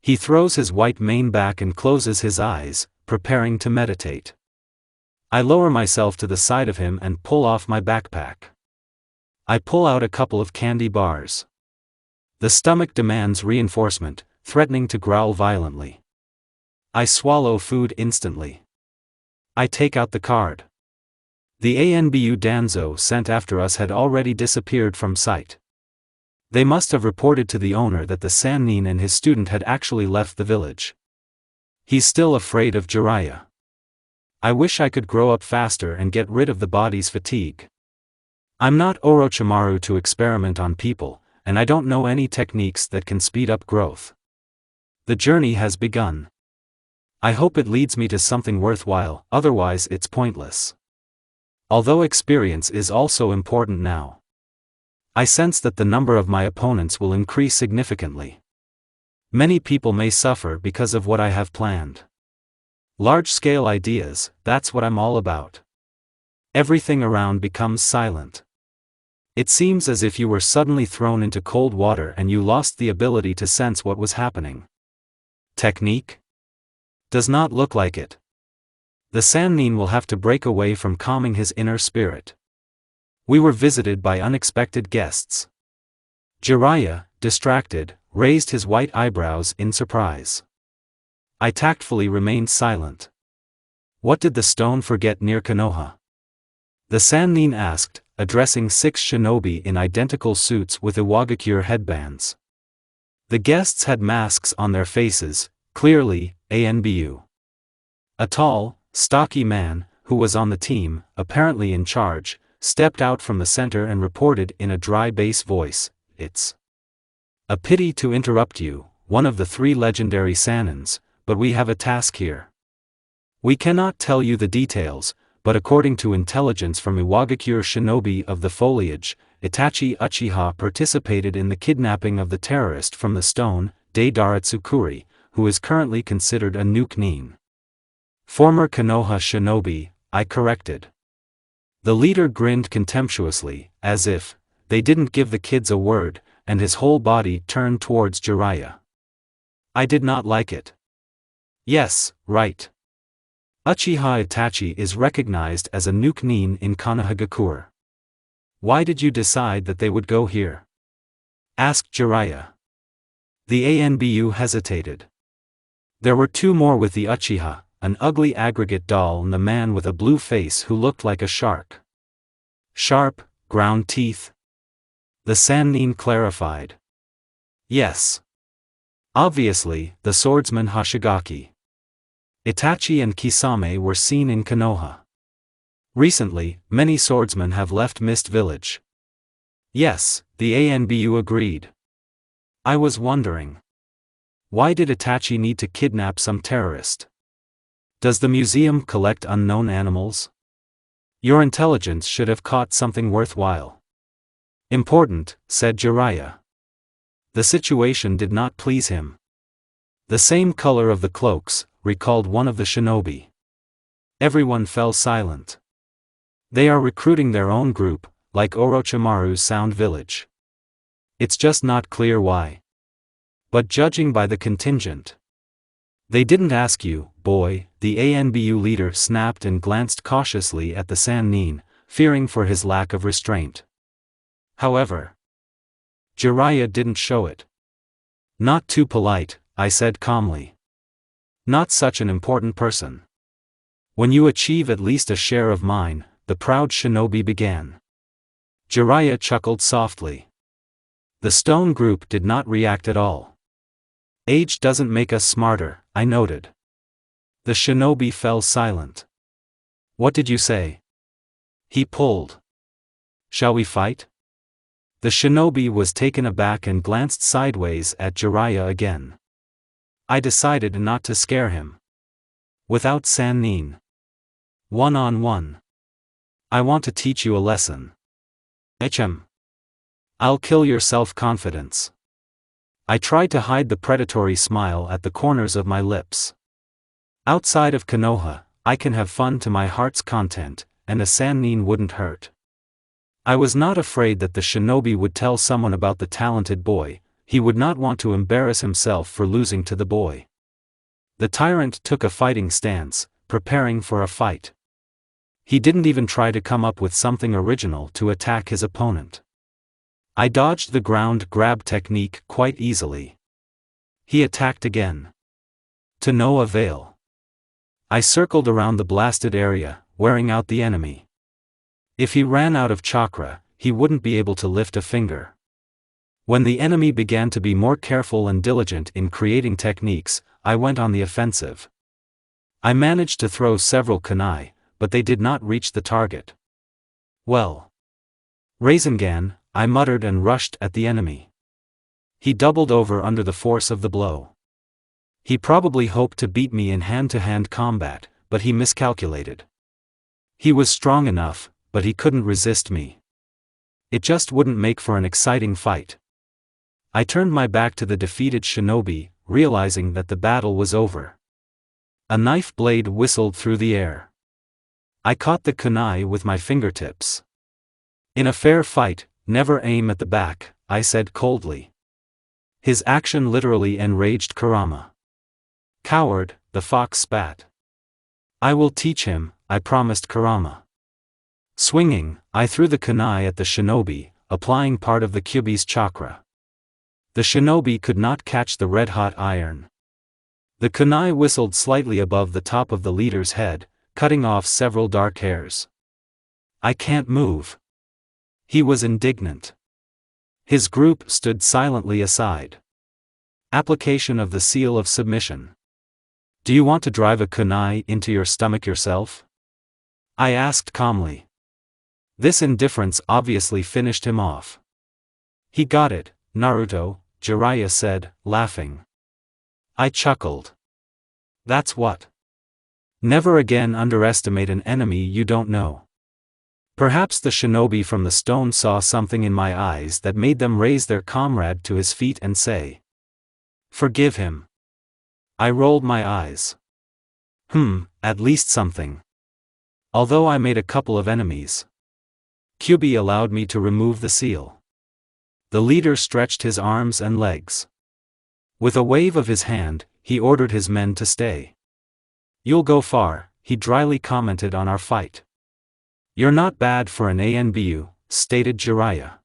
He throws his white mane back and closes his eyes, preparing to meditate. I lower myself to the side of him and pull off my backpack. I pull out a couple of candy bars. The stomach demands reinforcement, threatening to growl violently. I swallow food instantly. I take out the card. The ANBU Danzo sent after us had already disappeared from sight. They must have reported to the owner that the Sannin and his student had actually left the village. He's still afraid of Jiraiya. I wish I could grow up faster and get rid of the body's fatigue. I'm not Orochimaru to experiment on people, and I don't know any techniques that can speed up growth. The journey has begun. I hope it leads me to something worthwhile, otherwise it's pointless. Although experience is also important now. I sense that the number of my opponents will increase significantly. Many people may suffer because of what I have planned. Large-scale ideas, that's what I'm all about. Everything around becomes silent. It seems as if you were suddenly thrown into cold water and you lost the ability to sense what was happening. Technique? Does not look like it. The Sannin will have to break away from calming his inner spirit. We were visited by unexpected guests. Jiraiya, distracted, raised his white eyebrows in surprise. I tactfully remained silent. What did the stone forget near Konoha? The Sannin asked, addressing 6 shinobi in identical suits with Iwagakure headbands. The guests had masks on their faces, clearly, ANBU. A tall, stocky man, who was on the team, apparently in charge, stepped out from the center and reported in a dry bass voice, "It's a pity to interrupt you, one of the 3 legendary Sannins, but we have a task here. We cannot tell you the details, but according to intelligence from Iwagakure shinobi of the foliage, Itachi Uchiha participated in the kidnapping of the terrorist from the stone, Deidara Tsukuri, who is currently considered a nuke nin. Former Konoha shinobi, I corrected. The leader grinned contemptuously, as if they didn't give the kids a word, and his whole body turned towards Jiraiya. I did not like it. Yes, right. Uchiha Itachi is recognized as a nuke nin in Konohagakure. Why did you decide that they would go here? Asked Jiraiya. The ANBU hesitated. There were 2 more with the Uchiha, an ugly aggregate doll and the man with a blue face who looked like a shark. Sharp, ground teeth? The Sannin clarified. Yes. Obviously, the swordsman Hoshigaki. Itachi and Kisame were seen in Konoha. Recently, many swordsmen have left Mist Village. Yes, the ANBU agreed. I was wondering. Why did Itachi need to kidnap some terrorist? Does the museum collect unknown animals? Your intelligence should have caught something worthwhile. Important, said Jiraiya. The situation did not please him. The same color of the cloaks, recalled one of the shinobi. Everyone fell silent. They are recruiting their own group, like Orochimaru's Sound Village. It's just not clear why. But judging by the contingent. They didn't ask you, boy, the ANBU leader snapped and glanced cautiously at the Sannin, fearing for his lack of restraint. However, Jiraiya didn't show it. Not too polite, I said calmly. Not such an important person. When you achieve at least a share of mine, the proud shinobi began. Jiraiya chuckled softly. The stone group did not react at all. Age doesn't make us smarter, I noted. The shinobi fell silent. What did you say? He pulled. Shall we fight? The shinobi was taken aback and glanced sideways at Jiraiya again. I decided not to scare him. Without Sannin. One-on-one. I want to teach you a lesson. Echem. I'll kill your self-confidence. I tried to hide the predatory smile at the corners of my lips. Outside of Konoha, I can have fun to my heart's content, and a sannin wouldn't hurt. I was not afraid that the shinobi would tell someone about the talented boy. He would not want to embarrass himself for losing to the boy. The tyrant took a fighting stance, preparing for a fight. He didn't even try to come up with something original to attack his opponent. I dodged the ground grab technique quite easily. He attacked again. To no avail. I circled around the blasted area, wearing out the enemy. If he ran out of chakra, he wouldn't be able to lift a finger. When the enemy began to be more careful and diligent in creating techniques, I went on the offensive. I managed to throw several kunai, but they did not reach the target. Well. Rasengan, I muttered and rushed at the enemy. He doubled over under the force of the blow. He probably hoped to beat me in hand-to-hand combat, but he miscalculated. He was strong enough, but he couldn't resist me. It just wouldn't make for an exciting fight. I turned my back to the defeated shinobi, realizing that the battle was over. A knife blade whistled through the air. I caught the kunai with my fingertips. In a fair fight, never aim at the back, I said coldly. His action literally enraged Kurama. Coward, the fox spat. I will teach him, I promised Kurama. Swinging, I threw the kunai at the shinobi, applying part of the kyubi's chakra. The shinobi could not catch the red-hot iron. The kunai whistled slightly above the top of the leader's head, cutting off several dark hairs. I can't move. He was indignant. His group stood silently aside. Application of the seal of submission. Do you want to drive a kunai into your stomach yourself? I asked calmly. This indifference obviously finished him off. He got it, Naruto, Jiraiya said, laughing. I chuckled. That's what. Never again underestimate an enemy you don't know. Perhaps the shinobi from the stone saw something in my eyes that made them raise their comrade to his feet and say, "Forgive him." I rolled my eyes. At least something. Although I made a couple of enemies. Kyubi allowed me to remove the seal. The leader stretched his arms and legs. With a wave of his hand, he ordered his men to stay. You'll go far, he dryly commented on our fight. You're not bad for an ANBU, stated Jiraiya.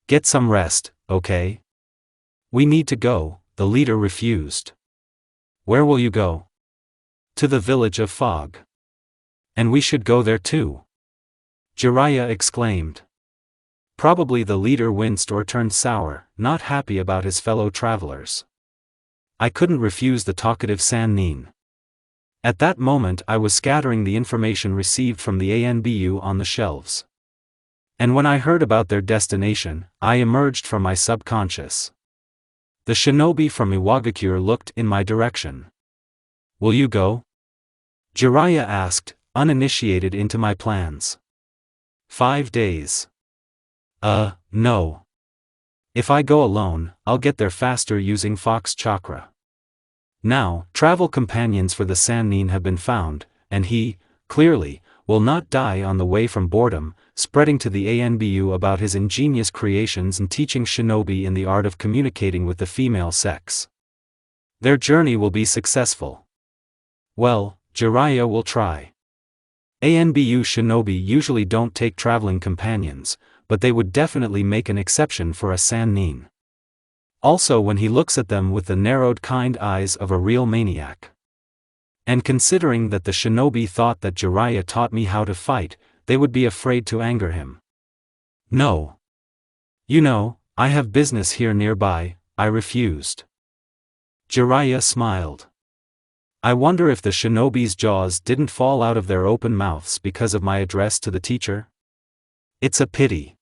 Get some rest, okay? We need to go, the leader refused. Where will you go? To the village of Fog. And we should go there too. Jiraiya exclaimed. Probably the leader winced or turned sour, not happy about his fellow travelers. I couldn't refuse the talkative sannin. At that moment I was scattering the information received from the ANBU on the shelves. And when I heard about their destination, I emerged from my subconscious. The shinobi from Iwagakure looked in my direction. Will you go? Jiraiya asked, uninitiated into my plans. 5 days. No. If I go alone, I'll get there faster using fox chakra. Now, travel companions for the sannin have been found, and he, clearly, will not die on the way from boredom, spreading to the ANBU about his ingenious creations and teaching shinobi in the art of communicating with the female sex. Their journey will be successful. Well, Jiraiya will try. ANBU shinobi usually don't take traveling companions, but they would definitely make an exception for a sannin. Also when he looks at them with the narrowed kind eyes of a real maniac. And considering that the shinobi thought that Jiraiya taught me how to fight, they would be afraid to anger him. No. You know, I have business here nearby, I refused. Jiraiya smiled. I wonder if the shinobi's jaws didn't fall out of their open mouths because of my address to the teacher? It's a pity.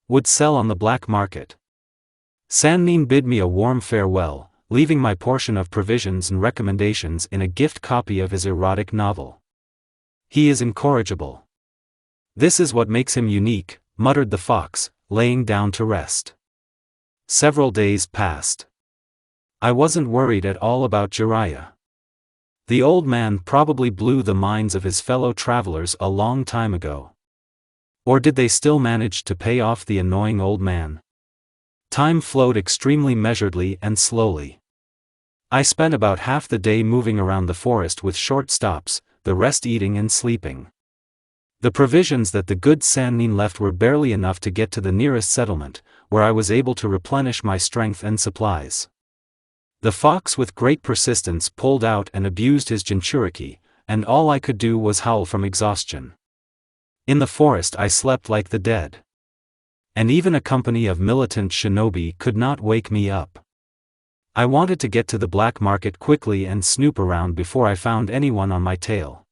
Would sell on the black market. Sannin bid me a warm farewell, leaving my portion of provisions and recommendations in a gift copy of his erotic novel. He is incorrigible. This is what makes him unique, muttered the fox, laying down to rest. Several days passed. I wasn't worried at all about Jiraiya. The old man probably blew the minds of his fellow travelers a long time ago. Or did they still manage to pay off the annoying old man? Time flowed extremely measuredly and slowly. I spent about half the day moving around the forest with short stops, the rest eating and sleeping. The provisions that the good Sannin left were barely enough to get to the nearest settlement, where I was able to replenish my strength and supplies. The fox with great persistence pulled out and abused his jinchuriki, and all I could do was howl from exhaustion. In the forest I slept like the dead. And even a company of militant shinobi could not wake me up. I wanted to get to the black market quickly and snoop around before I found anyone on my tail.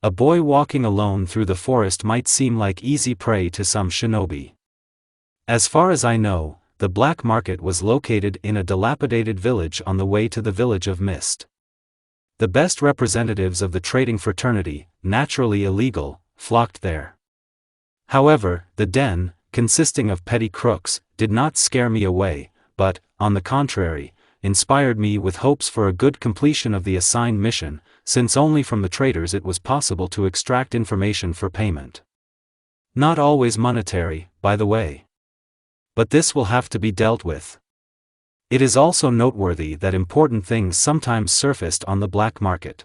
A boy walking alone through the forest might seem like easy prey to some shinobi. As far as I know, the black market was located in a dilapidated village on the way to the village of Mist. The best representatives of the trading fraternity, naturally illegal, flocked there. However, the den, consisting of petty crooks, did not scare me away, but, on the contrary, inspired me with hopes for a good completion of the assigned mission, since only from the traders it was possible to extract information for payment. Not always monetary, by the way. But this will have to be dealt with. It is also noteworthy that important things sometimes surfaced on the black market.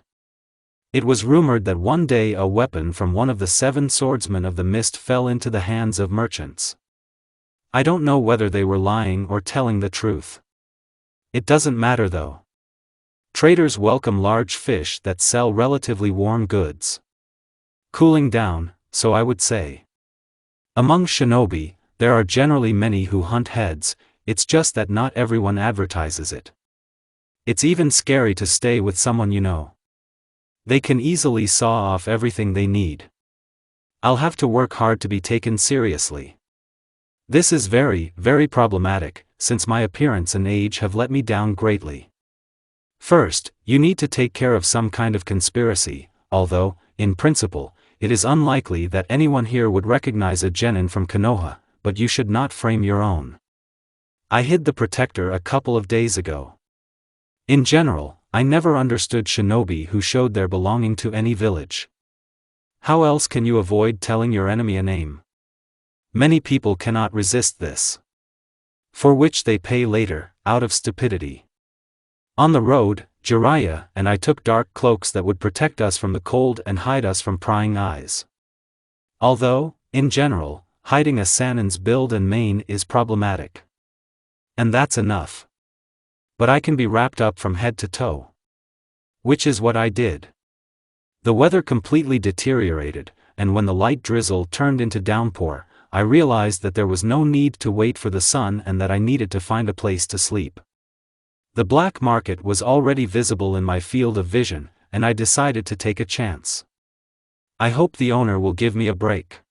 It was rumored that one day a weapon from one of the 7 swordsmen of the Mist fell into the hands of merchants. I don't know whether they were lying or telling the truth. It doesn't matter though. Traders welcome large fish that sell relatively warm goods. Cooling down, so I would say. Among shinobi, there are generally many who hunt heads, it's just that not everyone advertises it. It's even scary to stay with someone you know. They can easily saw off everything they need. I'll have to work hard to be taken seriously. This is very, very problematic, since my appearance and age have let me down greatly. First, you need to take care of some kind of conspiracy, although, in principle, it is unlikely that anyone here would recognize a genin from Konoha, but you should not frame your own. I hid the protector a couple of days ago. In general, I never understood shinobi who showed their belonging to any village. How else can you avoid telling your enemy a name? Many people cannot resist this. For which they pay later, out of stupidity. On the road, Jiraiya and I took dark cloaks that would protect us from the cold and hide us from prying eyes. Although, in general, hiding a Sannin's build and mane is problematic. And that's enough. But I can be wrapped up from head to toe. Which is what I did. The weather completely deteriorated, and when the light drizzle turned into downpour, I realized that there was no need to wait for the sun and that I needed to find a place to sleep. The black market was already visible in my field of vision, and I decided to take a chance. I hope the owner will give me a break.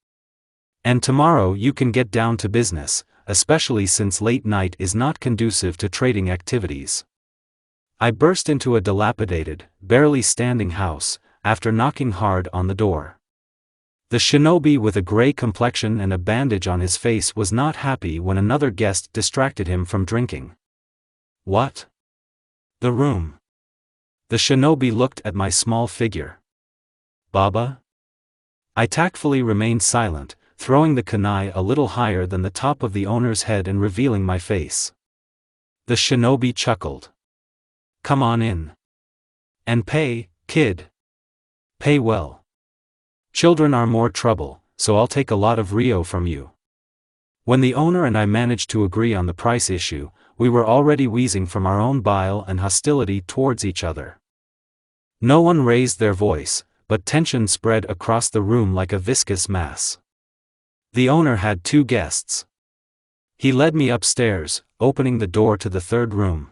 And tomorrow you can get down to business, especially since late night is not conducive to trading activities. I burst into a dilapidated, barely standing house, after knocking hard on the door. The shinobi with a gray complexion and a bandage on his face was not happy when another guest distracted him from drinking. What? The room. The shinobi looked at my small figure. Baba? I tactfully remained silent, throwing the kunai a little higher than the top of the owner's head and revealing my face. The shinobi chuckled. Come on in. And pay, kid. Pay well. Children are more trouble, so I'll take a lot of Rio from you. When the owner and I managed to agree on the price issue, we were already wheezing from our own bile and hostility towards each other. No one raised their voice, but tension spread across the room like a viscous mass. The owner had 2 guests. He led me upstairs, opening the door to the 3rd room.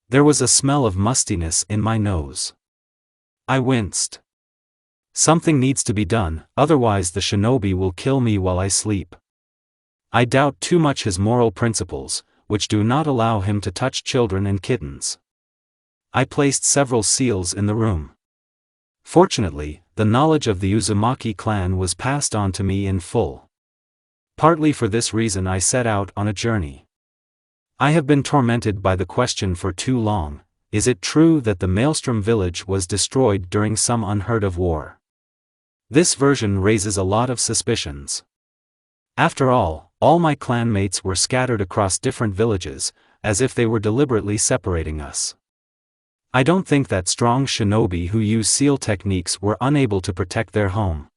There was a smell of mustiness in my nose. I winced. Something needs to be done, otherwise the shinobi will kill me while I sleep. I doubt too much his moral principles, which do not allow him to touch children and kittens. I placed several seals in the room. Fortunately, the knowledge of the Uzumaki clan was passed on to me in full. Partly for this reason I set out on a journey. I have been tormented by the question for too long, is it true that the Maelstrom village was destroyed during some unheard-of war? This version raises a lot of suspicions. After all my clanmates were scattered across different villages, as if they were deliberately separating us. I don't think that strong shinobi who use seal techniques were unable to protect their home.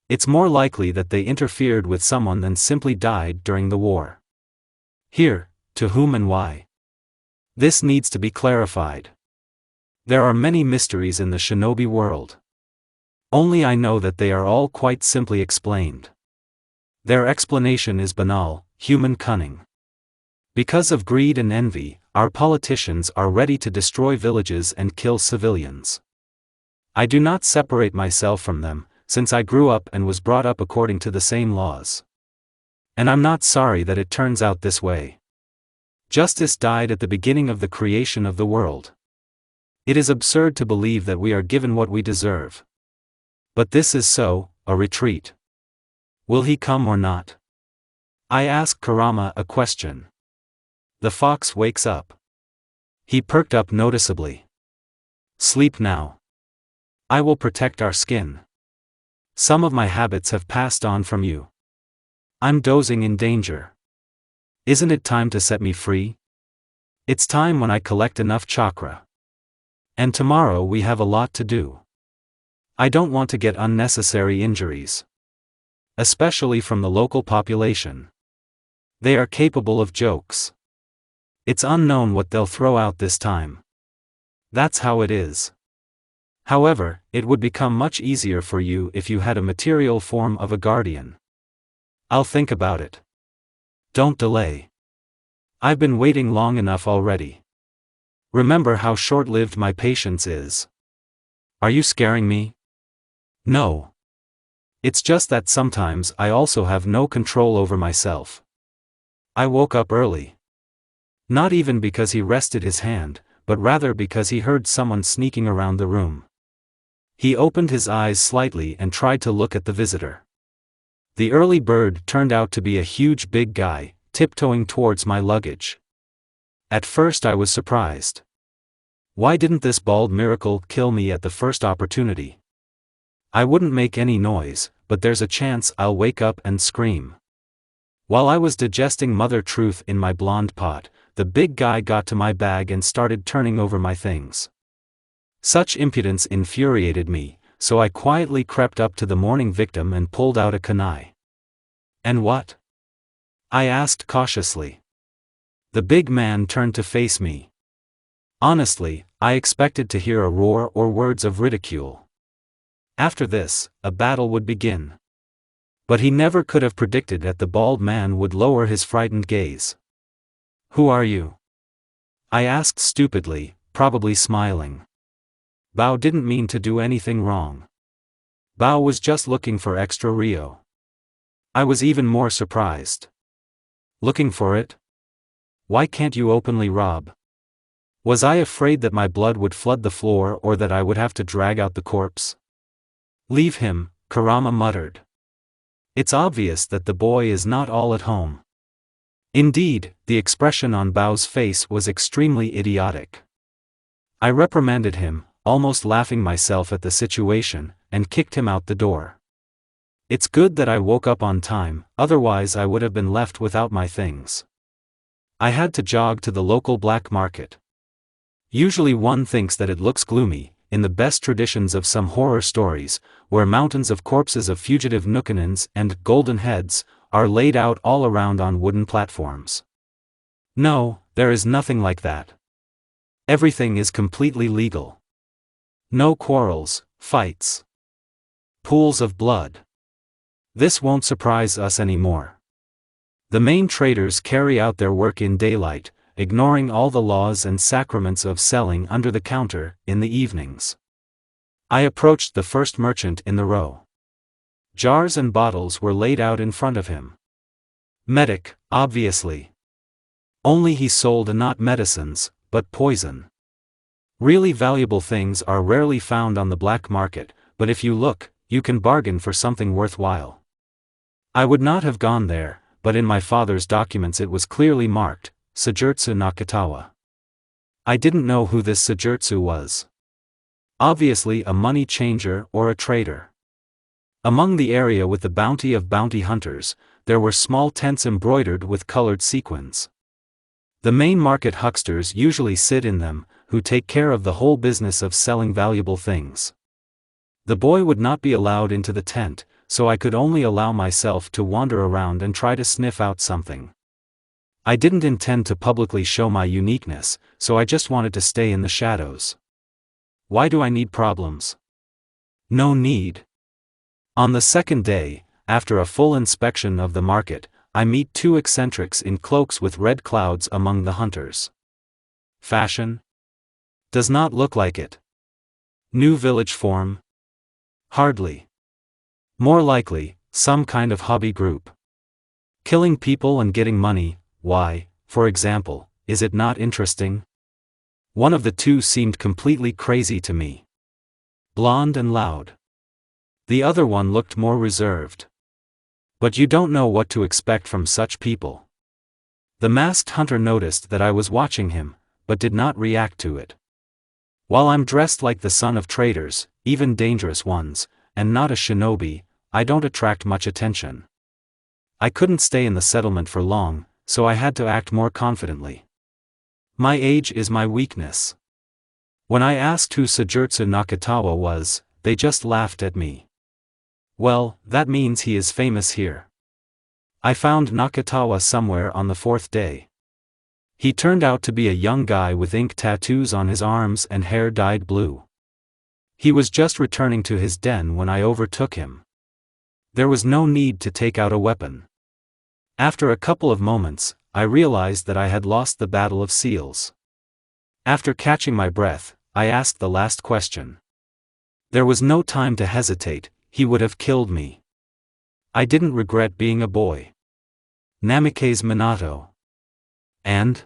It's more likely that they interfered with someone than simply died during the war. Here, to whom and why? This needs to be clarified. There are many mysteries in the shinobi world. Only I know that they are all quite simply explained. Their explanation is banal: human cunning. Because of greed and envy, our politicians are ready to destroy villages and kill civilians. I do not separate myself from them, since I grew up and was brought up according to the same laws. And I'm not sorry that it turns out this way. Justice died at the beginning of the creation of the world. It is absurd to believe that we are given what we deserve. But this is so, a retreat. Will he come or not? I ask Kurama a question. The fox wakes up. He perked up noticeably. Sleep now. I will protect our skin. Some of my habits have passed on from you. I'm dozing in danger. Isn't it time to set me free? It's time when I collect enough chakra. And tomorrow we have a lot to do. I don't want to get unnecessary injuries. Especially from the local population. They are capable of jokes. It's unknown what they'll throw out this time. That's how it is. However, it would become much easier for you if you had a material form of a guardian. I'll think about it. Don't delay. I've been waiting long enough already. Remember how short-lived my patience is. Are you scaring me? No. It's just that sometimes I also have no control over myself. I woke up early. Not even because he rested his hand, but rather because he heard someone sneaking around the room. He opened his eyes slightly and tried to look at the visitor. The early bird turned out to be a huge big guy, tiptoeing towards my luggage. At first I was surprised. Why didn't this bald miracle kill me at the first opportunity? I wouldn't make any noise, but there's a chance I'll wake up and scream. While I was digesting Mother Truth in my blonde pot, the big guy got to my bag and started turning over my things. Such impudence infuriated me, so I quietly crept up to the mourning victim and pulled out a kunai. And what? I asked cautiously. The big man turned to face me. Honestly, I expected to hear a roar or words of ridicule. After this, a battle would begin. But he never could have predicted that the bald man would lower his frightened gaze. Who are you? I asked stupidly, probably smiling. Bao didn't mean to do anything wrong. Bao was just looking for extra Rio. I was even more surprised. Looking for it? Why can't you openly rob? Was I afraid that my blood would flood the floor or that I would have to drag out the corpse? Leave him, Kurama muttered. It's obvious that the boy is not all at home. Indeed, the expression on Bao's face was extremely idiotic. I reprimanded him, almost laughing myself at the situation, and kicked him out the door. It's good that I woke up on time, otherwise I would have been left without my things. I had to jog to the local black market. Usually one thinks that it looks gloomy, in the best traditions of some horror stories, where mountains of corpses of fugitive Nukanins and golden heads are laid out all around on wooden platforms. No, there is nothing like that. Everything is completely legal. No quarrels, fights, pools of blood. This won't surprise us anymore. The main traders carry out their work in daylight, ignoring all the laws and sacraments of selling under the counter in the evenings. I approached the first merchant in the row. Jars and bottles were laid out in front of him. Medic, obviously. Only he sold not medicines, but poison. Really valuable things are rarely found on the black market, but if you look, you can bargain for something worthwhile. I would not have gone there, but in my father's documents it was clearly marked, Sajutsu Nakatawa. I didn't know who this Sujutsu was. Obviously a money changer or a trader. Among the area with the bounty of bounty hunters, there were small tents embroidered with colored sequins. The main market hucksters usually sit in them, who take care of the whole business of selling valuable things. The boy would not be allowed into the tent, so I could only allow myself to wander around and try to sniff out something. I didn't intend to publicly show my uniqueness, so I just wanted to stay in the shadows. Why do I need problems? No need. On the second day, after a full inspection of the market, I meet two eccentrics in cloaks with red clouds among the hunters. Fashion? Does not look like it. New village form? Hardly. More likely, some kind of hobby group. Killing people and getting money, why, for example, is it not interesting? One of the two seemed completely crazy to me. Blonde and loud. The other one looked more reserved. But you don't know what to expect from such people. The masked hunter noticed that I was watching him, but did not react to it. While I'm dressed like the son of traders, even dangerous ones, and not a shinobi, I don't attract much attention. I couldn't stay in the settlement for long, so I had to act more confidently. My age is my weakness. When I asked who Sujutsu Nakatawa was, they just laughed at me. Well, that means he is famous here. I found Nakatawa somewhere on the fourth day. He turned out to be a young guy with ink tattoos on his arms and hair dyed blue. He was just returning to his den when I overtook him. There was no need to take out a weapon. After a couple of moments, I realized that I had lost the Battle of Seals. After catching my breath, I asked the last question. There was no time to hesitate, he would have killed me. I didn't regret being a boy. Namikaze Minato. And?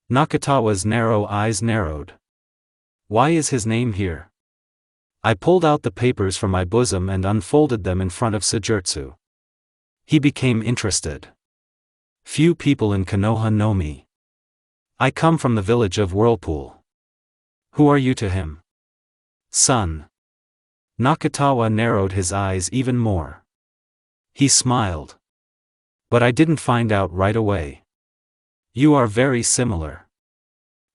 Nakatawa's narrow eyes narrowed. Why is his name here? I pulled out the papers from my bosom and unfolded them in front of Sujutsu. He became interested. Few people in Konoha know me. I come from the village of Whirlpool. Who are you to him? Son. Nakatawa narrowed his eyes even more. He smiled. But I didn't find out right away. You are very similar.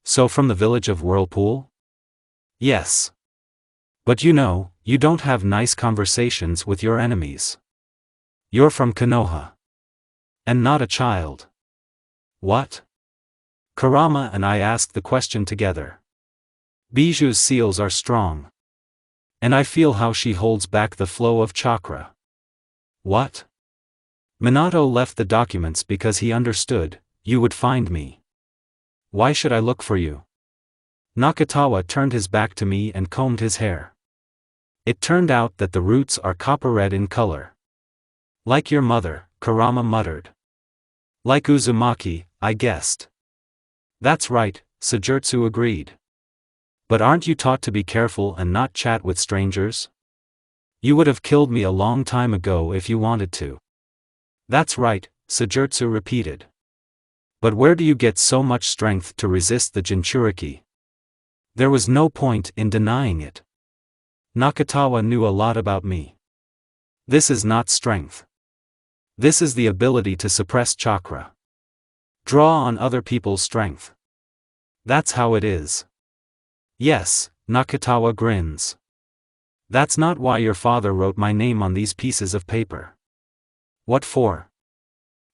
So from the village of Whirlpool? Yes. But you know, you don't have nice conversations with your enemies. You're from Konoha. And not a child. What? Kurama and I asked the question together. Bijuu's seals are strong. And I feel how she holds back the flow of chakra. What? Minato left the documents because he understood, you would find me. Why should I look for you? Nakatawa turned his back to me and combed his hair. It turned out that the roots are copper red in color. Like your mother, Kurama muttered. Like Uzumaki, I guessed. That's right, Sujutsu agreed. But aren't you taught to be careful and not chat with strangers? You would have killed me a long time ago if you wanted to. That's right, Sujutsu repeated. But where do you get so much strength to resist the Jinchuriki? There was no point in denying it. Nakatawa knew a lot about me. This is not strength. This is the ability to suppress chakra. Draw on other people's strength. That's how it is. Yes, Nakatawa grins. That's not why your father wrote my name on these pieces of paper. What for?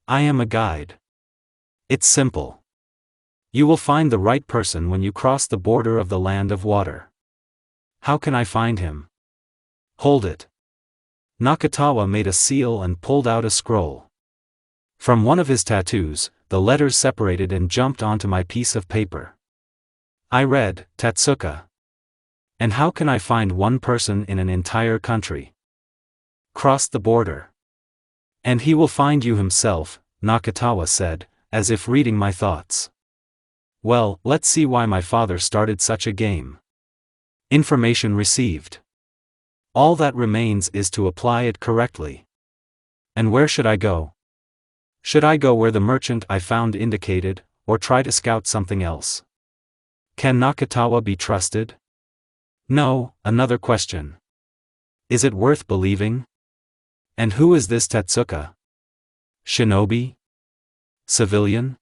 I am a guide. It's simple. You will find the right person when you cross the border of the land of water. How can I find him? Hold it. Nakatawa made a seal and pulled out a scroll. From one of his tattoos, the letters separated and jumped onto my piece of paper. I read, Tatsuka. And how can I find one person in an entire country? Cross the border. And he will find you himself, Nakatawa said, as if reading my thoughts. Well, let's see why my father started such a game. Information received. All that remains is to apply it correctly. And where should I go? Should I go where the merchant I found indicated, or try to scout something else? Can Nakatawa be trusted? No. Another question. Is it worth believing? And who is this Tetsuka? Shinobi? Civilian?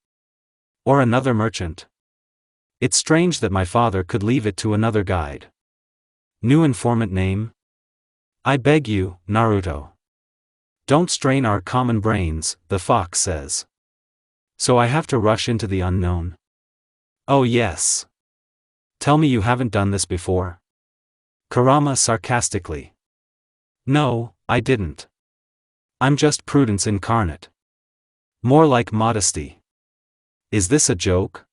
Or another merchant? It's strange that my father could leave it to another guide. New informant name? I beg you, Naruto. Don't strain our common brains, the fox says. So I have to rush into the unknown? Oh yes. Tell me you haven't done this before? Kurama sarcastically. No, I didn't. I'm just prudence incarnate. More like modesty. Is this a joke?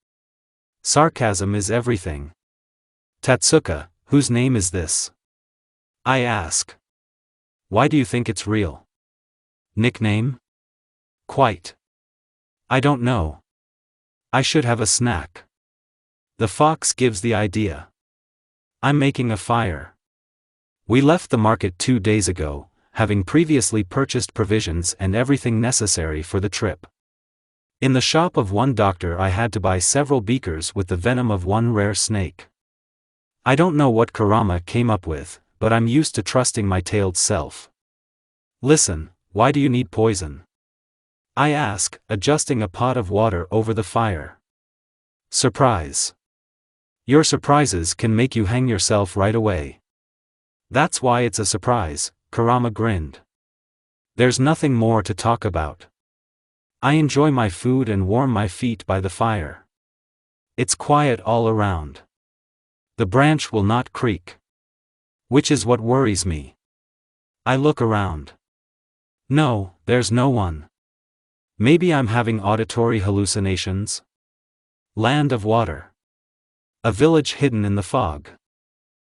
Sarcasm is everything. Tetsuka, whose name is this? I ask. Why do you think it's real? Nickname? Quite. I don't know. I should have a snack. The fox gives the idea. I'm making a fire. We left the market 2 days ago, having previously purchased provisions and everything necessary for the trip. In the shop of one doctor I had to buy several beakers with the venom of one rare snake. I don't know what Kurama came up with, but I'm used to trusting my tailed self. Listen, why do you need poison? I ask, adjusting a pot of water over the fire. Surprise. Your surprises can make you hang yourself right away. That's why it's a surprise, Kurama grinned. There's nothing more to talk about. I enjoy my food and warm my feet by the fire. It's quiet all around. The branch will not creak. Which is what worries me. I look around. No, there's no one. Maybe I'm having auditory hallucinations? Land of water. A village hidden in the fog.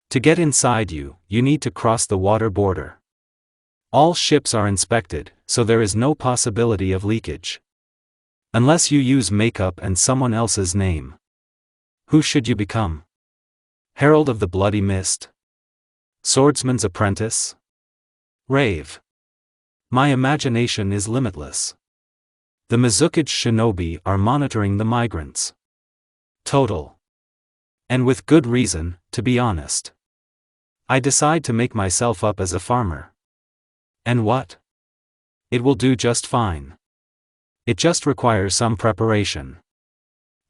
To get inside you need to cross the water border. All ships are inspected, so there is no possibility of leakage. Unless you use makeup and someone else's name. Who should you become? Herald of the Bloody Mist? Swordsman's apprentice? Rave. My imagination is limitless. The Mizukage shinobi are monitoring the migrants. Total. And with good reason, to be honest. I decide to make myself up as a farmer. And what? It will do just fine. It just requires some preparation.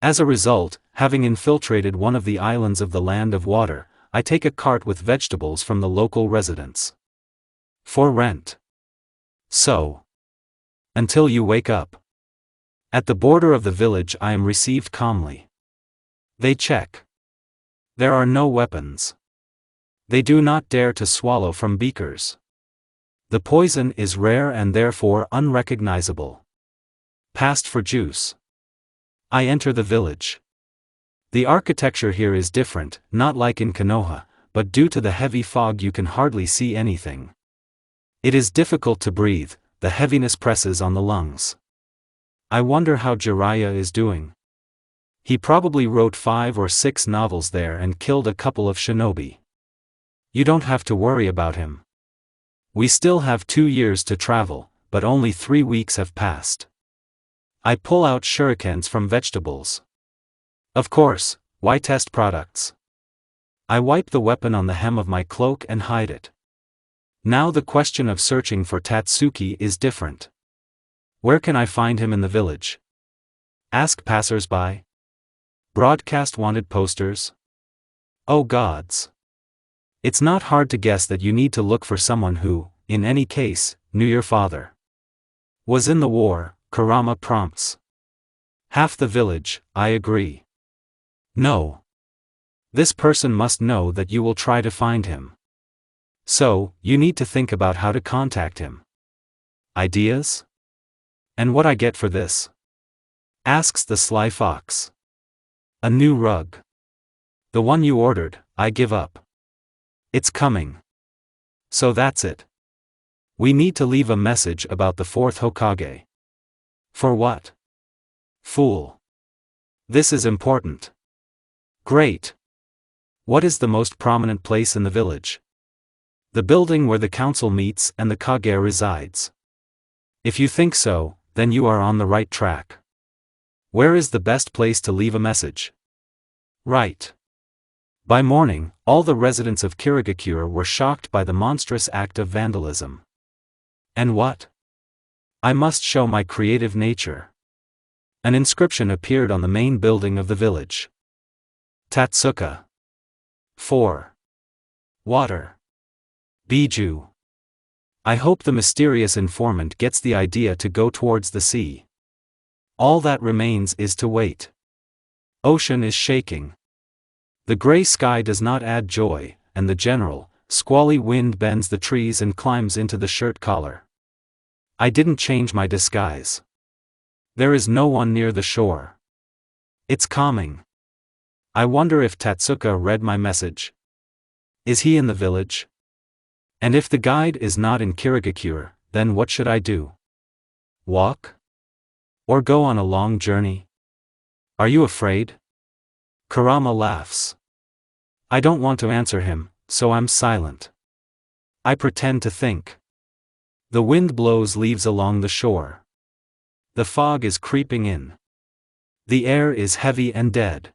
As a result, having infiltrated one of the islands of the Land of Water, I take a cart with vegetables from the local residents. For rent. So. Until you wake up. At the border of the village I am received calmly. They check. There are no weapons. They do not dare to swallow from beakers. The poison is rare and therefore unrecognizable. Passed for juice. I enter the village. The architecture here is different, not like in Konoha, but due to the heavy fog you can hardly see anything. It is difficult to breathe, the heaviness presses on the lungs. I wonder how Jiraiya is doing. He probably wrote 5 or 6 novels there and killed a couple of shinobi. You don't have to worry about him. We still have 2 years to travel, but only 3 weeks have passed. I pull out shurikens from vegetables. Of course, why test products? I wipe the weapon on the hem of my cloak and hide it. Now the question of searching for Tatsuki is different. Where can I find him in the village? Ask passers-by. Broadcast wanted posters. Oh gods. It's not hard to guess that you need to look for someone who, in any case, knew your father. Was in the war, Kurama prompts. Half the village, I agree. No. This person must know that you will try to find him. So, you need to think about how to contact him. Ideas? And what I get for this? Asks the sly fox. A new rug. The one you ordered, I give up. It's coming. So that's it. We need to leave a message about the 4th Hokage. For what? Fool. This is important. Great. What is the most prominent place in the village? The building where the council meets and the Kage resides. If you think so, then you are on the right track. Where is the best place to leave a message? Right. By morning, all the residents of Kirigakure were shocked by the monstrous act of vandalism. And what? I must show my creative nature. An inscription appeared on the main building of the village. Tatsuka. 4. Water. Biju. I hope the mysterious informant gets the idea to go towards the sea. All that remains is to wait. Ocean is shaking. The gray sky does not add joy, and the general, squally wind bends the trees and climbs into the shirt collar. I didn't change my disguise. There is no one near the shore. It's calming. I wonder if Tatsuka read my message. Is he in the village? And if the guide is not in Kirigakure, then what should I do? Walk? Or go on a long journey? Are you afraid? Kurama laughs. I don't want to answer him, so I'm silent. I pretend to think. The wind blows leaves along the shore. The fog is creeping in. The air is heavy and dead.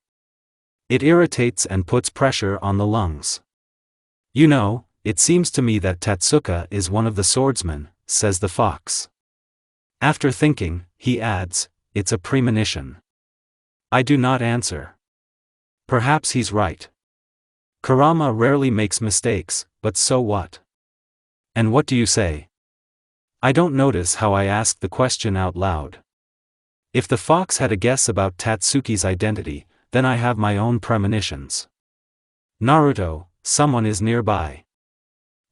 It irritates and puts pressure on the lungs. You know, it seems to me that Tatsuka is one of the swordsmen, says the fox. After thinking, he adds, it's a premonition. I do not answer. Perhaps he's right. Kurama rarely makes mistakes, but so what? And what do you say? I don't notice how I asked the question out loud. If the fox had a guess about Tatsuki's identity, then I have my own premonitions. Naruto, someone is nearby.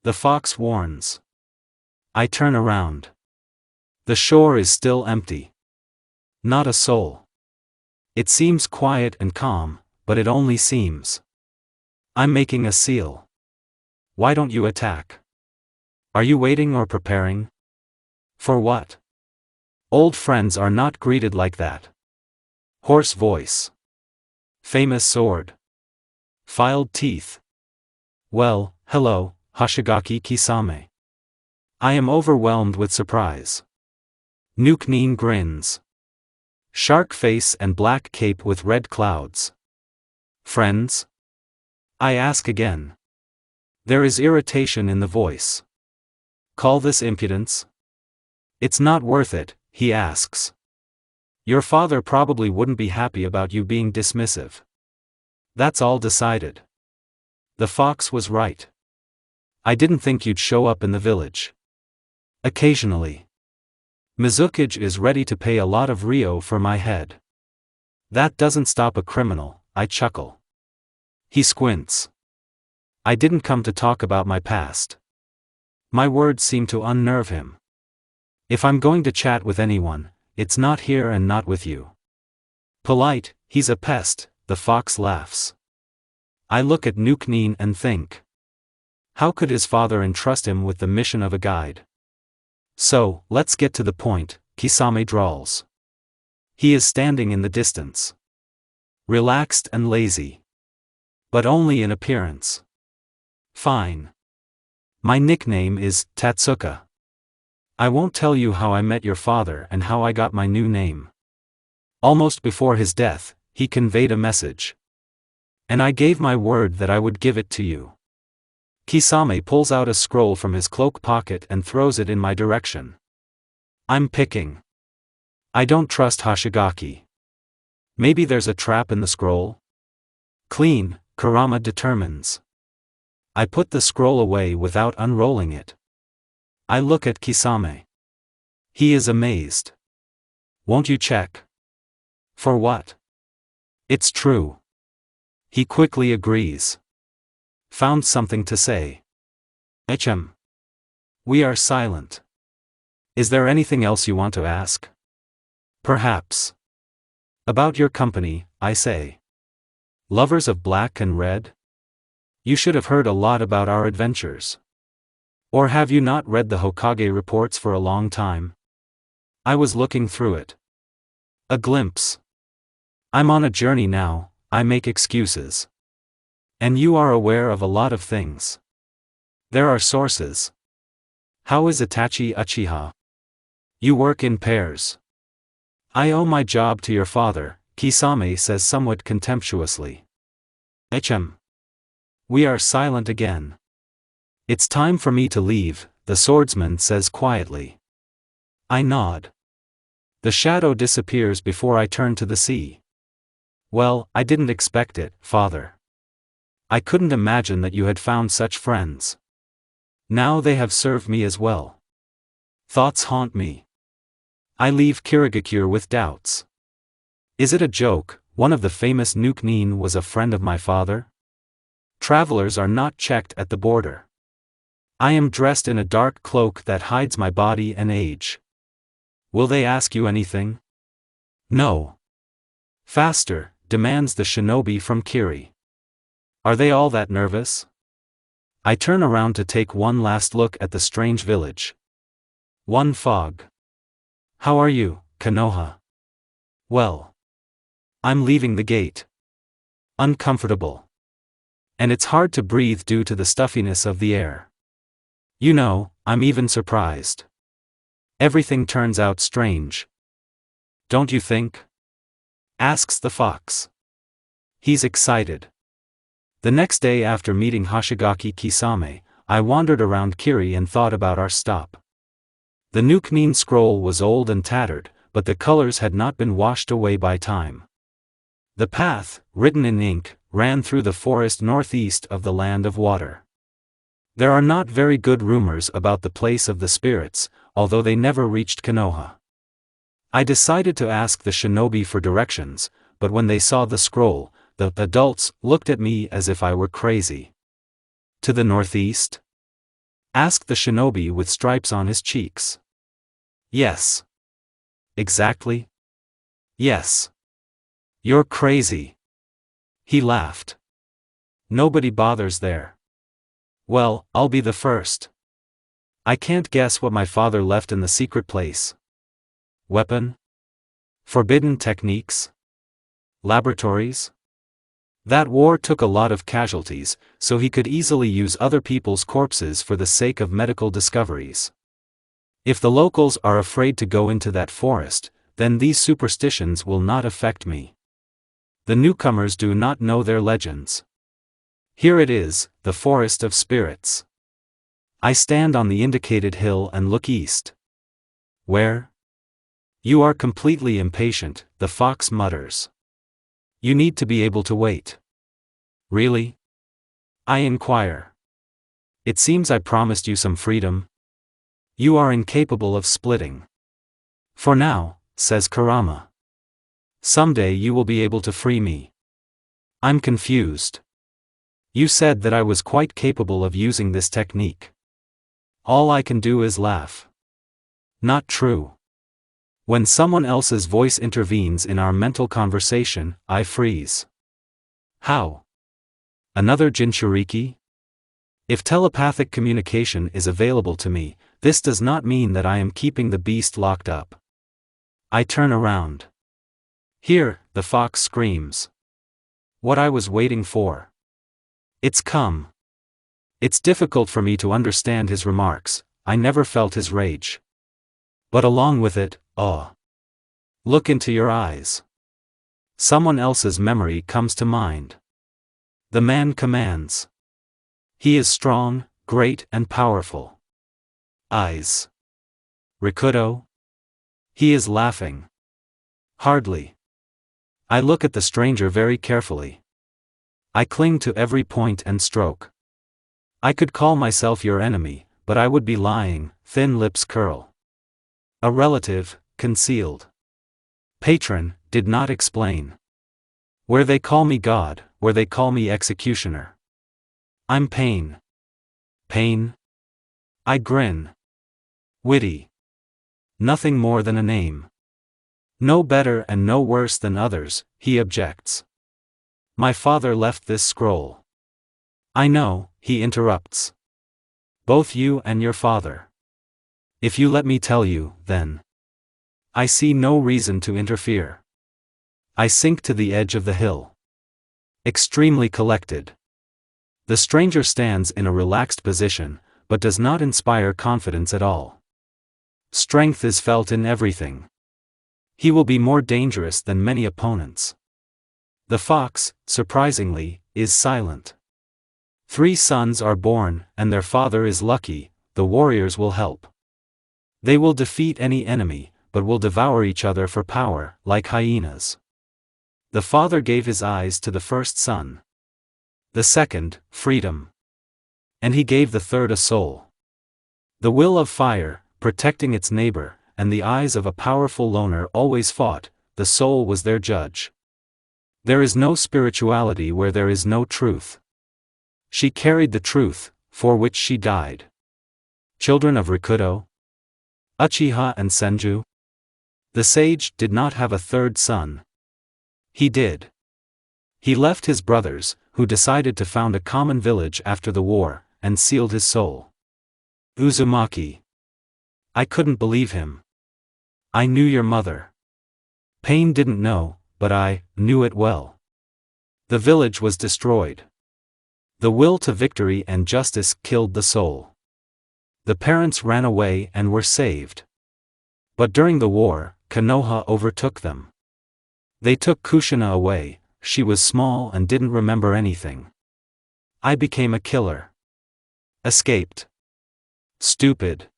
The fox warns. I turn around. The shore is still empty. Not a soul. It seems quiet and calm, but it only seems. I'm making a seal. Why don't you attack? Are you waiting or preparing? For what? Old friends are not greeted like that. Hoarse voice. Famous sword. Filed teeth. Well, hello, Hoshigaki Kisame. I am overwhelmed with surprise. Nuke-nin grins. Shark face and black cape with red clouds. Friends? I ask again. There is irritation in the voice. Call this impudence? It's not worth it, he asks. Your father probably wouldn't be happy about you being dismissive. That's all decided. The fox was right. I didn't think you'd show up in the village. Occasionally. Mizukage is ready to pay a lot of ryo for my head. That doesn't stop a criminal, I chuckle. He squints. I didn't come to talk about my past. My words seem to unnerve him. If I'm going to chat with anyone, it's not here and not with you. Polite, he's a pest, the fox laughs. I look at Nuke-nin and think. How could his father entrust him with the mission of a guide? So, let's get to the point, Kisame drawls. He is standing in the distance. Relaxed and lazy. But only in appearance. Fine. My nickname is Tatsuka. I won't tell you how I met your father and how I got my new name. Almost before his death, he conveyed a message. And I gave my word that I would give it to you. Kisame pulls out a scroll from his cloak pocket and throws it in my direction. I'm picking. I don't trust Hoshigaki. Maybe there's a trap in the scroll? Clean, Kurama determines. I put the scroll away without unrolling it. I look at Kisame. He is amazed. Won't you check? For what? It's true. He quickly agrees. Found something to say. Echem. We are silent. Is there anything else you want to ask? Perhaps. About your company, I say. Lovers of black and red? You should have heard a lot about our adventures. Or have you not read the Hokage reports for a long time? I was looking through it. A glimpse. I'm on a journey now, I make excuses. And you are aware of a lot of things. There are sources. How is Itachi Uchiha? You work in pairs. I owe my job to your father, Kisame says somewhat contemptuously. Hm. We are silent again. It's time for me to leave, the swordsman says quietly. I nod. The shadow disappears before I turn to the sea. Well, I didn't expect it, father. I couldn't imagine that you had found such friends. Now they have served me as well. Thoughts haunt me. I leave Kirigakure with doubts. Is it a joke? One of the famous Nuke was a friend of my father? Travelers are not checked at the border. I am dressed in a dark cloak that hides my body and age. Will they ask you anything? No. Faster, demands the shinobi from Kiri. Are they all that nervous? I turn around to take one last look at the strange village. One fog. How are you, Konoha? Well. I'm leaving the gate. Uncomfortable. And it's hard to breathe due to the stuffiness of the air. You know, I'm even surprised. Everything turns out strange. Don't you think? Asks the fox. He's excited. The next day after meeting Hoshigaki Kisame, I wandered around Kiri and thought about our stop. The Nuke scroll was old and tattered, but the colors had not been washed away by time. The path, written in ink, ran through the forest northeast of the Land of Water. There are not very good rumors about the place of the spirits, although they never reached Konoha. I decided to ask the shinobi for directions, but when they saw the scroll, the adults looked at me as if I were crazy. To the northeast? Asked the shinobi with stripes on his cheeks. Yes. Exactly? Yes. You're crazy. He laughed. Nobody bothers there. Well, I'll be the first. I can't guess what my father left in the secret place. Weapon? Forbidden techniques? Laboratories? That war took a lot of casualties, so he could easily use other people's corpses for the sake of medical discoveries. If the locals are afraid to go into that forest, then these superstitions will not affect me. The newcomers do not know their legends. Here it is, the Forest of Spirits. I stand on the indicated hill and look east. Where? You are completely impatient, the fox mutters. You need to be able to wait. Really? I inquire. It seems I promised you some freedom. You are incapable of splitting. For now, says Kurama. Someday you will be able to free me. I'm confused. You said that I was quite capable of using this technique. All I can do is laugh. Not true. When someone else's voice intervenes in our mental conversation, I freeze. How? Another Jinchuriki? If telepathic communication is available to me, this does not mean that I am keeping the beast locked up. I turn around. Here, the fox screams. What I was waiting for. It's come. It's difficult for me to understand his remarks, I never felt his rage. But along with it, awe. Look into your eyes. Someone else's memory comes to mind. The man commands. He is strong, great and powerful. Eyes. Rikudo? He is laughing. Hardly. I look at the stranger very carefully. I cling to every point and stroke. I could call myself your enemy, but I would be lying, thin lips curl. A relative, concealed. Patron, did not explain. Where they call me God, where they call me executioner. I'm pain. Pain? I grin. Witty. Nothing more than a name. No better and no worse than others, he objects. My father left this scroll. I know, he interrupts. Both you and your father. If you let me tell you, then. I see no reason to interfere. I sink to the edge of the hill. Extremely collected. The stranger stands in a relaxed position, but does not inspire confidence at all. Strength is felt in everything. He will be more dangerous than many opponents. The fox, surprisingly, is silent. 3 sons are born, and their father is lucky. The warriors will help. They will defeat any enemy, but will devour each other for power, like hyenas. The father gave his eyes to the first son. The second, freedom. And he gave the third a soul. The will of fire, protecting its neighbor, and the eyes of a powerful loner always fought. The soul was their judge. There is no spirituality where there is no truth. She carried the truth, for which she died. Children of Rikudo, Uchiha and Senju. The sage did not have a third son. He did. He left his brothers, who decided to found a common village after the war, and sealed his soul. Uzumaki. I couldn't believe him. I knew your mother. Pain didn't know, but I knew it well. The village was destroyed. The will to victory and justice killed the soul. The parents ran away and were saved. But during the war, Konoha overtook them. They took Kushina away. She was small and didn't remember anything. I became a killer. Escaped. Stupid.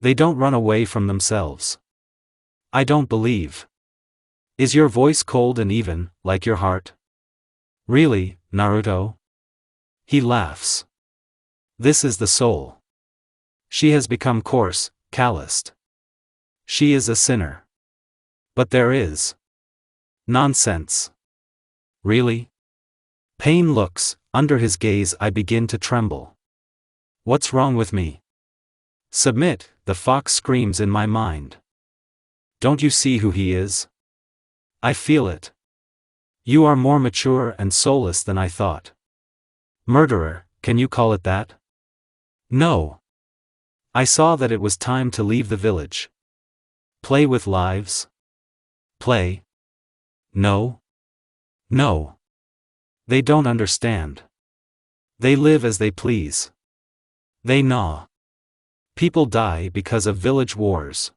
They don't run away from themselves. I don't believe. Is your voice cold and even, like your heart? Really, Naruto? He laughs. This is the soul. She has become coarse, calloused. She is a sinner. But there is. Nonsense. Really? Pain looks, under his gaze I begin to tremble. What's wrong with me? Submit, the fox screams in my mind. Don't you see who he is? I feel it. You are more mature and soulless than I thought. Murderer, can you call it that? No. I saw that it was time to leave the village. Play with lives? Play? No? No. They don't understand. They live as they please. They gnaw. People die because of village wars.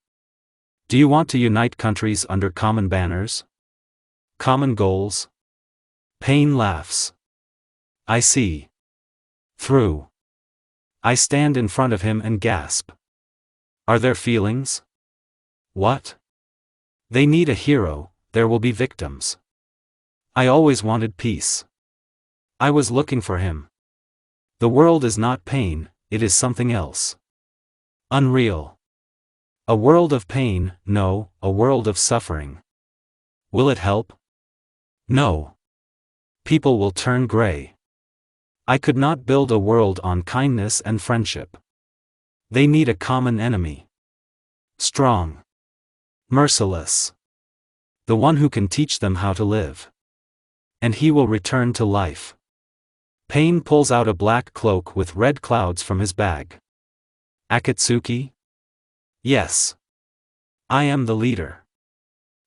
Do you want to unite countries under common banners? Common goals? Pain laughs. I see. Through. I stand in front of him and gasp. Are there feelings? What? They need a hero, there will be victims. I always wanted peace. I was looking for him. The world is not pain, it is something else. Unreal. A world of pain, no, a world of suffering. Will it help? No. People will turn gray. I could not build a world on kindness and friendship. They need a common enemy. Strong. Merciless. The one who can teach them how to live. And he will return to life. Pain pulls out a black cloak with red clouds from his bag. Akatsuki? Yes. I am the leader.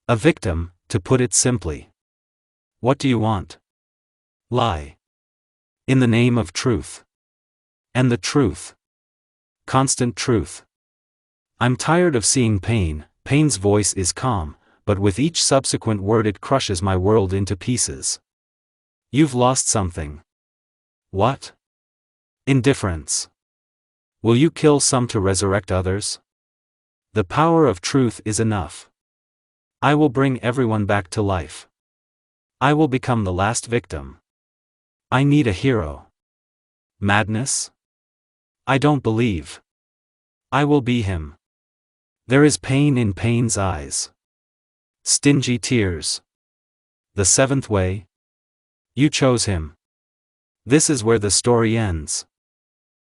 A victim, to put it simply. What do you want? Lie. In the name of truth. And the truth. Constant truth. I'm tired of seeing pain. Pain's voice is calm, but with each subsequent word it crushes my world into pieces. You've lost something. What? Indifference. Will you kill some to resurrect others? The power of truth is enough. I will bring everyone back to life. I will become the last victim. I need a hero. Madness? I don't believe. I will be him. There is pain in Pain's eyes. Stingy tears. The seventh way? You chose him. This is where the story ends.